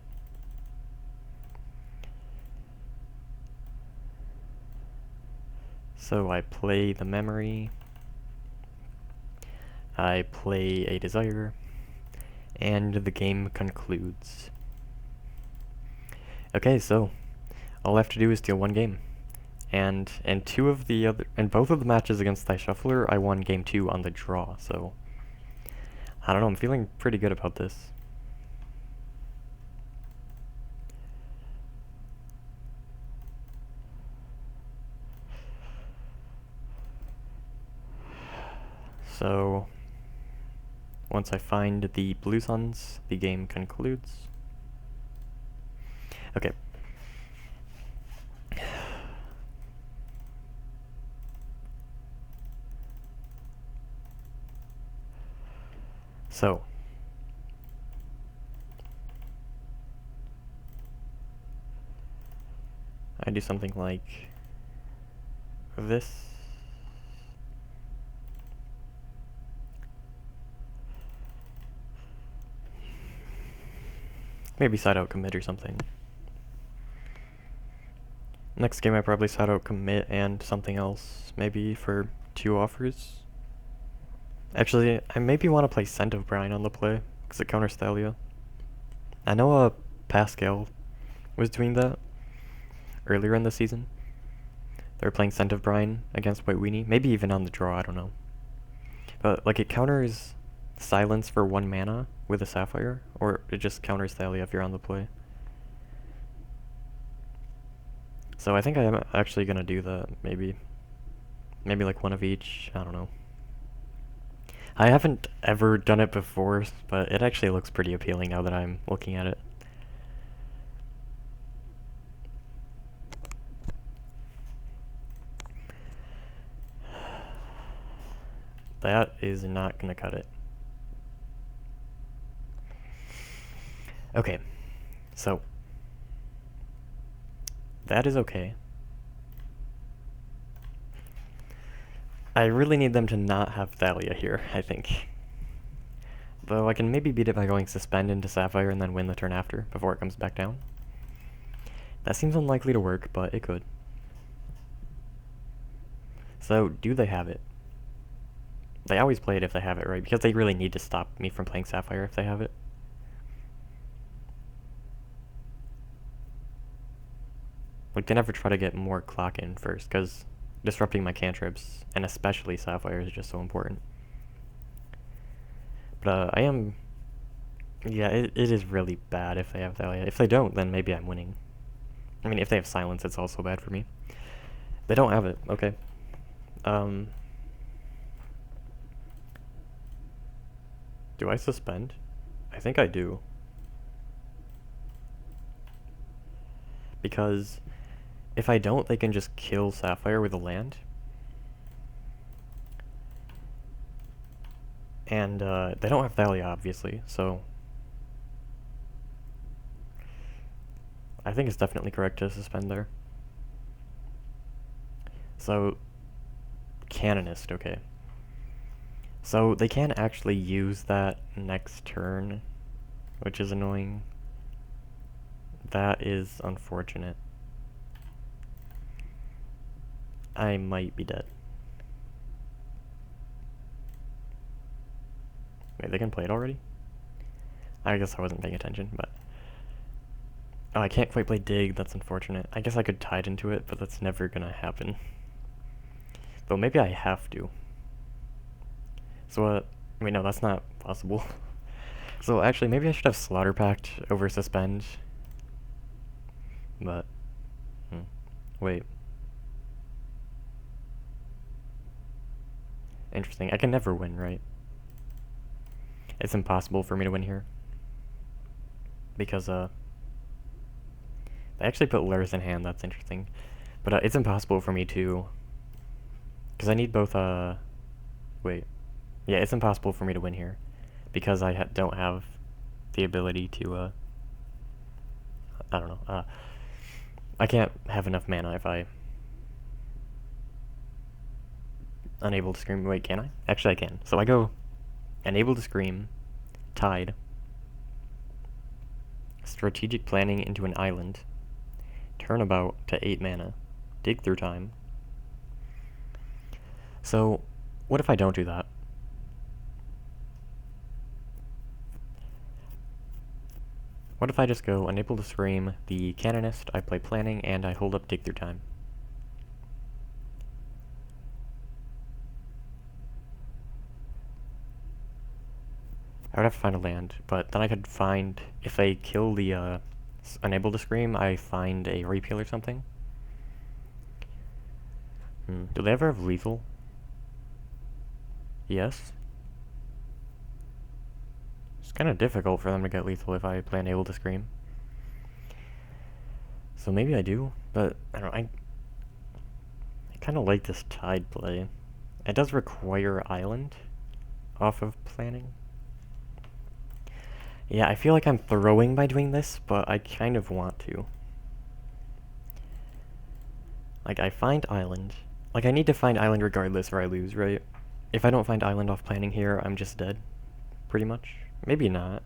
So I play the memory, I play a desire, and the game concludes. Okay, so all I have to do is steal 1 game. And in both of the matches against Thy Shuffler, I won game 2 on the draw, so I don't know, I'm feeling pretty good about this. So once I find the blue suns, the game concludes. Okay. So I do something like this. Maybe side out commit or something. Next game I probably side out commit and something else, maybe for 2 offers. Actually, I maybe want to play Scent of Brine on the play, because it counters Thalia. I know Pascal was doing that earlier in the season. They were playing Scent of Brine against White Weenie, maybe even on the draw, I don't know. But like it counters Silence for 1 mana with a Sapphire, or it just counters Thalia if you're on the play. So I think I am actually gonna do that, maybe. Maybe like 1 of each, I don't know. I haven't ever done it before, but it actually looks pretty appealing now that I'm looking at it. That is not gonna cut it. Okay, so that is okay. I really need them to not have Thalia here, I think. Though I can maybe beat it by going Suspend into Sapphire and then win the turn after, before it comes back down. That seems unlikely to work, but it could. So, do they have it? They always play it if they have it, right? Because they really need to stop me from playing Sapphire if they have it. Like, they never try to get more clock in first, because disrupting my cantrips, and especially Sapphire, is just so important. But I am... Yeah, it is really bad if they have Thalia. If they don't, then maybe I'm winning. I mean, if they have Silence, it's also bad for me. They don't have it, okay. Do I suspend? I think I do. Because if I don't, they can just kill Sapphire with a land. And they don't have Thalia, obviously, so I think it's definitely correct to suspend there. So, Canonist, okay. So they can actually use that next turn, which is annoying. That is unfortunate. I might be dead. Wait, they can play it already? I guess I wasn't paying attention, but... Oh, I can't quite play Dig, that's unfortunate. I guess I could tide into it, but that's never gonna happen. Though maybe I have to. So, wait, no, that's not possible. So, actually, maybe I should have Slaughter Pact over Suspend. But, wait. Interesting. I can never win, right? It's impossible for me to win here. because they actually put Lurs in hand. That's interesting, but it's impossible for me to, because I need both. Wait, yeah, it's impossible for me to win here because I don't have the ability to. I don't know. I can't have enough mana if I unable to scream. Wait, can I? Actually, I can. So I go unable to scream, Tide, strategic planning into an island, turnabout to 8 mana, dig through time. So, what if I don't do that? What if I just go unable to scream, the Canonist, I play planning, and I hold up dig through time? I would have to find a land, but then I could find, if I kill the unable to scream, I find a repeal or something. Do they ever have lethal? Yes. It's kind of difficult for them to get lethal if I play unable to scream. So maybe I do, but I don't know, I kind of like this Tide play. It does require island off of planning. Yeah, I feel like I'm throwing by doing this, but I kind of want to. Like, I find island. Like, I need to find island regardless or I lose, right? If I don't find island off planning here, I'm just dead. Pretty much. Maybe not.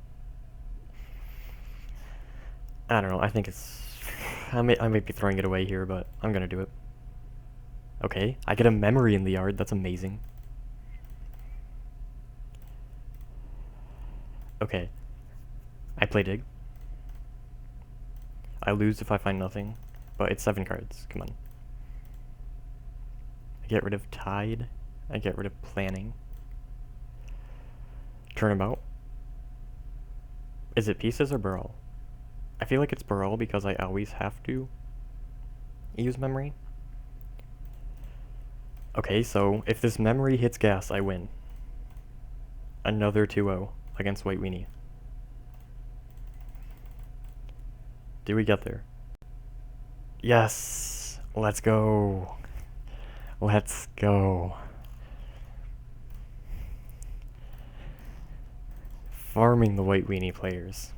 I don't know, I think it's... I may be throwing it away here, but I'm gonna do it. Okay, I get a memory in the yard, that's amazing. Okay. I play dig. I lose if I find nothing, but it's 7 cards, come on. I get rid of Tide. I get rid of planning. Turnabout. Is it pieces or Burl? I feel like it's Burl because I always have to use memory. Okay, so if this memory hits gas, I win. Another 2-0 against White Weenie. Do we get there? Yes! Let's go! Let's go. Farming the White Weenie players.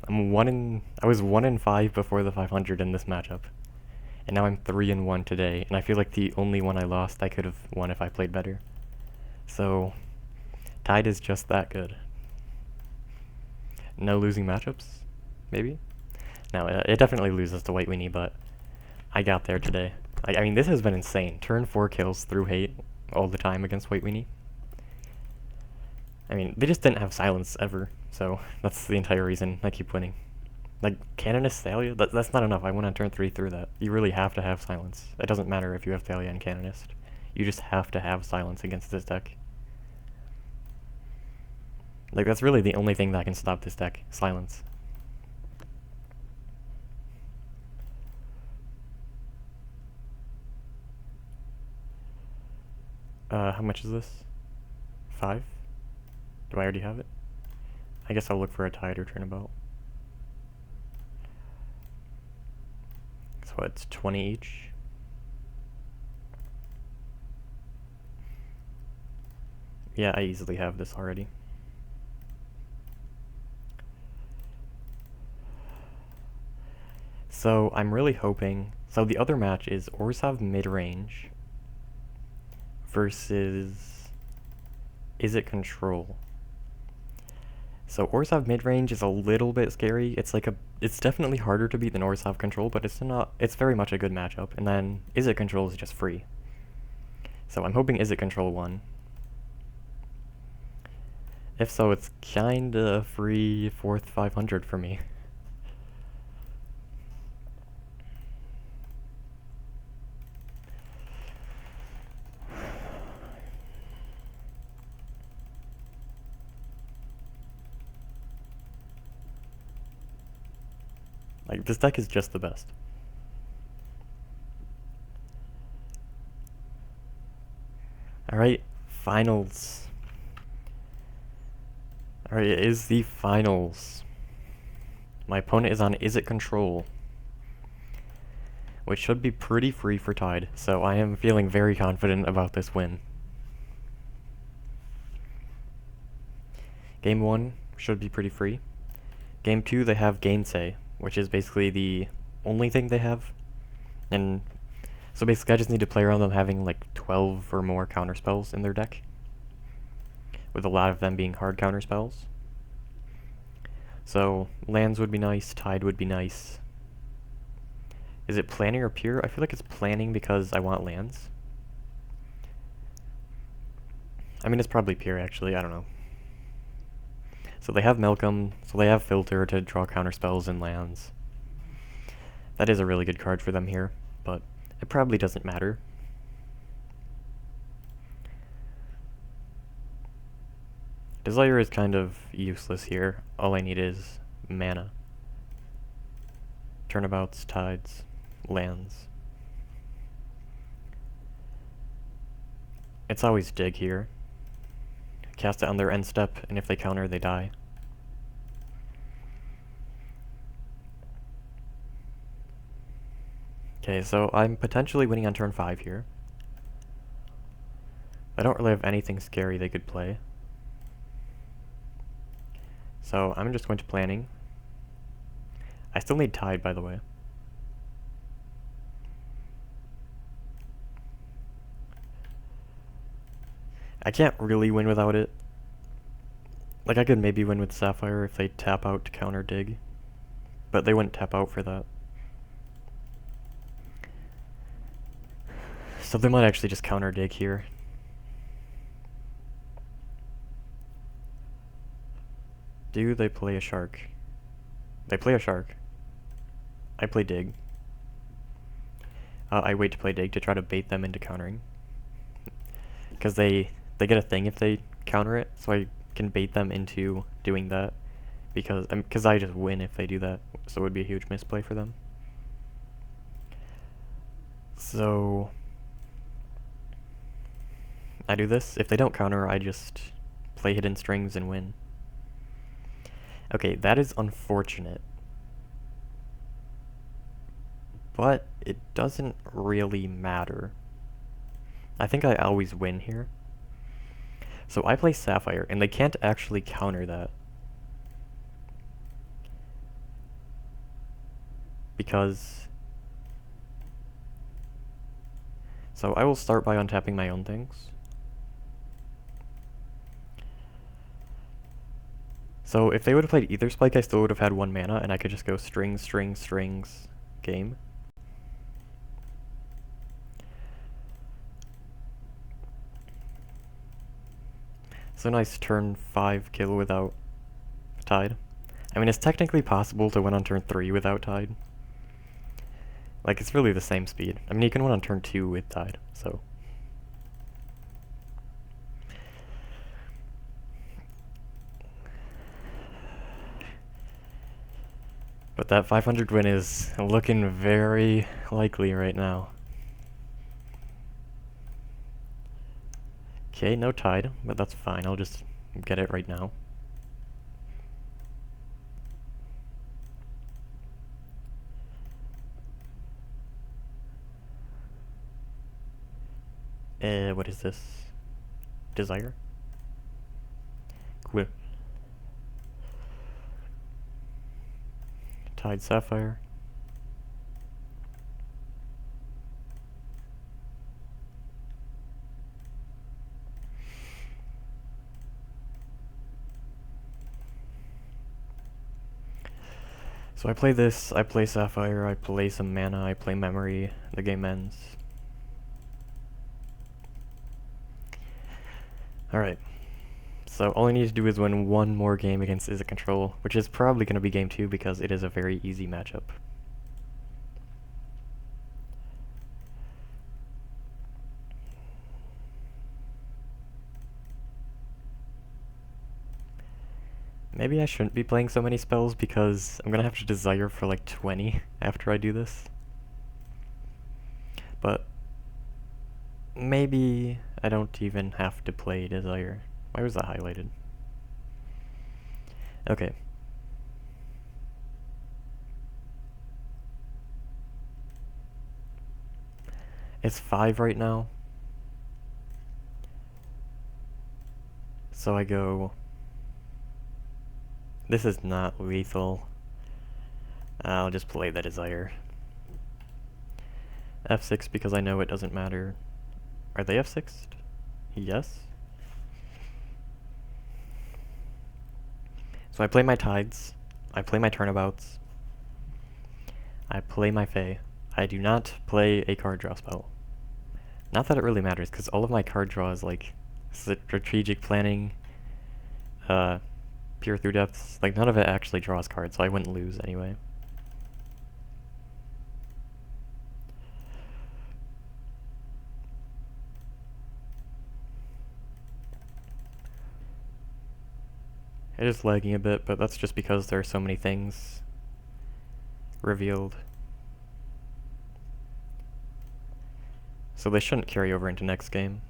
I was 1 in 5 before the 500 in this matchup. And now I'm 3 in 1 today, and I feel like the only one I lost I could have won if I played better. So, Tide is just that good. No losing matchups? Maybe? No, it definitely loses to White Weenie, but I got there today. I mean, this has been insane. Turn 4 kills through hate all the time against White Weenie. I mean, they just didn't have silence ever, so that's the entire reason I keep winning. Like, Canonist Thalia? That's not enough. I went on turn 3 through that. You really have to have silence. It doesn't matter if you have Thalia and Canonist. You just have to have silence against this deck. Like, that's really the only thing that can stop this deck. Silence. How much is this? 5? Do I already have it? I guess I'll look for a Tide or Turnabout. So it's 20 each. Yeah, I easily have this already. So I'm really hoping... So the other match is Orzhov mid-range versus Izzet Control. So Orzhov mid-range is a little bit scary. It's definitely harder to beat than Orzhov Control, but it's very much a good matchup. And then Izzet Control is just free. So I'm hoping Izzet Control won. If so, it's kinda free 4th 500 for me. Like, this deck is just the best. Alright, finals. Alright, it is the finals. My opponent is on Izzet Control, which should be pretty free for Tide, so I am feeling very confident about this win. Game 1 should be pretty free. Game 2 they have Gainsay, which is basically the only thing they have. And so basically I just need to play around them having like 12 or more counterspells in their deck, with a lot of them being hard counterspells. So lands would be nice, Tide would be nice. Is it planning or pure? I feel like it's planning because I want lands. I mean, it's probably pure actually, I don't know. So they have Malcolm, so they have Filter to draw counterspells and lands. That is a really good card for them here, but it probably doesn't matter. Desire is kind of useless here. All I need is mana. Turnabouts, Tides, lands. It's always Dig here. Cast it on their end step, and if they counter, they die. Okay, so I'm potentially winning on turn 5 here. I don't really have anything scary they could play. So I'm just going to planning. I still need Tide, by the way. I can't really win without it. Like, I could maybe win with Sapphire if they tap out to counter Dig, but they wouldn't tap out for that. So they might actually just counter Dig here. Do they play a Shark? They play a Shark. I play Dig. I wait to play Dig to try to bait them into countering. Because they get a thing if they counter it, so I can bait them into doing that. Because I just win if they do that, so it would be a huge misplay for them. So I do this. If they don't counter, I just play Hidden Strings and win. Okay, that is unfortunate. But it doesn't really matter. I think I always win here. So I play Sapphire, and they can't actually counter that. Because... So I will start by untapping my own things. So if they would have played Ether Spike, I still would have had 1 mana, and I could just go strings, strings, strings, game. So nice turn 5 kill without Tide. I mean, it's technically possible to win on turn 3 without Tide. Like, it's really the same speed. I mean, you can win on turn 2 with Tide, so... But that 500 win is looking very likely right now. Okay, no Tide, but that's fine. I'll just get it right now. What is this? Desire? Cool. Tide Sapphire. So I play this, I play Sapphire, I play some mana, I play Memory, the game ends. Alright. So all I need to do is win 1 more game against Izzet Control, which is probably going to be game 2 because it is a very easy matchup. Maybe I shouldn't be playing so many spells because I'm going to have to Desire for like 20 after I do this. But maybe I don't even have to play Desire. Why was that highlighted? Okay. It's 5 right now. So I go... This is not lethal. I'll just play the Desire. F6 because I know it doesn't matter. Are they F6'd? Yes. So I play my Tides. I play my Turnabouts. I play my Fae. I do not play a card draw spell. Not that it really matters, because all of my card draw is like strategic planning, pure through depths. Like none of it actually draws cards, so I wouldn't lose anyway. It is lagging a bit, but that's just because there are so many things revealed. So they shouldn't carry over into next game.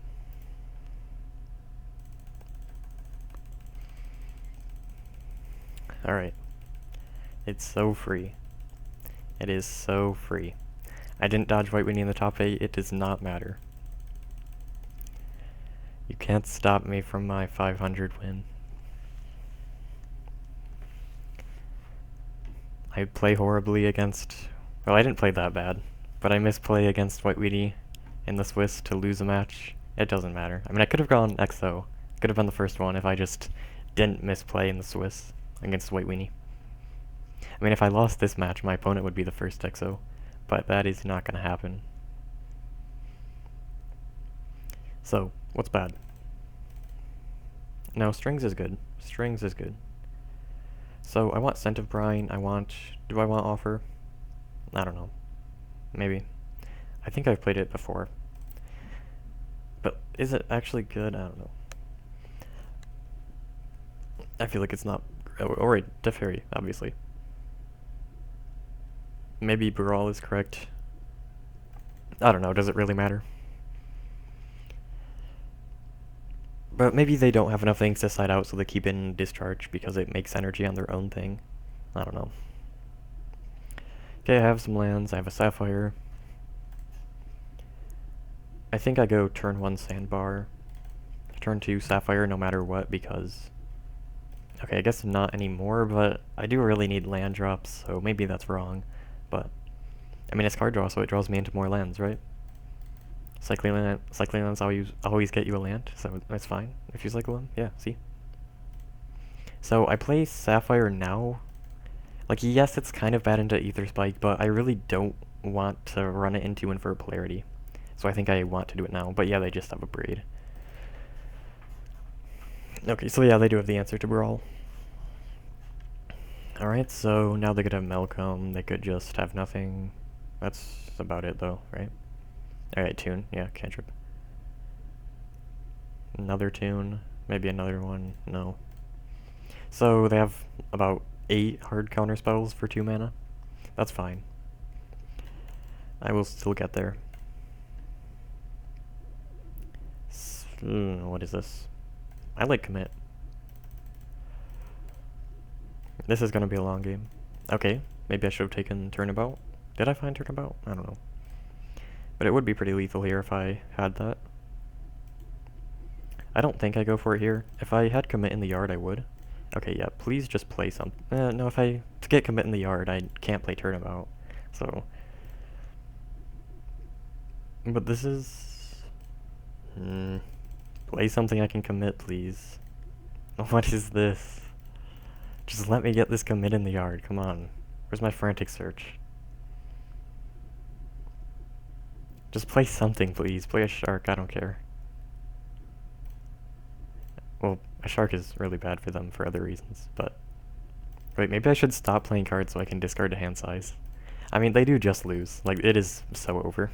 Alright. It's so free. It is so free. I didn't dodge White Weenie in the top 8, it does not matter. You can't stop me from my 500 win. I play horribly against... Well, I didn't play that bad, but I misplay against White Weenie in the Swiss to lose a match. It doesn't matter. I mean, I could have gone XO. Could have been the first one if I just didn't misplay in the Swiss against White Weenie. I mean, if I lost this match, my opponent would be the first XO, but that is not going to happen. So, what's bad? No, strings is good. Strings is good. So, I want Scent of Brine, do I want Offer? I don't know. Maybe. I think I've played it before. But is it actually good? I don't know. I feel like it's not... Or Teferi, obviously. Maybe Brawl is correct. I don't know, does it really matter? But maybe they don't have enough things to side out, so they keep it in discharge because it makes energy on their own thing. I don't know. Okay, I have some lands. I have a Sapphire. I think I go turn 1 Sandbar, turn 2 Sapphire no matter what because... Okay, I guess not anymore, but I do really need land drops, so maybe that's wrong. But, I mean, it's card draw, so it draws me into more lands, right? Cycling lands always get you a land, so that's fine. If you cycle them, yeah, see? So I play Sapphire now. Like, yes, it's kind of bad into Ether Spike, but I really don't want to run it into Infer Polarity. So I think I want to do it now, but yeah, they just have a Braid. Okay, so yeah, they do have the answer to Brawl. Alright, so now they could have Malcolm, they could just have nothing. That's about it though, right? Alright, Tune, yeah, cantrip. Another Tune, maybe another one, no. So they have about 8 hard counter spells for 2 mana. That's fine. I will still get there. What is this? I like commit. This is gonna be a long game. Okay, maybe I should have taken Turnabout. Did I find Turnabout? I don't know. But it would be pretty lethal here if I had that. I don't think I go for it here. If I had commit in the yard, I would. Okay, yeah, please just play some... no, to get commit in the yard, I can't play Turnabout. So... But this is... Play something I can commit, please. What is this? Just let me get this commit in the yard, come on. Where's my frantic search? Just play something, please. Play a shark, I don't care. Well, a shark is really bad for them for other reasons, but... Wait, maybe I should stop playing cards so I can discard a hand size. I mean, they do just lose. Like, it is so over.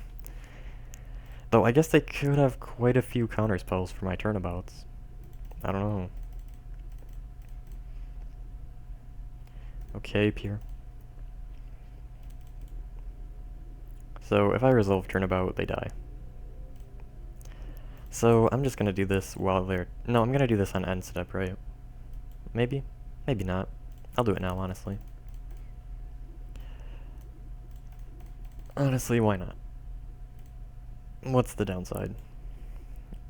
Though, I guess they could have quite a few counter spells for my turnabouts. I don't know. Okay, Pierre. So, if I resolve turnabout, they die. So, I'm just gonna do this while they're... No, I'm gonna do this on end step, right? Maybe? Maybe not. I'll do it now, honestly. Honestly, why not? What's the downside?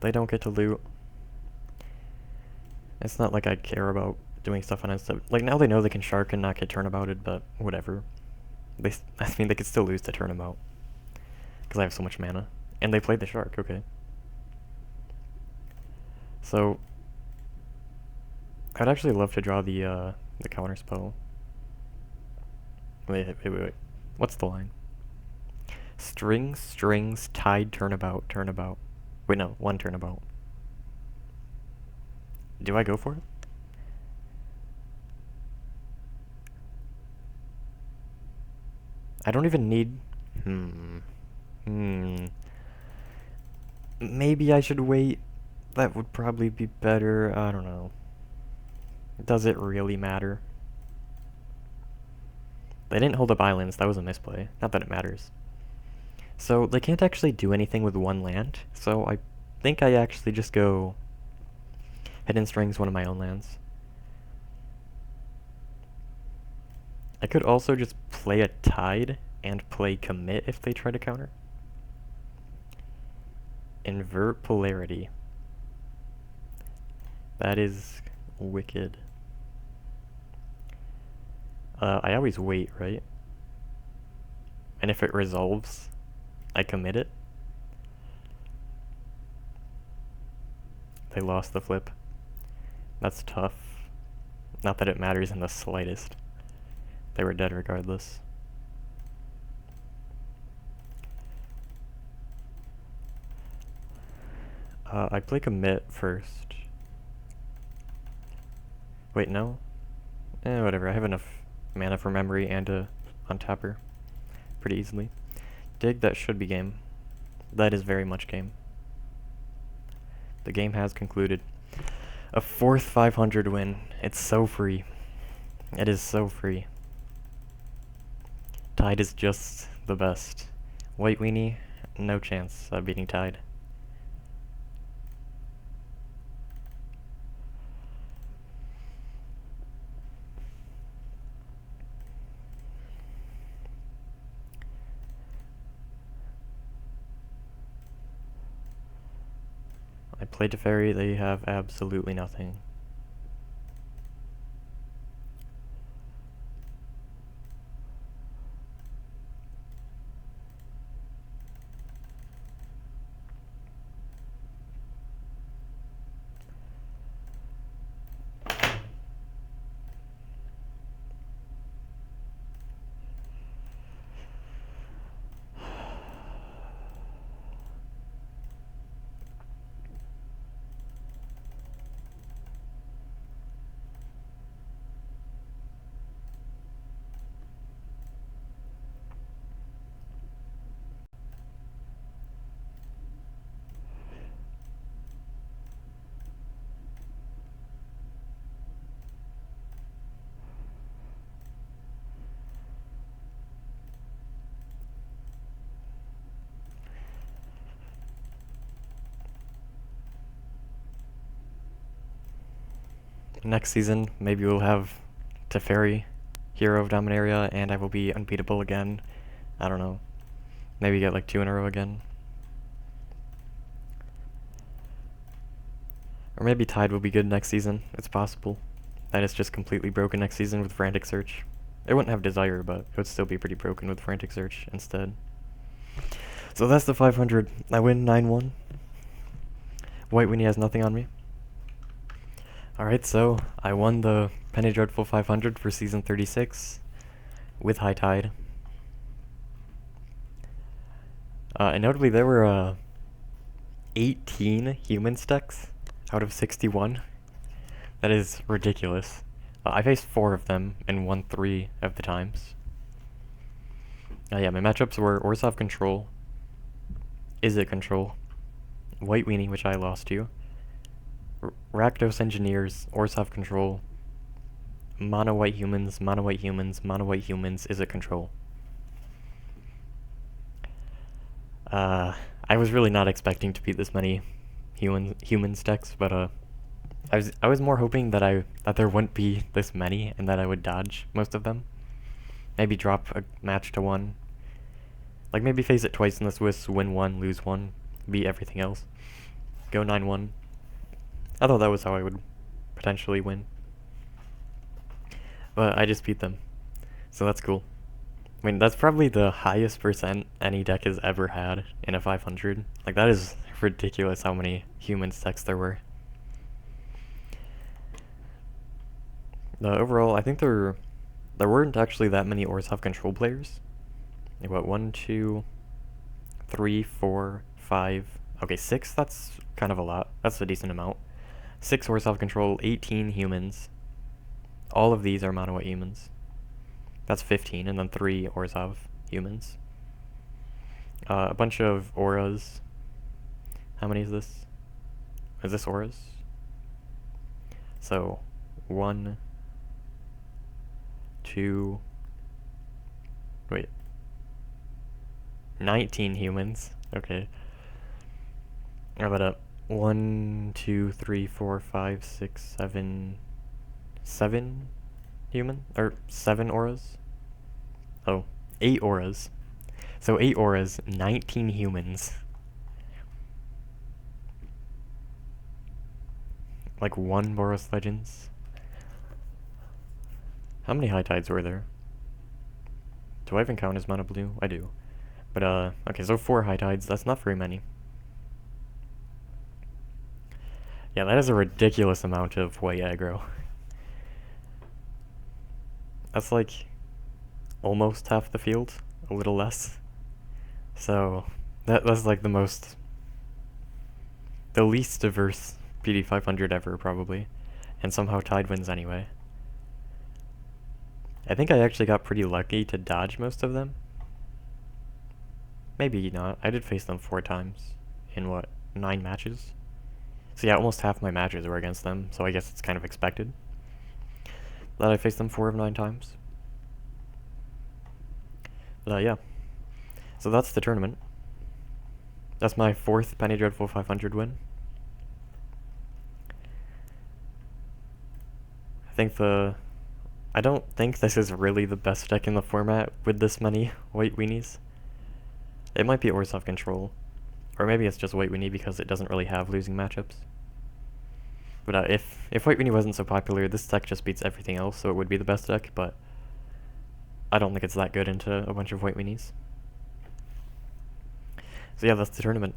They don't get to loot. It's not like I care about doing stuff on Insta. Like, now they know they can shark and not get turnabouted, but whatever. I mean, they could still lose the turnabout. Because I have so much mana. And they played the shark, okay. So, I'd actually love to draw the counter spell. Wait. What's the line? Strings, tide, turnabout. Wait, no, one turnabout. Do I go for it? I don't even need... Maybe I should wait. That would probably be better. I don't know. Does it really matter? They didn't hold up islands. That was a misplay. Not that it matters. So they can't actually do anything with one land. So I think I actually just go Hidden Strings one of my own lands. I could also just play a Tide and play Commit if they try to counter. Invert Polarity. That is wicked. I always wait, right? And if it resolves, I commit it. They lost the flip. That's tough. Not that it matters in the slightest. They were dead regardless. I play commit first. Wait, no? Whatever. I have enough mana for memory and a untapper pretty easily. Dig, that should be game. That is very much game. The game has concluded. A fourth 500 win. It's so free. It is so free. Tide is just the best. White Weenie, no chance of beating Tide. I played Teferi, they have absolutely nothing. Next season, maybe we'll have Teferi, Hero of Dominaria, and I will be unbeatable again. I don't know. Maybe get like 2 in a row again. Or maybe Tide will be good next season. It's possible. That is just completely broken next season with Frantic Search. It wouldn't have Desire, but it would still be pretty broken with Frantic Search instead. So that's the 500. I win 9-1. White Weenie has nothing on me. Alright, so I won the Penny Dreadful 500 for Season 36 with High Tide. And notably, there were 18 human stacks out of 61. That is ridiculous. I faced 4 of them and won 3 of the times. Yeah, my matchups were Orzhov Control, Izzet Control, White Weenie, which I lost to, Rakdos Engineers, Orzhov Control, Mono White Humans, Mono White Humans, Mono White Humans, Izzet Control. I was really not expecting to beat this many human stacks, but I was more hoping that there wouldn't be this many and that I would dodge most of them. Maybe drop a match to 1. Like maybe face it twice in the Swiss, win 1, lose 1. beat everything else. Go 9-1. I thought that was how I would potentially win. But I just beat them. So that's cool. I mean, that's probably the highest percent any deck has ever had in a 500. Like, that is ridiculous how many humans decks there were. Overall, I think there weren't actually that many Orzhov Control players. Like, what, 1, 2, 3, 4, 5... Okay, 6, that's kind of a lot. That's a decent amount. 6 Orzhov Control, 18 humans. All of these are mono white humans. That's 15, and then 3 Orzhov humans. A bunch of auras. How many is this? Is this auras? So, 1, 2... Wait. 19 humans. Okay. How about 1, 2, 3, 4, 5, 6, 7... 7 human? Or 7 auras? Oh, 8 auras. So 8 auras, 19 humans. Like 1 Boros Legends. How many high tides were there? Do I even count as mono blue? I do. But okay, so 4 high tides, that's not very many. Yeah, that is a ridiculous amount of white aggro. That's like almost half the field, a little less. So that's like the least diverse pd500 ever, probably, and somehow tied wins anyway. I think I actually got pretty lucky to dodge most of them. Maybe not. I did face them 4 times in what, 9 matches? So yeah, almost half my matches were against them, so I guess it's kind of expected that I faced them 4 of 9 times. But yeah. So that's the tournament. That's my 4th Penny Dreadful 500 win. I don't think this is really the best deck in the format with this many White Weenies. It might be Orzhov Control. Or maybe it's just White Weenie because it doesn't really have losing matchups. But if White Weenie wasn't so popular, this deck just beats everything else, so it would be the best deck, but I don't think it's that good into a bunch of White Weenies. So yeah, that's the tournament.